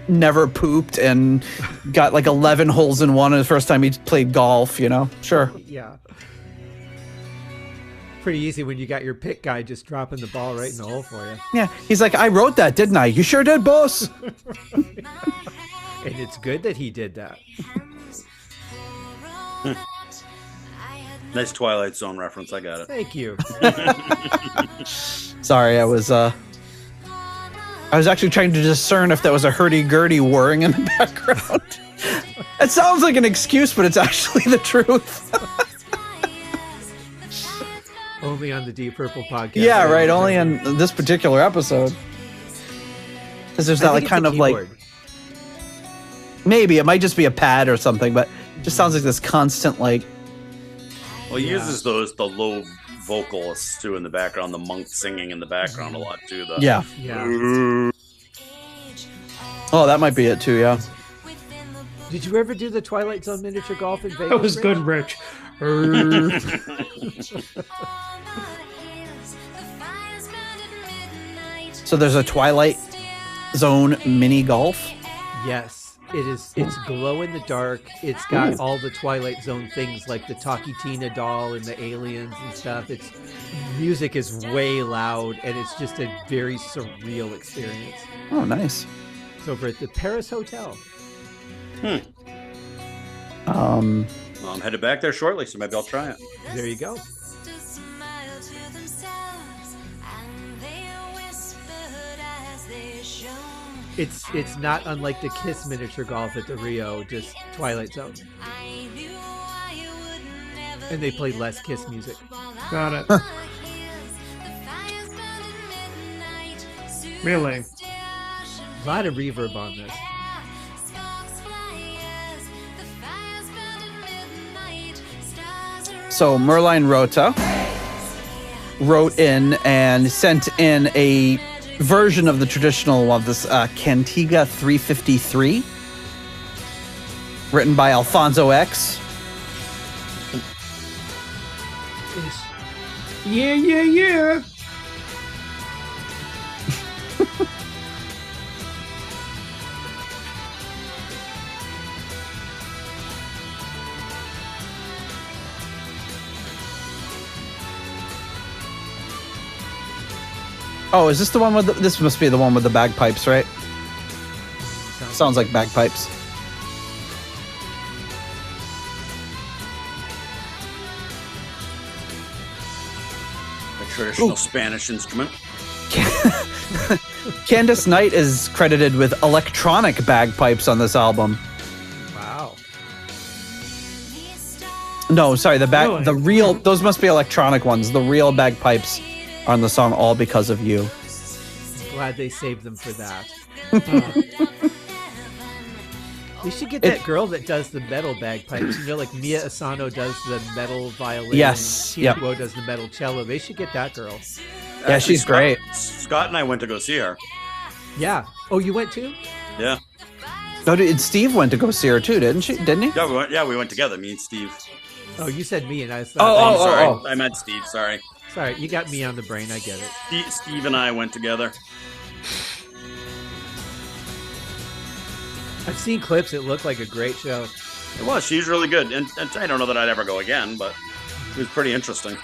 never pooped and got like 11 holes in one the first time he played golf. Sure. Yeah. Pretty easy when you got your pit guy just dropping the ball right in the hole for you. Yeah, he's like, "I wrote that, didn't I?" "You sure did, boss." And it's good that he did that. Nice Twilight Zone reference. I got it. Thank you. Sorry, I was actually trying to discern if that was a hurdy-gurdy whirring in the background. It sounds like an excuse, but it's actually the truth. Only on the Deep Purple podcast. Yeah, right. Only on this particular episode. Because there's that kind of keyboard. Maybe it might just be a pad or something, but it just sounds like this constant Well, he uses the low vocalists too in the background, the monk singing in the background a lot too. Yeah. Oh, that might be it too. Yeah. Did you ever do the Twilight Zone miniature golf in Vegas? That was good, Rich. So there's a Twilight Zone mini golf? Yes. It's glow in the dark. It's got all the Twilight Zone things like the Talkie Tina doll and the aliens and stuff. Its music is way loud and it's just a very surreal experience. Oh, nice. It's over at the Paris Hotel. Well, I'm headed back there shortly, so maybe I'll try it. There you go. It's not unlike the Kiss miniature golf at the Rio, just Twilight Zone. And they played less Kiss music. Got it. Really? A lot of reverb on this. So Merlin Rota wrote in and sent in a version of the traditional of this Cantiga 353, written by Alfonso X. Yeah. Oh, is this the one with this must be the one with the bagpipes, right? Sounds like bagpipes. A traditional Spanish instrument. Candace Knight is credited with electronic bagpipes on this album. Wow. No, sorry, the real, those must be electronic ones. The real bagpipes are on the song All Because of You. glad they saved them for that. We should get that girl that does the metal bagpipes. You know, like Mia Asano does the metal violin. Yes. Tina Guo does the metal cello. They should get that girl. Yeah, Actually, she's great. Scott and I went to go see her. Yeah. Oh, you went too? Yeah. No, Steve went to go see her too, didn't he? Yeah, we went together, me and Steve. Oh, you said me and I thought. Sorry. I meant Steve, sorry. Sorry, you got me on the brain, I get it. Steve and I went together. I've seen clips. It looked like a great show. It was. She's really good. And I don't know that I'd ever go again, but it was pretty interesting.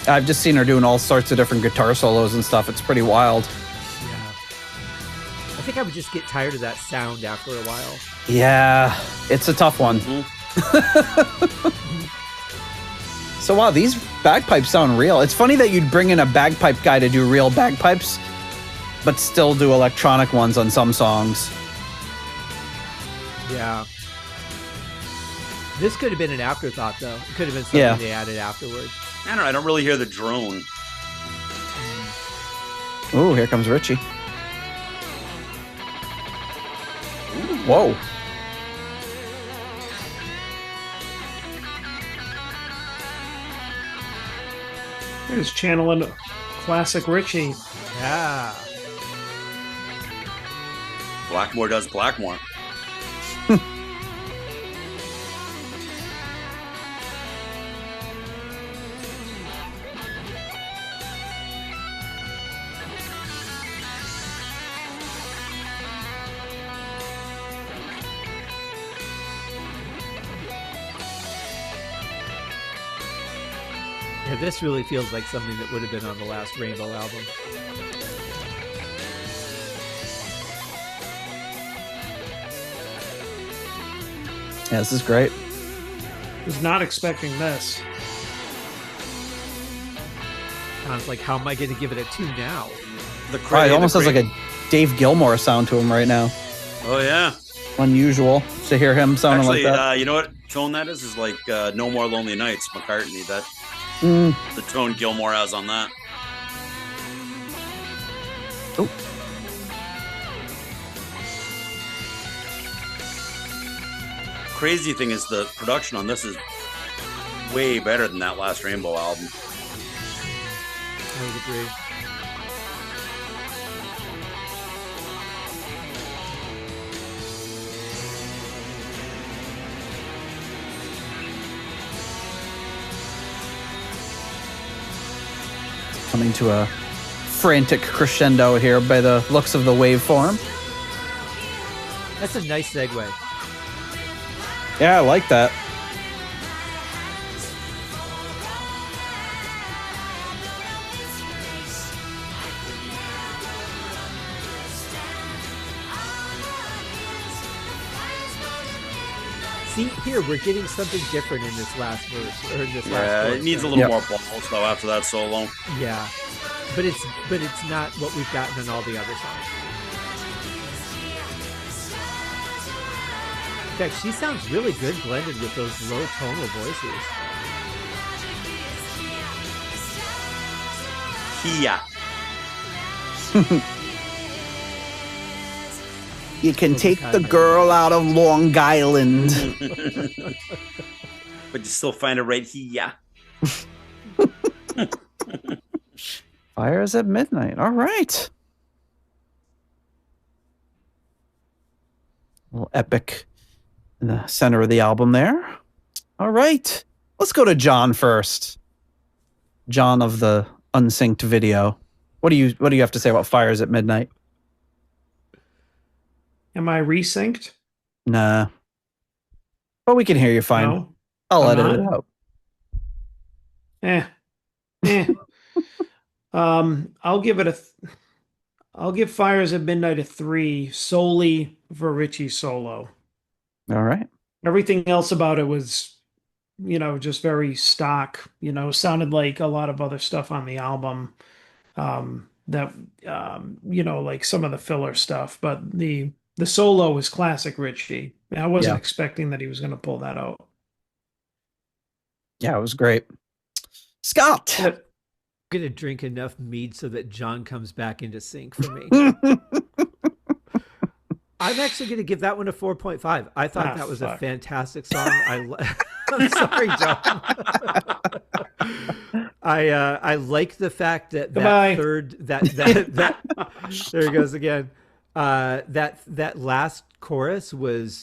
I've just seen her doing all sorts of different guitar solos and stuff. It's pretty wild. Yeah. I think I would just get tired of that sound after a while. Yeah, it's a tough one. So, wow, these bagpipes sound real. It's funny that you'd bring in a bagpipe guy to do real bagpipes, but still do electronic ones on some songs. Yeah. This could have been an afterthought, though. It could have been something they added afterwards. I don't know. I don't really hear the drone. Ooh, here comes Richie. Whoa. He's channeling classic Richie. Yeah. Blackmore does Blackmore. Yeah, this really feels like something that would have been on the last Rainbow album. Yeah, this is great. Was not expecting this. I was like, how am I going to give it a 2 now? It almost has like a Dave Gilmour sound to him right now. Oh, yeah. Unusual to hear him sounding like that. You know what tone that is? Is like No More Lonely Nights, McCartney. That the tone Gilmour has on that. Oh. Crazy thing is the production on this is way better than that last Rainbow album. I would agree. Coming to a frantic crescendo here by the looks of the waveform. That's a nice segue. Yeah, I like that. See, here, we're getting something different in this last verse, or in this last Yeah, chorus, it needs a right? little more balls though after that solo. Yeah, but it's not what we've gotten in all the other songs. In fact, she sounds really good blended with those low tonal voices. Yeah. You can take the girl out of Long Island. But you still find it right here. Fires at Midnight. All right. A little epic in the center of the album there. All right. Let's go to John first. John of the unsynced video. What do you have to say about Fires at Midnight? Am I resynced? Nah. But we can hear you fine. No, I'll I'm edit not. it out. I'll give it I'll give Fires at Midnight a 3 solely for Richie's solo. All right. Everything else about it was, just very stock, sounded like a lot of other stuff on the album. Like some of the filler stuff, but the solo is classic Richie. I wasn't expecting that he was going to pull that out. Yeah, it was great. Scott. I'm gonna drink enough mead so that John comes back into sync for me. I'm actually gonna give that one a 4.5. I thought that was a fantastic song. I'm sorry, John. I like the fact that third that there he goes again. That last chorus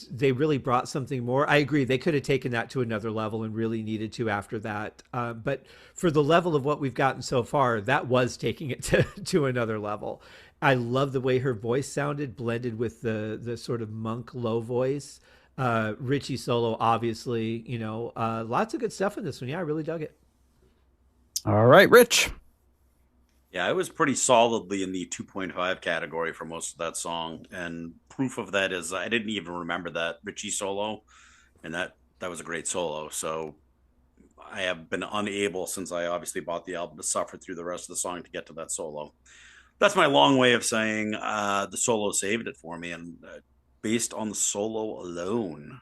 they really brought something more. I agree. They could have taken that to another level and really needed to after that. But for the level of what we've gotten so far, that was taking it to another level. I love the way her voice sounded blended with the sort of monk low voice. Richie solo, obviously, lots of good stuff in this one. Yeah, I really dug it. All right, Rich. Yeah, I was pretty solidly in the 2.5 category for most of that song. And proof of that is I didn't even remember that Richie solo. And that was a great solo. So I have been unable, since I obviously bought the album, to suffer through the rest of the song to get to that solo. That's my long way of saying the solo saved it for me. And based on the solo alone,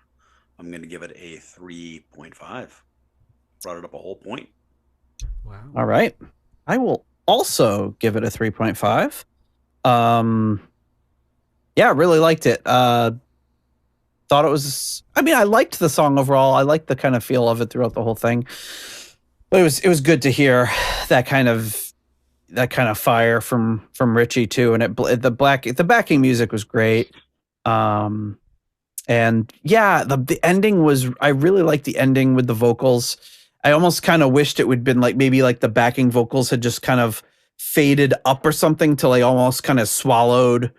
I'm going to give it a 3.5. Brought it up a whole point. Wow. All right. I will also give it a 3.5. Yeah, really liked it. Thought it was, I liked the song overall. I liked the kind of feel of it throughout the whole thing. But it was good to hear that kind of fire from Richie too. And the backing music was great. And yeah, the ending was, I really liked the ending with the vocals. I almost kind of wished it would been like maybe like the backing vocals had just kind of faded up or something till they almost kind of swallowed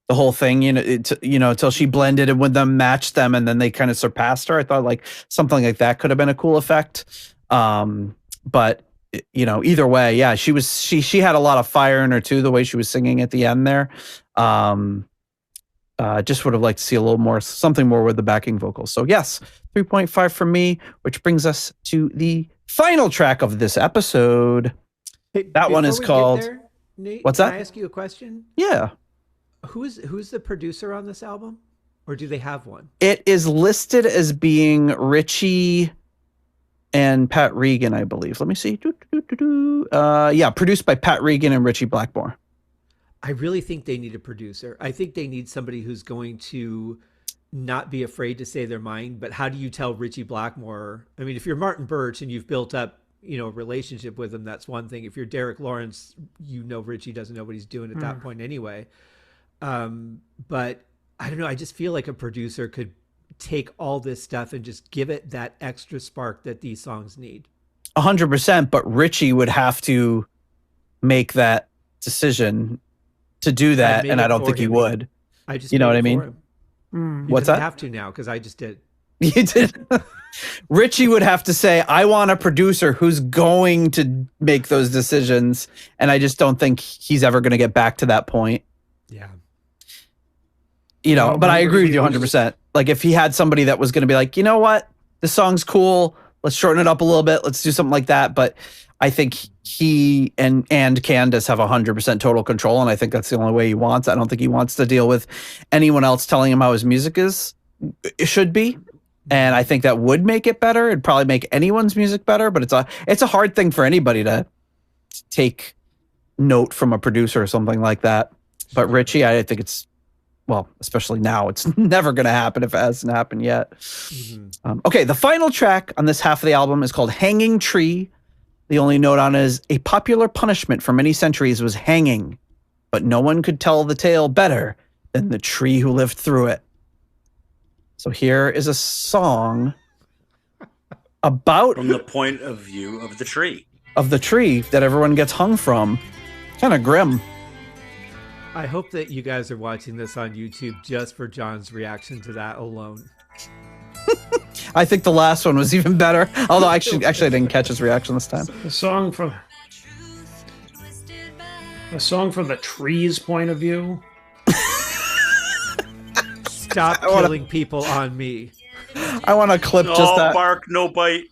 the whole thing, till she blended and with them matched them and then they kind of surpassed her. I thought like something like that could have been a cool effect. But either way, yeah, she had a lot of fire in her too, the way she was singing at the end there. Just would have liked to see a little more, something more with the backing vocals. So yes, 3.5 from me, which brings us to the final track of this episode. Hey, that one is called... There, Nate, what's that? Can I ask you a question? Yeah. Who's the producer on this album? Or do they have one? It is listed as being Richie and Pat Regan, I believe. Let me see. Yeah, produced by Pat Regan and Richie Blackmore. I really think they need a producer. I think they need somebody who's going to not be afraid to say their mind. But how do you tell Richie Blackmore? I mean, if you're Martin Birch and you've built up, a relationship with him, that's one thing. If you're Derek Lawrence, Richie doesn't know what he's doing at that point anyway. But I don't know. I just feel like a producer could take all this stuff and just give it that extra spark that these songs need. 100%. But Richie would have to make that decision to do that, and I don't think he would. I just, what I mean? What's that? I have to now because I just did. You did. Richie would have to say, "I want a producer who's going to make those decisions," and I just don't think he's ever going to get back to that point. Yeah. But I agree with you 100%. Like if he had somebody that was going to be like, you know what, this song's cool, let's shorten it up a little bit, let's do something like that. But I think he and Candace have 100% total control, and I think that's the only way he wants. I don't think he wants to deal with anyone else telling him how his music should be. And I think that would make it better. It'd probably make anyone's music better, but it's a hard thing for anybody to take note from a producer or something like that. But Richie, I think it's, well, especially now, it's never going to happen if it hasn't happened yet. Okay, the final track on this half of the album is called Hanging Tree. The only note on it is a popular punishment for many centuries was hanging, but no one could tell the tale better than the tree who lived through it. So here is a song about... From the point of view of the tree. Of the tree that everyone gets hung from. Kind of grim. I hope that you guys are watching this on YouTube just for John's reaction to that alone. I think the last one was even better. Although actually I didn't catch his reaction this time. A song from the tree's point of view. Stop killing people on me. I want to clip just that. No bark, no bite.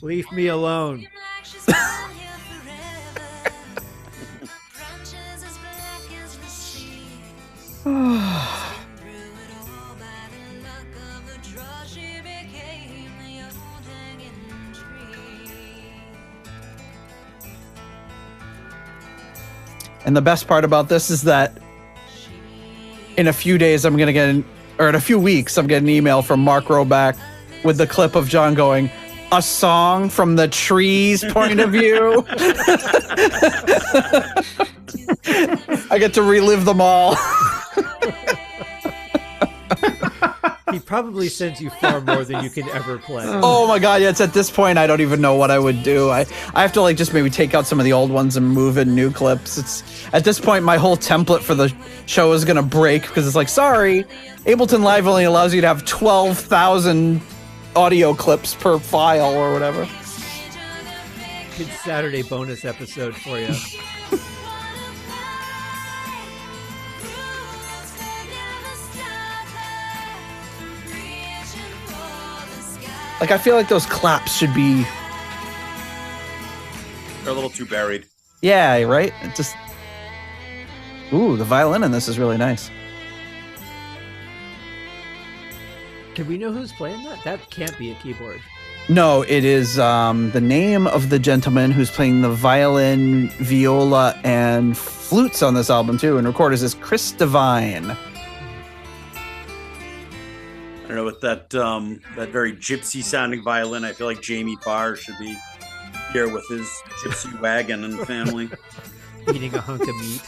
Leave me alone. And the best part about this is that in a few days, I'm going to get, or in a few weeks, I'm getting an email from Mark Roback with the clip of John going, a song from the tree's point of view. I get to relive them all. He probably sends you far more than you can ever play. Oh my god, yeah, it's at this point I don't even know what I would do. I have to like just maybe take out some of the old ones and move in new clips. It's at this point my whole template for the show is gonna break because it's like, sorry, Ableton Live only allows you to have 12,000 audio clips per file or whatever. Good Saturday bonus episode for you. Like, I feel like those claps should be... They're a little too buried. Yeah, right? It just... Ooh, the violin in this is really nice. Can we know who's playing that? That can't be a keyboard. No, it is the name of the gentleman who's playing the violin, viola, and flutes on this album, too, and recorders is Chris Devine. I don't know, with that that very gypsy sounding violin, I feel like Jamie Farr should be here with his gypsy wagon and family. Eating a hunk of meat.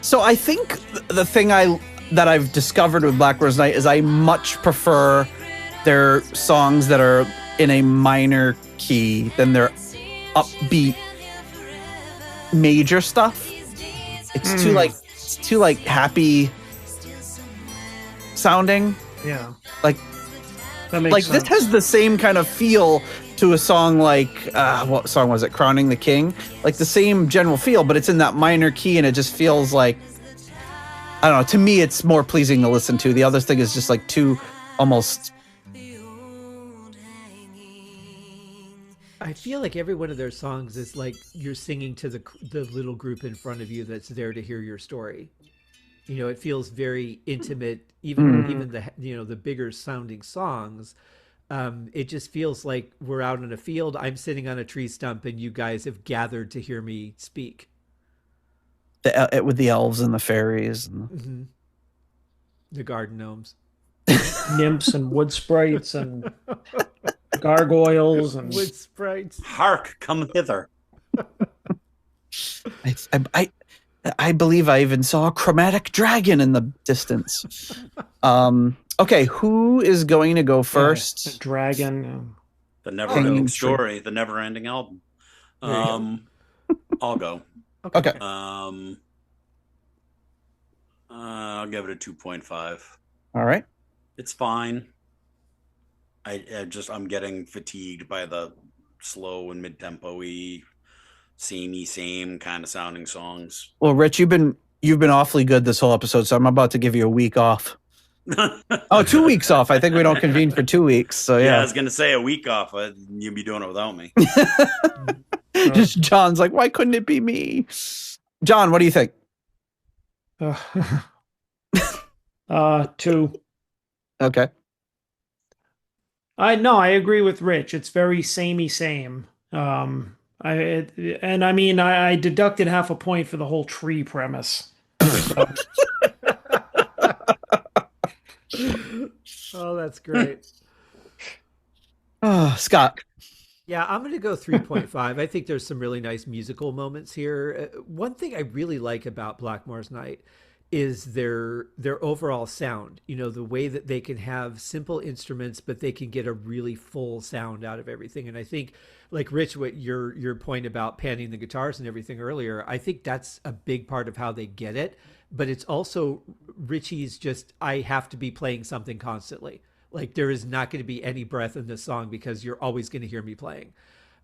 So I think the thing that I've discovered with Blackmore's Night is I much prefer their songs that are in a minor key than their upbeat major stuff. It's too like happy sounding. Yeah. Like that makes like sense. this has the same kind of feel to a song like what song was it? Crowning the King. Like the same general feel, but it's in that minor key and it just feels like, I don't know, to me it's more pleasing to listen to. The other thing is just like too almost. I feel like every one of their songs is like you're singing to the little group in front of you that's there to hear your story. You know, it feels very intimate. Even the the bigger sounding songs, it just feels like we're out in a field. I'm sitting on a tree stump, and you guys have gathered to hear me speak. With the elves and the fairies and the garden gnomes, nymphs and wood sprites and gargoyles and wood sprites. Hark, come hither. I believe I even saw a chromatic dragon in the distance. Okay, who is going to go first? A dragon. The never-ending story, the never-ending album. I'll go. Okay. I'll give it a 2.5. All right. It's fine. I'm getting fatigued by the slow and mid-tempo-y, same kind of sounding songs. Well, Rich, you've been awfully good this whole episode, so I'm about to give you a week off. 2 weeks off. I think we don't convene for 2 weeks. So yeah. I was gonna say a week off. You'd be doing it without me. Just John's like, why couldn't it be me? John, what do you think? 2. Okay. I agree with Rich. It's very samey same. I deducted half a point for the whole tree premise. So. Oh, that's great. Scott. Yeah, I'm going to go 3.5. I think there's some really nice musical moments here. One thing I really like about Blackmore's Night is their overall sound. You know, the way that they can have simple instruments, but they can get a really full sound out of everything. And I think, like Rich, what your point about panning the guitars and everything earlier, I think that's a big part of how they get it. But it's also Richie's just, I have to be playing something constantly. Like there is not going to be any breath in this song because you're always going to hear me playing.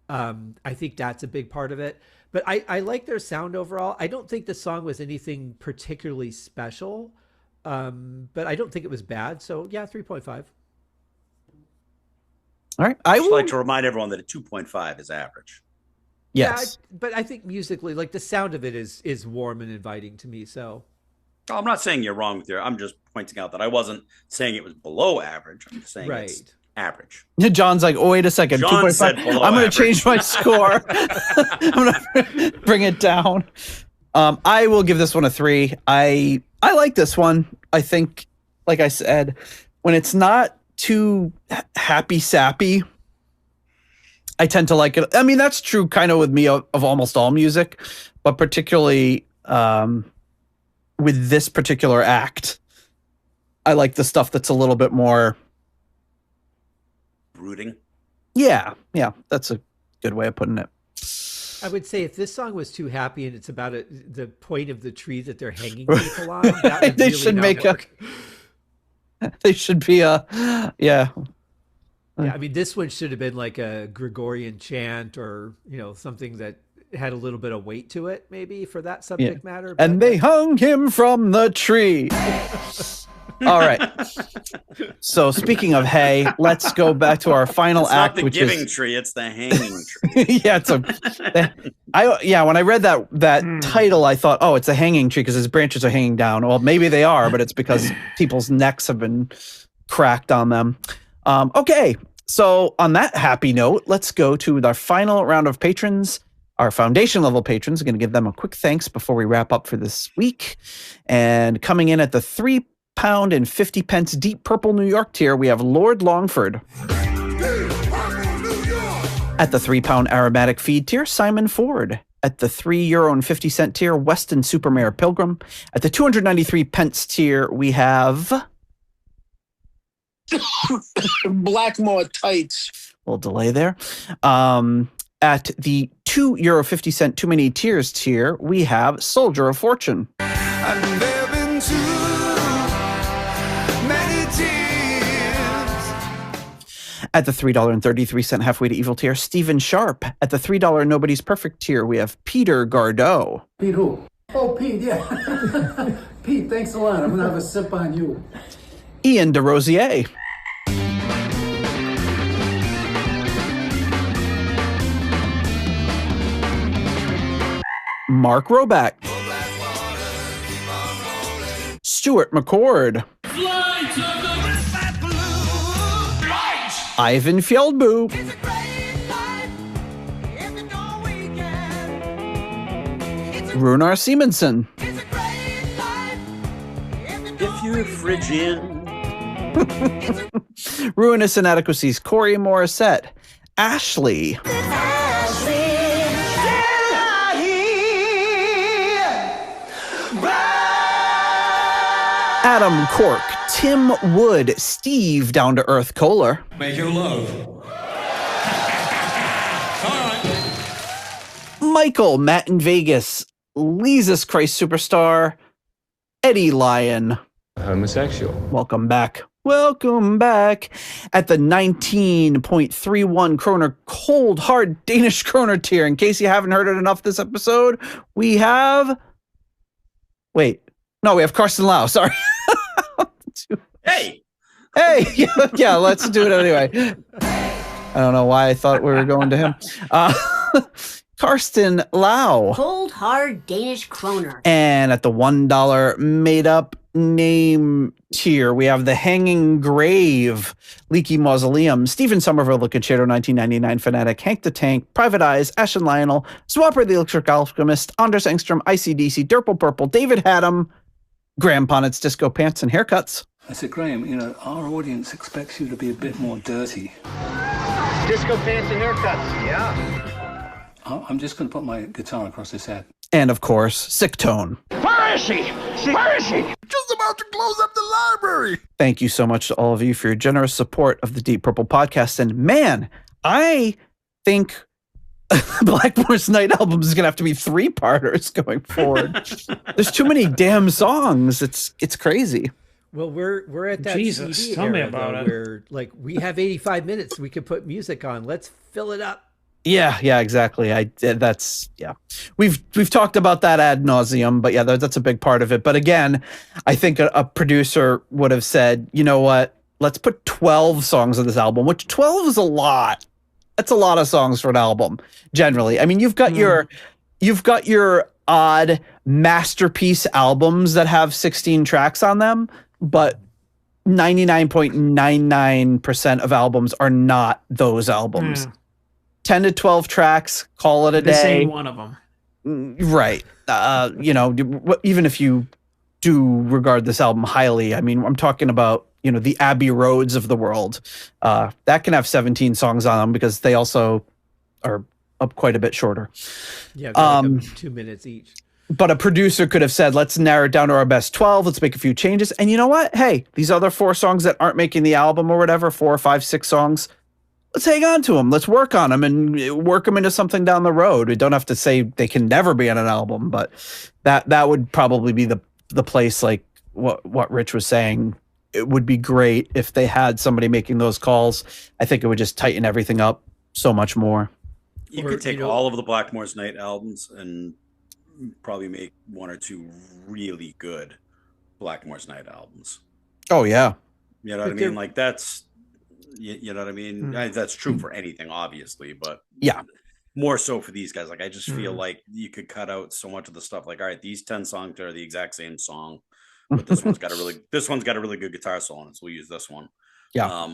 I think that's a big part of it. But I like their sound overall. I don't think the song was anything particularly special, but I don't think it was bad. So yeah, 3.5. All right. I would like to remind everyone that a 2.5 is average. Yes. Yeah, but I think musically, like the sound of it is warm and inviting to me. So I'm not saying you're wrong with your. I'm just pointing out that I wasn't saying it was below average. I'm just saying it's average. John's like, oh, wait a second. John 2.5. said below I'm going to average. change my score. I'm going to bring it down. I will give this one a 3. I like this one. I think, like I said, when it's not too happy sappy, I tend to like it. I mean, that's true kind of with me of almost all music, but particularly with this particular act, I like the stuff that's a little bit more brooding. Yeah, that's a good way of putting it. I would say if this song was too happy and it's about the point of the tree that they're hanging people on, that would they really should not make work. They should be yeah. Yeah, I mean, this one should have been like a Gregorian chant or, something that had a little bit of weight to it, maybe, for that subject matter. But And they hung him from the tree. All right. So speaking of hay, let's go back to our final It's act, not the which giving is tree; it's the hanging tree. yeah, when I read that title, I thought, oh, it's a hanging tree because his branches are hanging down. Well, maybe they are, but it's because people's necks have been cracked on them. Okay, so on that happy note, let's go to our final round of patrons. Our foundation level patrons are going to give them a quick thanks before we wrap up for this week. And coming in at the £3.50 Deep Purple New York tier, we have Lord Longford. At the £3 Aromatic Feed tier, Simon Ford. At the €3.50 tier, Weston Supermare Pilgrim. At the 293 pence tier, we have Blackmore tights. A little delay there. At the €2.50 Too Many Tears tier, we have Soldier of Fortune. And there have been too many tears. At the $3.33 Halfway to Evil tier, Stephen Sharp. At the $3 Nobody's Perfect tier, we have Peter Gardeau. Pete who? Oh, Pete, yeah. Pete, thanks a lot. I'm going to have a sip on you. Ian DeRosier. Mark Roback. Stuart McCord. Ivan Fjeldbu. Runar Simonson. If you're Phrygian. Ruinous Inadequacies, Corey Morissette. Ashley. Adam Cork, Tim Wood, Steve Down to Earth Kohler. Make your love. Michael, Matt in Vegas, Jesus Christ Superstar, Eddie Lyon. Homosexual. Welcome back. Welcome back. At the 19.31 kroner cold hard Danish kroner tier, in case you haven't heard it enough this episode, we have we have Carsten Lau. Sorry. Hey, yeah, let's do it anyway. I don't know why I thought we were going to him. Carsten Lau. Cold, hard Danish kroner. And at the $1 made up name tier, we have The Hanging Grave, Leaky Mausoleum, Stephen Somerville, The Concerto 1999 Fanatic, Hank the Tank, Private Eyes, Ashen Lionel, Swapper the Electric Alchemist, Anders Engstrom, ICDC, Durple Purple, David Haddam, Graham Ponnet's Disco Pants and Haircuts. I said, Graham, our audience expects you to be a bit more dirty. Disco pants and haircuts, yeah. I'm just going to put my guitar across his head. And of course, Sick Tone. Where is she? Where is she? Just about to close up the library. Thank you so much to all of you for your generous support of the Deep Purple podcast. And man, I think Blackmore's Night album is going to have to be 3-parters going forward. There's too many damn songs. It's crazy. Well, we're at that Jesus, CD tell me era, about though, it. where like we have 85 minutes we could put music on. Let's fill it up. Yeah, exactly. We've talked about that ad nauseum, but yeah, that's a big part of it. But again, I think a producer would have said, you know what, let's put 12 songs on this album, which 12 is a lot. That's a lot of songs for an album, generally. I mean, you've got your odd masterpiece albums that have 16 tracks on them, but 99.99% of albums are not those albums. 10 to 12 tracks, call it a day. This ain't one of them. Right. Even if you do regard this album highly, I mean, I'm talking about, the Abbey Roads of the world. That can have 17 songs on them because they also are up quite a bit shorter. Yeah, like 2 minutes each. But a producer could have said, let's narrow it down to our best 12. Let's make a few changes. And you know what? Hey, these other 4 songs that aren't making the album or whatever, 4 or 5, 6 songs, let's hang on to them. Let's work on them and work them into something down the road. We don't have to say they can never be on an album, but that would probably be the place, like what Rich was saying. It would be great if they had somebody making those calls. I think it would just tighten everything up so much more. You could take all of the Blackmore's Night albums and probably make 1 or 2 really good Blackmore's Night albums. Oh, yeah. You know what I mean? Like that's... You know what I mean? That's true for anything, obviously, but yeah, more so for these guys. Like, I just feel like you could cut out so much of the stuff. Like, all right, these 10 songs are the exact same song, but this one's got a really good guitar solo on it, so we'll use this one. Yeah.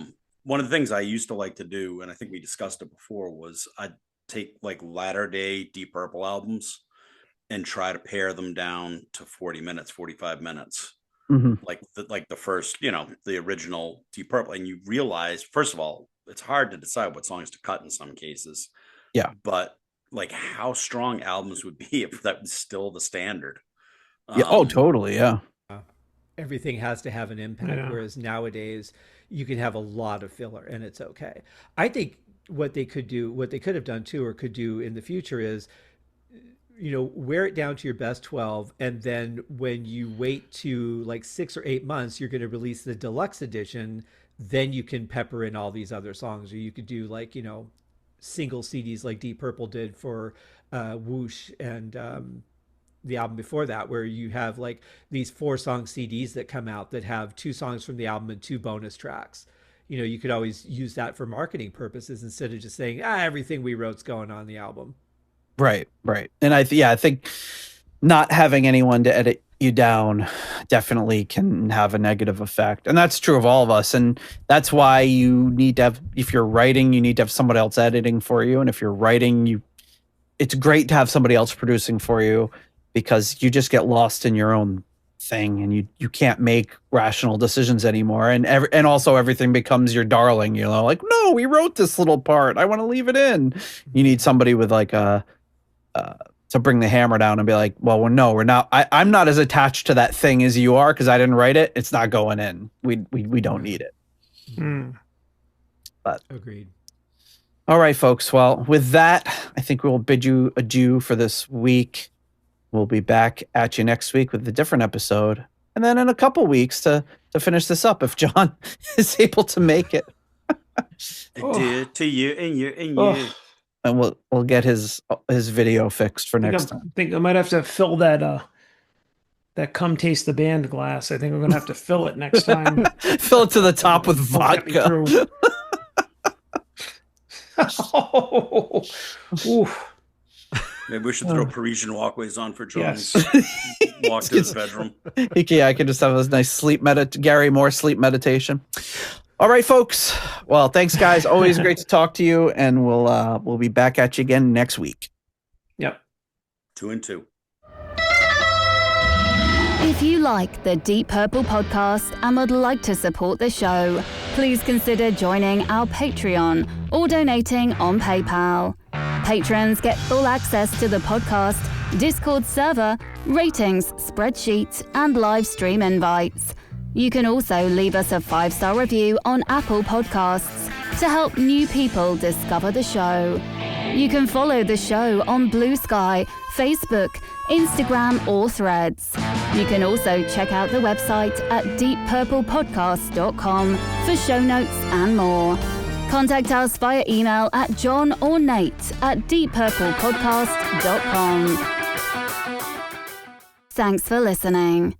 One of the things I used to like to do, and I think we discussed it before, was I'd take like latter day Deep Purple albums and try to pare them down to 40 minutes, 45 minutes. Like the first, the original Deep Purple, and you realize, first of all, it's hard to decide what songs to cut in some cases. Yeah, but like how strong albums would be if that was still the standard. Yeah. Oh, totally. Yeah. Everything has to have an impact, whereas nowadays you can have a lot of filler and it's okay. I think what they could have done too, or could do in the future is, wear it down to your best 12. And then when you wait to like 6 or 8 months, you're going to release the deluxe edition. Then you can pepper in all these other songs, or you could do like, single CDs like Deep Purple did for Whoosh and the album before that, where you have like these 4-song CDs that come out that have 2 songs from the album and 2 bonus tracks. You could always use that for marketing purposes instead of just saying, everything we wrote's going on the album. Right. And I think not having anyone to edit you down definitely can have a negative effect. And that's true of all of us. And that's why you need to have, if you're writing, you need to have somebody else editing for you. And if you're writing, it's great to have somebody else producing for you, because you just get lost in your own thing and you can't make rational decisions anymore. And also everything becomes your darling, like, no, we wrote this little part, I want to leave it in. You need somebody with like to bring the hammer down and be like, well, no, we're not. I'm not as attached to that thing as you are because I didn't write it. It's not going in. We don't need it. But agreed. All right, folks. Well, with that, I think we'll bid you adieu for this week. We'll be back at you next week with a different episode, and then in a couple weeks to finish this up if John is able to make it. Adieu to you and you. And we'll get his video fixed for next time. I think I might have to fill that come taste the band glass. I think we're gonna have to fill it next time. Fill it to the top with vodka. Maybe we should throw Parisian walkways on for John. Yes. Walk to his bedroom. Yeah, I can just have a nice Gary Moore sleep meditation. All right, folks. Well, thanks, guys. Always great to talk to you, and we'll be back at you again next week. Yep. 2 and 2. If you like the Deep Purple podcast and would like to support the show, please consider joining our Patreon or donating on PayPal. Patrons get full access to the podcast, Discord server, ratings, spreadsheets, and live stream invites. You can also leave us a 5-star review on Apple Podcasts to help new people discover the show. You can follow the show on Blue Sky, Facebook, Instagram, or Threads. You can also check out the website at deeppurplepodcast.com for show notes and more. Contact us via email at John or Nate at deeppurplepodcast.com. Thanks for listening.